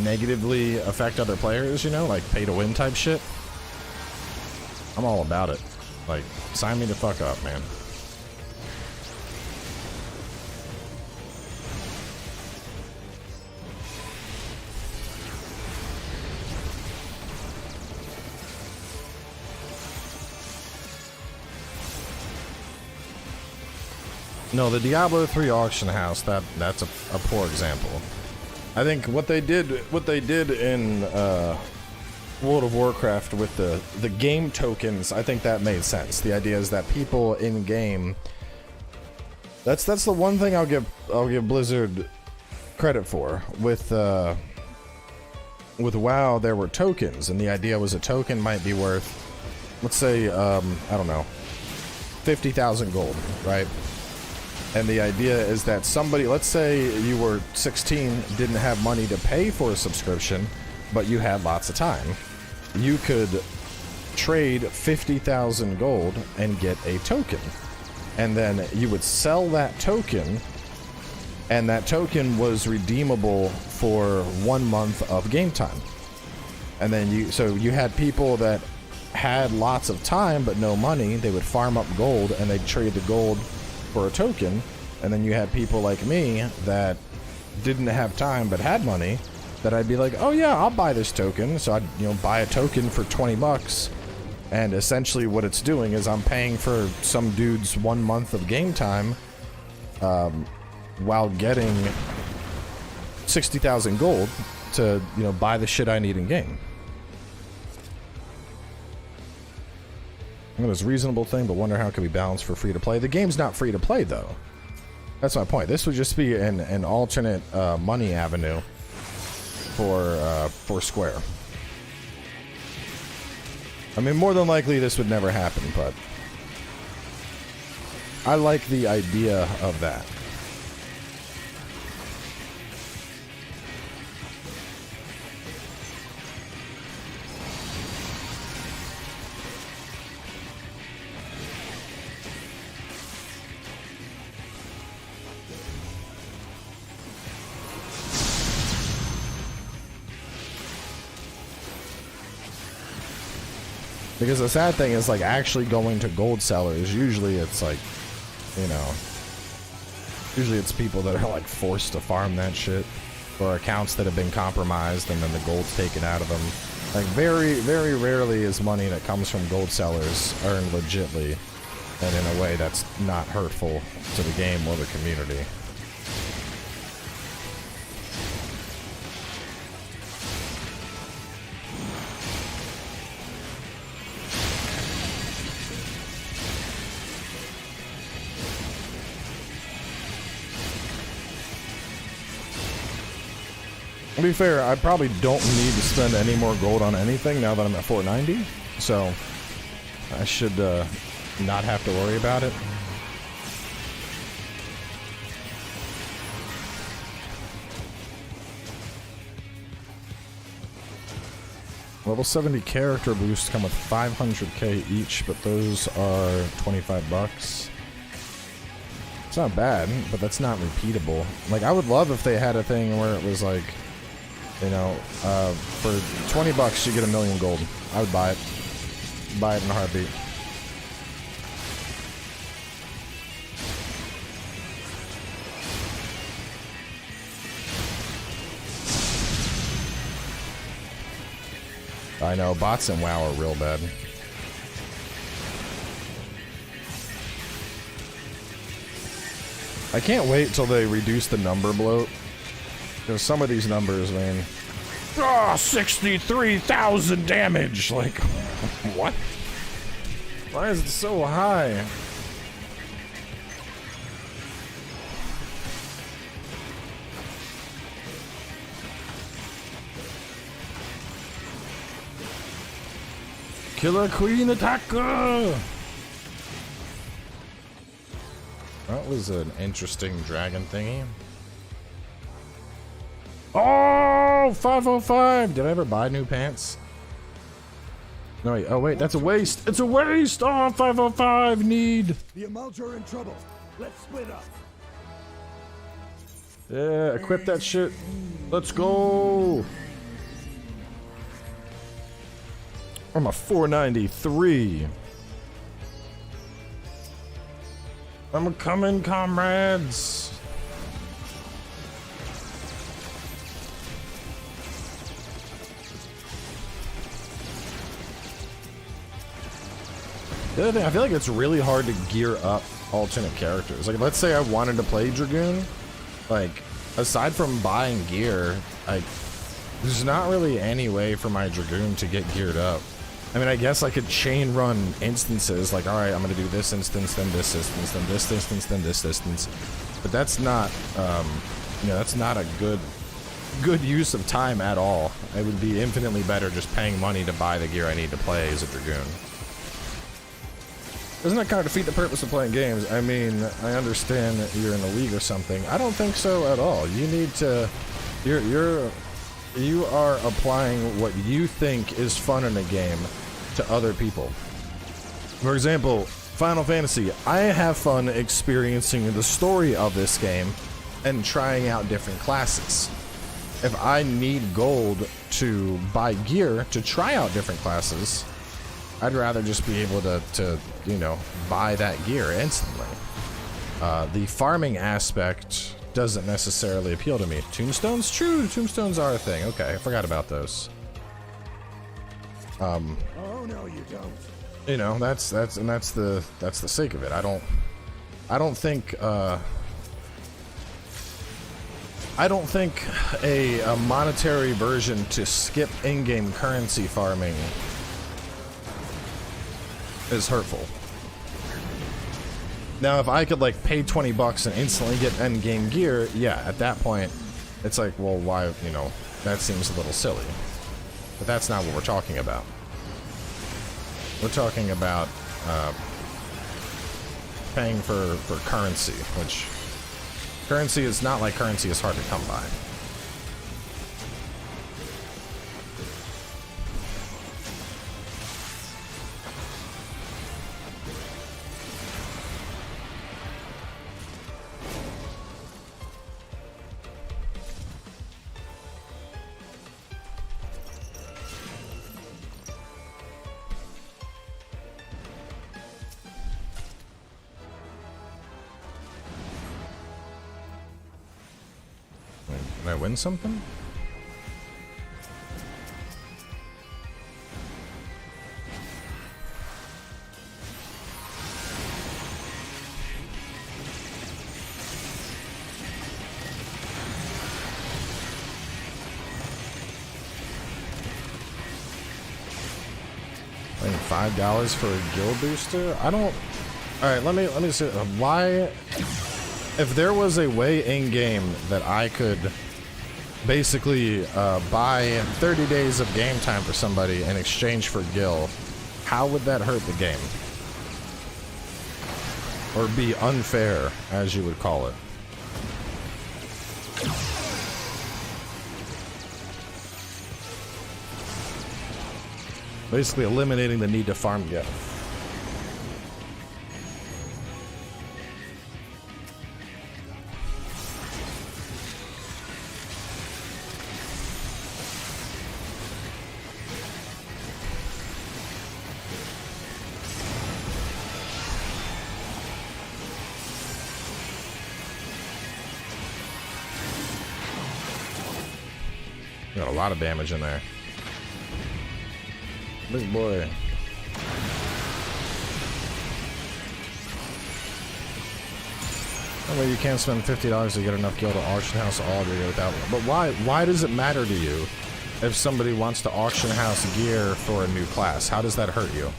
Speaker 1: negatively affect other players, you know, like pay to win type shit, I'm all about it. Like, sign me the fuck up, man. No, the Diablo 3 auction house, that's a poor example. I think what they did in World of Warcraft with the game tokens, I think that made sense. The idea is that people in game, that's the one thing I'll give Blizzard credit for. With WoW, there were tokens, and the idea was a token might be worth, let's say, I don't know, 50,000 gold, right? And the idea is that somebody, let's say you were 16, didn't have money to pay for a subscription, but you had lots of time. You could trade 50,000 gold and get a token. And then you would sell that token, and that token was redeemable for 1 month of game time. And then you had people that had lots of time but no money. They would farm up gold and they'd trade the gold for a token. And then you had people like me that didn't have time but had money, that I'd be like, oh yeah, I'll buy this token. So I'd, you know, buy a token for 20 bucks, and essentially what it's doing is I'm paying for some dude's 1 month of game time, while getting 60,000 gold to, you know, buy the shit I need in game. It was a reasonable thing, but wonder how it could be balanced for free to play. The game's not free to play though. That's my point. This would just be an alternate money avenue for Square. I mean, more than likely this would never happen, but I like the idea of that. Because the sad thing is, like, actually going to gold sellers, usually it's like, you know, Usually it's people that are like forced to farm that shit, or accounts that have been compromised and then the gold's taken out of them. Like very, very rarely is money that comes from gold sellers earned legitly and in a way that's not hurtful to the game or the community. To be fair, I probably don't need to spend any more gold on anything now that I'm at 490, so I should not have to worry about it. Level 70 character boosts come with 500k each, but those are 25 bucks. It's not bad, but that's not repeatable. Like, I would love if they had a thing where it was like, you know, for 20 bucks you get 1,000,000 gold. I would buy it. Buy it in a heartbeat. I know, bots in WoW are real bad. I can't wait till they reduce the number bloat. Because some of these numbers, man. Oh, 63,000 damage! Like, what? Why is it so high? Killer Queen attacker! That was an interesting dragon thingy. Oh, 505! Did I ever buy new pants? No, wait. Oh, wait, that's a waste. It's a waste! Oh, 505 need!
Speaker 11: The Amalj are in trouble. Let's split up.
Speaker 1: Yeah, equip that shit. Let's go! I'm a 493. I'm a coming, comrades. The other thing, I feel like it's really hard to gear up alternate characters. Like, let's say I wanted to play Dragoon. Like, aside from buying gear, like, there's not really any way for my Dragoon to get geared up. I mean, I guess I could chain run instances, like, alright, I'm gonna do this instance, then this instance, then this instance, then this instance. But that's not, you know, that's not a good use of time at all. It would be infinitely better just paying money to buy the gear I need to play as a Dragoon. Doesn't that kind of defeat the purpose of playing games? I mean, I understand that you're in a league or something. I don't think so at all. You need to... You are applying what you think is fun in a game to other people. For example, Final Fantasy. I have fun experiencing the story of this game and trying out different classes. If I need gold to buy gear to try out different classes, I'd rather just be able to you know, buy that gear instantly. The farming aspect doesn't necessarily appeal to me. Tombstones? True, tombstones are a thing. Okay, I forgot about those.
Speaker 11: Oh no, you don't.
Speaker 1: You know, that's the sake of it. I don't think a monetary version to skip in-game currency farming is hurtful. Now, if I could like pay 20 bucks and instantly get end-game gear, yeah, at that point, it's like, well, why, you know, that seems a little silly. But that's not what we're talking about. We're talking about paying for currency, which currency is not like currency is hard to come by. win something? $5 for a guild booster? I don't. All right, let me see. Why? If there was a way in game that I could basically buy 30 days of game time for somebody in exchange for gil, how would that hurt the game? Or be unfair, as you would call it? Basically eliminating the need to farm gil. Got a lot of damage in there. Big boy. That way you can't spend $50 to get enough gil to auction house all gear without. But why does it matter to you if somebody wants to auction house gear for a new class? How does that hurt you?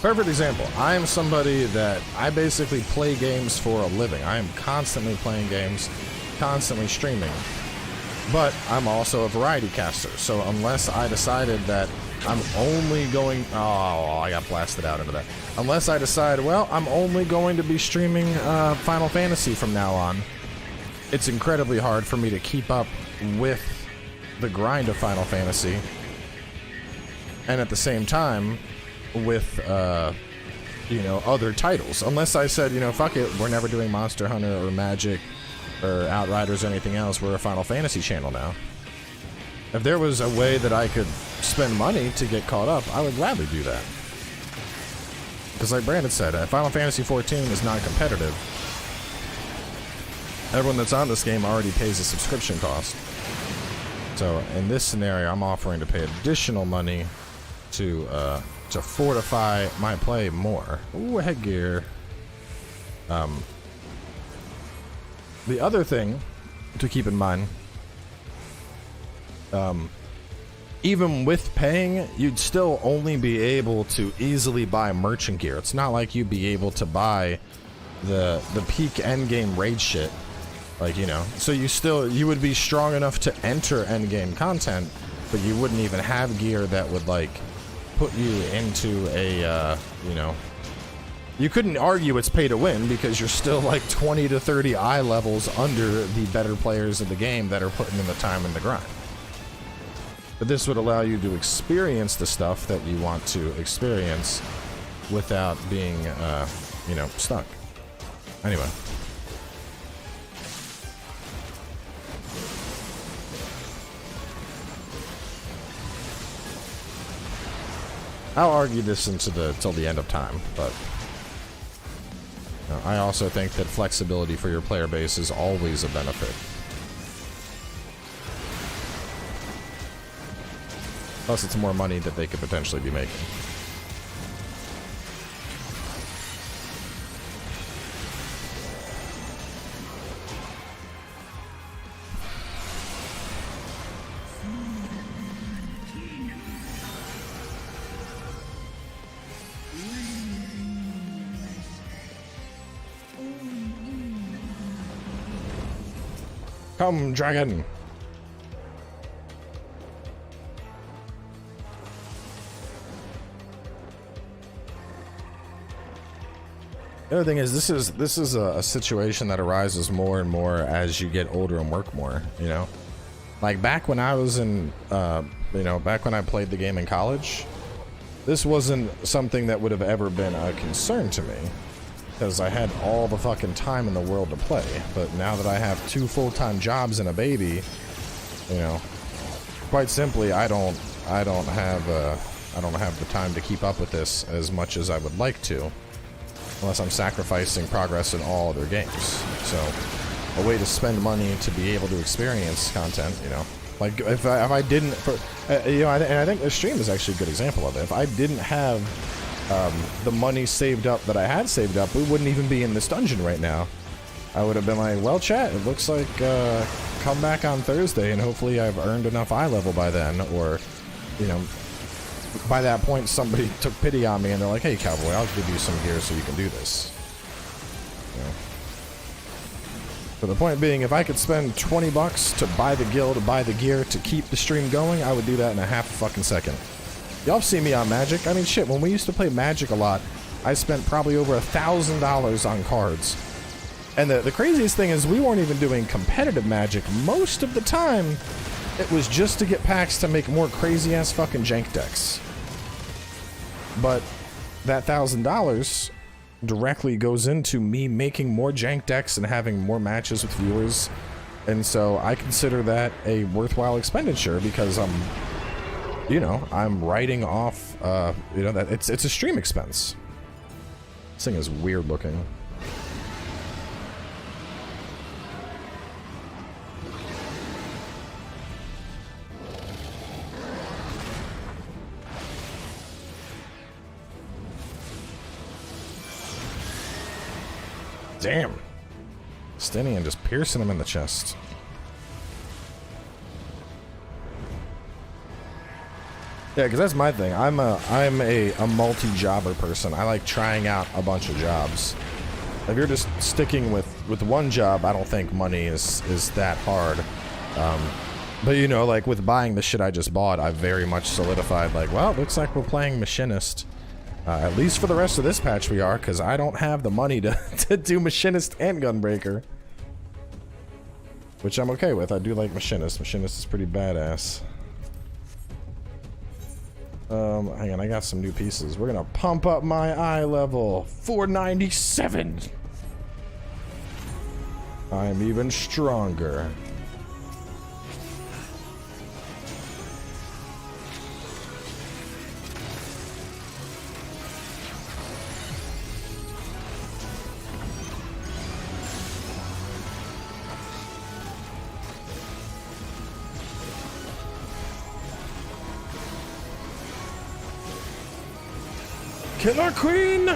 Speaker 1: Perfect example. I am somebody that I basically play games for a living. I am constantly playing games, constantly streaming. But I'm also a variety caster. So unless I decided that I'm only going... Oh, I got blasted out into that. Unless I decide, well, I'm only going to be streaming Final Fantasy from now on, it's incredibly hard for me to keep up with the grind of Final Fantasy. And at the same time, with you know, other titles, unless I said, you know, fuck it, we're never doing Monster Hunter or Magic or Outriders or anything else, we're a Final Fantasy channel now. If there was a way that I could spend money to get caught up, I would gladly do that, because like Brandon said, Final Fantasy XIV is not competitive. Everyone that's on this game already pays a subscription cost, so in this scenario I'm offering to pay additional money to fortify my play more. Ooh, headgear. The other thing to keep in mind, even with paying, you'd still only be able to easily buy merchant gear. It's not like you'd be able to buy the peak endgame raid shit. Like, you know, so you would be strong enough to enter endgame content, but you wouldn't even have gear that would, like, put you into a, you know, you couldn't argue it's pay to win because you're still like 20 to 30 eye levels under the better players of the game that are putting in the time and the grind. But this would allow you to experience the stuff that you want to experience without being, you know, stuck. Anyway. I'll argue this till the end of time, but you know, I also think that flexibility for your player base is always a benefit. Plus, it's more money that they could potentially be making. Come, dragon! The other thing is, this is a situation that arises more and more as you get older and work more, you know? Like, back when I was in, you know, back when I played the game in college, this wasn't something that would have ever been a concern to me. because I had all the fucking time in the world to play. But now that I have 2 full-time jobs and a baby, you know, quite simply, I don't have the time to keep up with this as much as I would like to, unless I'm sacrificing progress in all other games. So, a way to spend money to be able to experience content, you know. Like, if I didn't, you know, and I think the stream is actually a good example of it. If I didn't have the money saved up that I had saved up, we wouldn't even be in this dungeon right now. I would have been like, well, chat, it looks like, come back on Thursday and hopefully I've earned enough eye level by then, or, you know, by that point somebody took pity on me and they're like, hey, Cowboy, I'll give you some gear so you can do this. You know. But the point being, if I could spend 20 bucks to buy the guild, to buy the gear, to keep the stream going, I would do that in a half a fucking second. Y'all see me on Magic? I mean, shit, when we used to play Magic a lot, I spent probably over $1,000 on cards. And the craziest thing is we weren't even doing competitive Magic. Most of the time, it was just to get packs to make more crazy-ass fucking jank decks. But that $1,000 directly goes into me making more jank decks and having more matches with viewers. And so I consider that a worthwhile expenditure because you know, I'm writing off, you know, that it's a stream expense. This thing is weird looking. Damn. Estinien just piercing him in the chest. Yeah, because that's my thing. I'm a multi-jobber person. I like trying out a bunch of jobs. If you're just sticking with one job, I don't think money is that hard. But you know, like with buying the shit I just bought, I've very much solidified, like, well, it looks like we're playing Machinist. At least for the rest of this patch we are, because I don't have the money to do Machinist and Gunbreaker. Which I'm okay with. I do like Machinist. Machinist is pretty badass. Hang on, I got some new pieces. We're gonna pump up my eye level. 497! I'm even stronger. Killer Queen!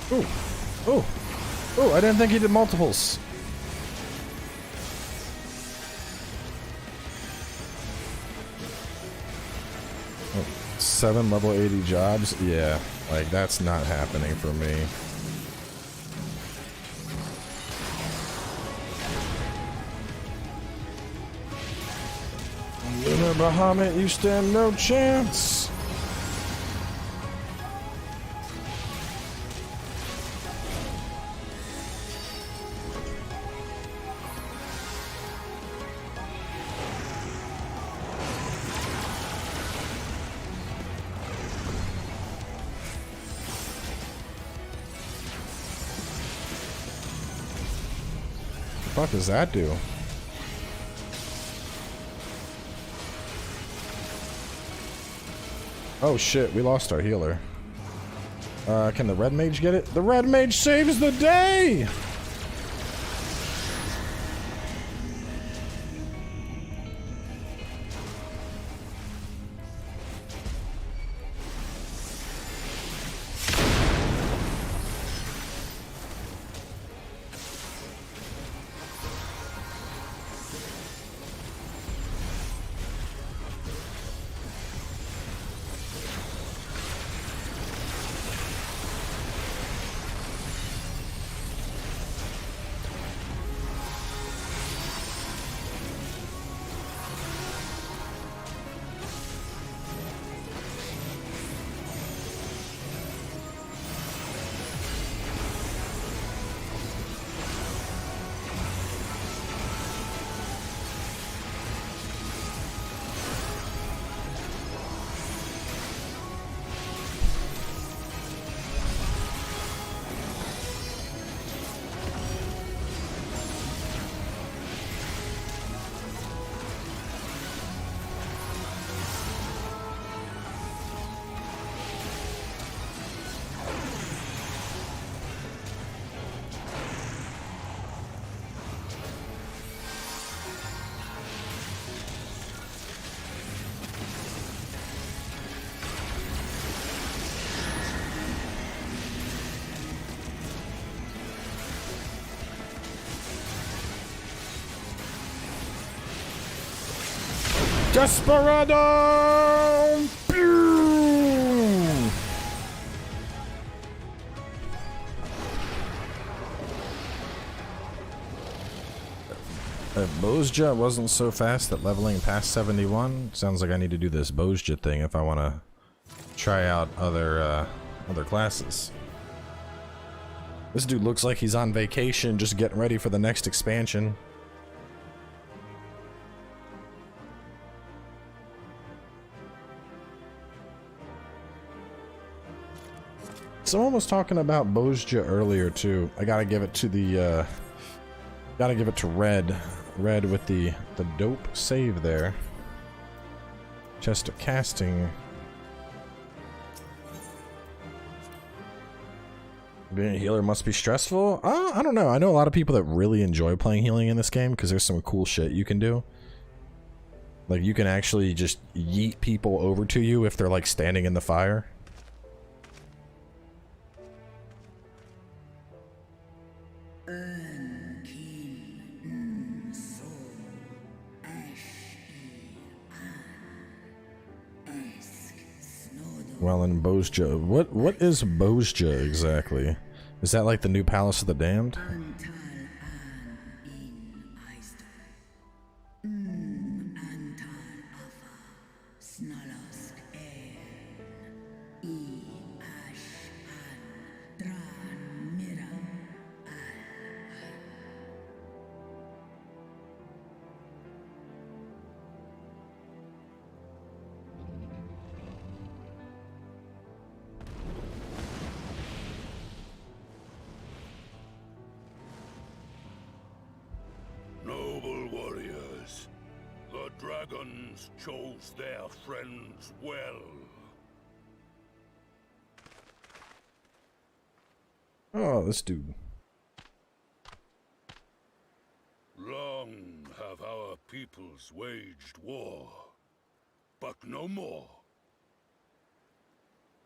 Speaker 1: Ooh. Oh. Oh, I didn't think he did multiples. Oh, 7 level 80 jobs? Yeah, like that's not happening for me. Lunar Bahamut, you stand no chance. What does that do? Oh shit, we lost our healer. Can the red mage get it? The red mage saves the day! Desperado! Pew! If Bozja wasn't so fast at leveling past 71, sounds like I need to do this Bozja thing if I want to try out other classes. This dude looks like he's on vacation, just getting ready for the next expansion. Someone was talking about Bozja earlier too. I gotta give it to the gotta give it to Red with the dope save there. Chest of casting. Being a healer must be stressful. I don't know. I know a lot of people that really enjoy playing healing in this game because there's some cool shit you can do. Like you can actually just yeet people over to you if they're like standing in the fire. Well, in Bozja, what is Bozja exactly? Is that like the new Palace of the Damned?
Speaker 9: Noble warriors, the dragons chose their friends well.
Speaker 1: Oh, this dude.
Speaker 9: Long have our peoples waged war, but no more.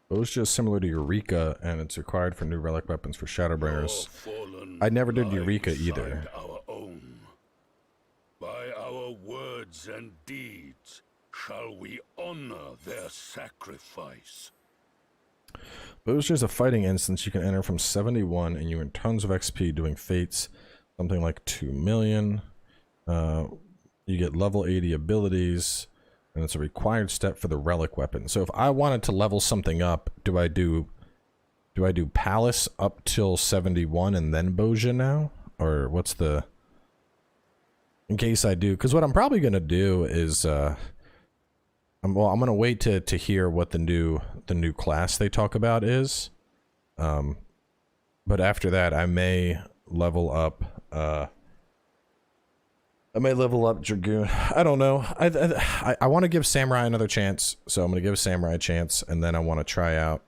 Speaker 1: Bozja is similar to Eureka, and it's required for new relic weapons for Shadowbringers. I never did Eureka either.
Speaker 9: Our own. By our words and deeds shall we honor their sacrifice.
Speaker 1: Bozja is a fighting instance you can enter from 71, and you earn tons of XP doing fates, something like 2 million. You get level 80 abilities, and it's a required step for the relic weapon. So if I wanted to level something up, do I do Palace up till 71 and then Bozja now? Or what's the... In case I do, because what I'm probably going to do is... I'm going to wait to hear what the new class they talk about is. But after that, I may level up... I may level up Dragoon. I don't know. I want to give Samurai another chance, so I'm going to give Samurai a chance, and then I want to try out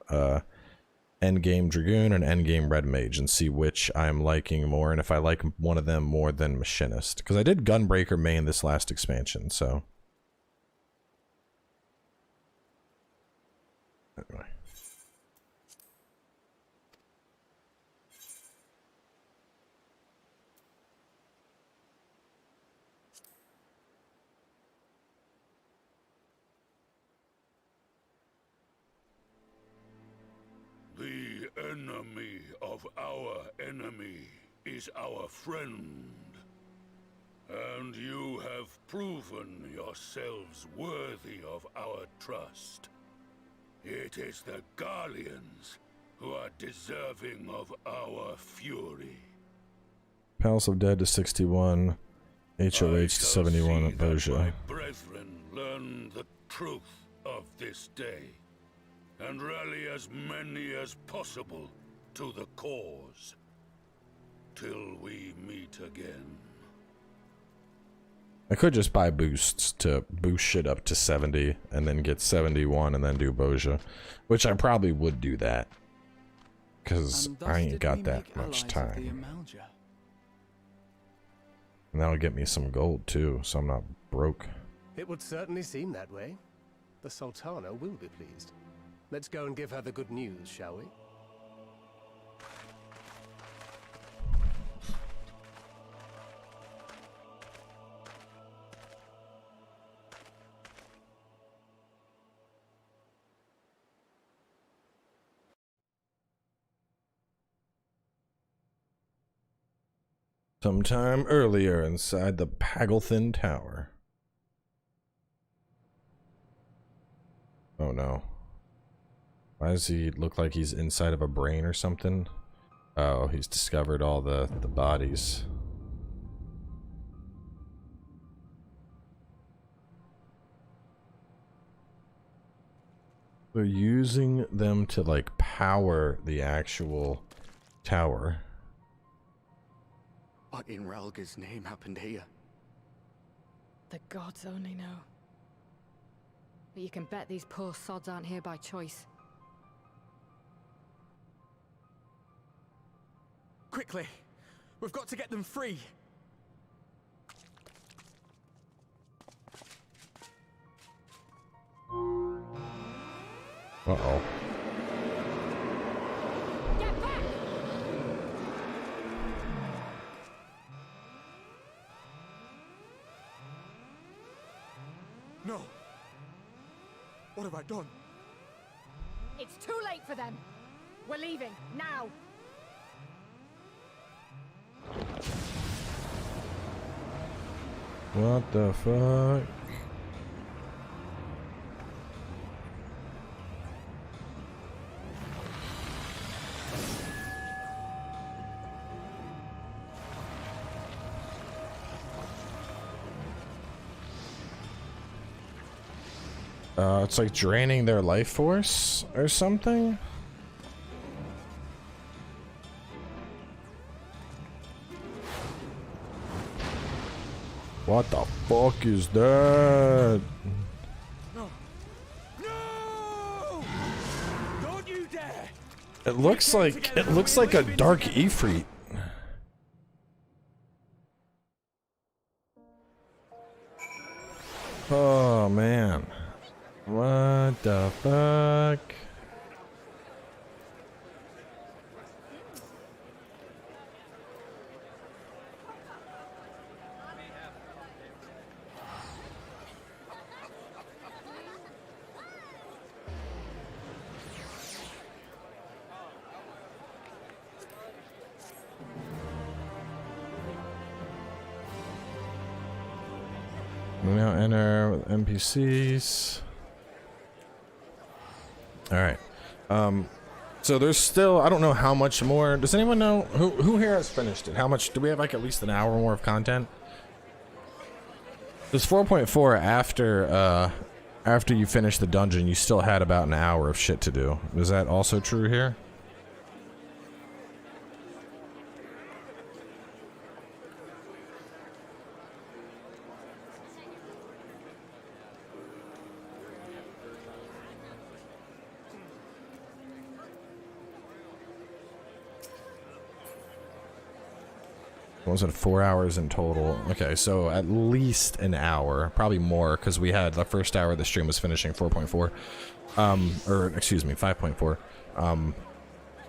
Speaker 1: Endgame Dragoon and Endgame Red Mage and see which I'm liking more, and if I like one of them more than Machinist. Because I did Gunbreaker main this last expansion, so... Anyway.
Speaker 9: The enemy of our enemy is our friend. And you have proven yourselves worthy of our trust. It is the Garleans who are deserving of our fury.
Speaker 1: Palace of Dead to 61, HOH to 71 at Bozja.
Speaker 9: My brethren learn the truth of this day, and rally as many as possible to the cause, till we meet again.
Speaker 1: I could just buy boosts to boost shit up to 70 and then get 71 and then do Bozja, which I probably would do that, because I ain't got that much time. And that'll get me some gold too, so I'm not broke.
Speaker 18: It would certainly seem that way. The Sultana will be pleased. Let's go and give her the good news, shall we?
Speaker 1: Sometime earlier inside the Pagelthin Tower. Oh no. Why does he look like he's inside of a brain or something? Oh, he's discovered all the bodies. They're using them to, like, power the actual tower.
Speaker 16: What in Relga's name happened here?
Speaker 19: The gods only know. But you can bet these poor sods aren't here by choice.
Speaker 10: Quickly! We've got to get them free!
Speaker 1: Uh-oh.
Speaker 19: Get back!
Speaker 10: No! What have I done?
Speaker 19: It's too late for them! We're leaving, now!
Speaker 1: What the fuck? It's like draining their life force or something? What the fuck is that?
Speaker 10: No! No! Don't you dare!
Speaker 1: It looks like a dark Ifrit. Oh man. What the fuck? We now enter with NPCs. Alright. So there's still, I don't know how much more. Does anyone know who here has finished it? How much do we have? Like at least an hour more of content? There's 4.4 after you finish the dungeon, you still had about an hour of shit to do. Is that also true here? What was it, 4 hours in total? Okay, so at least an hour, probably more, because we had the first hour of the stream was finishing 4.4, or excuse me, 5.4,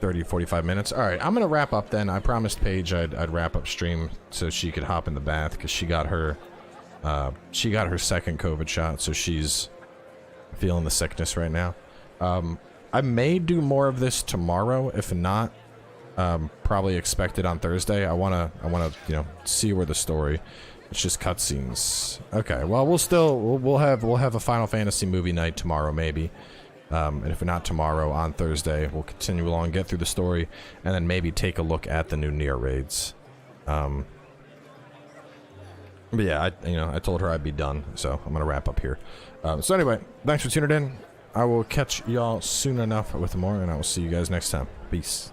Speaker 1: 30, 45 minutes. All right, I'm gonna wrap up then. I promised Paige I'd wrap up stream so she could hop in the bath because she got her second COVID shot, so she's feeling the sickness right now. I may do more of this tomorrow, if not. Probably expected on Thursday. I wanna, you know, see where the story. It's just cutscenes. Okay, well, we'll have a Final Fantasy movie night tomorrow, maybe. And if not tomorrow, on Thursday, we'll continue along, get through the story, and then maybe take a look at the new Nier raids. But yeah, I told her I'd be done, so I'm gonna wrap up here. So anyway, thanks for tuning in. I will catch y'all soon enough with more, and I will see you guys next time. Peace.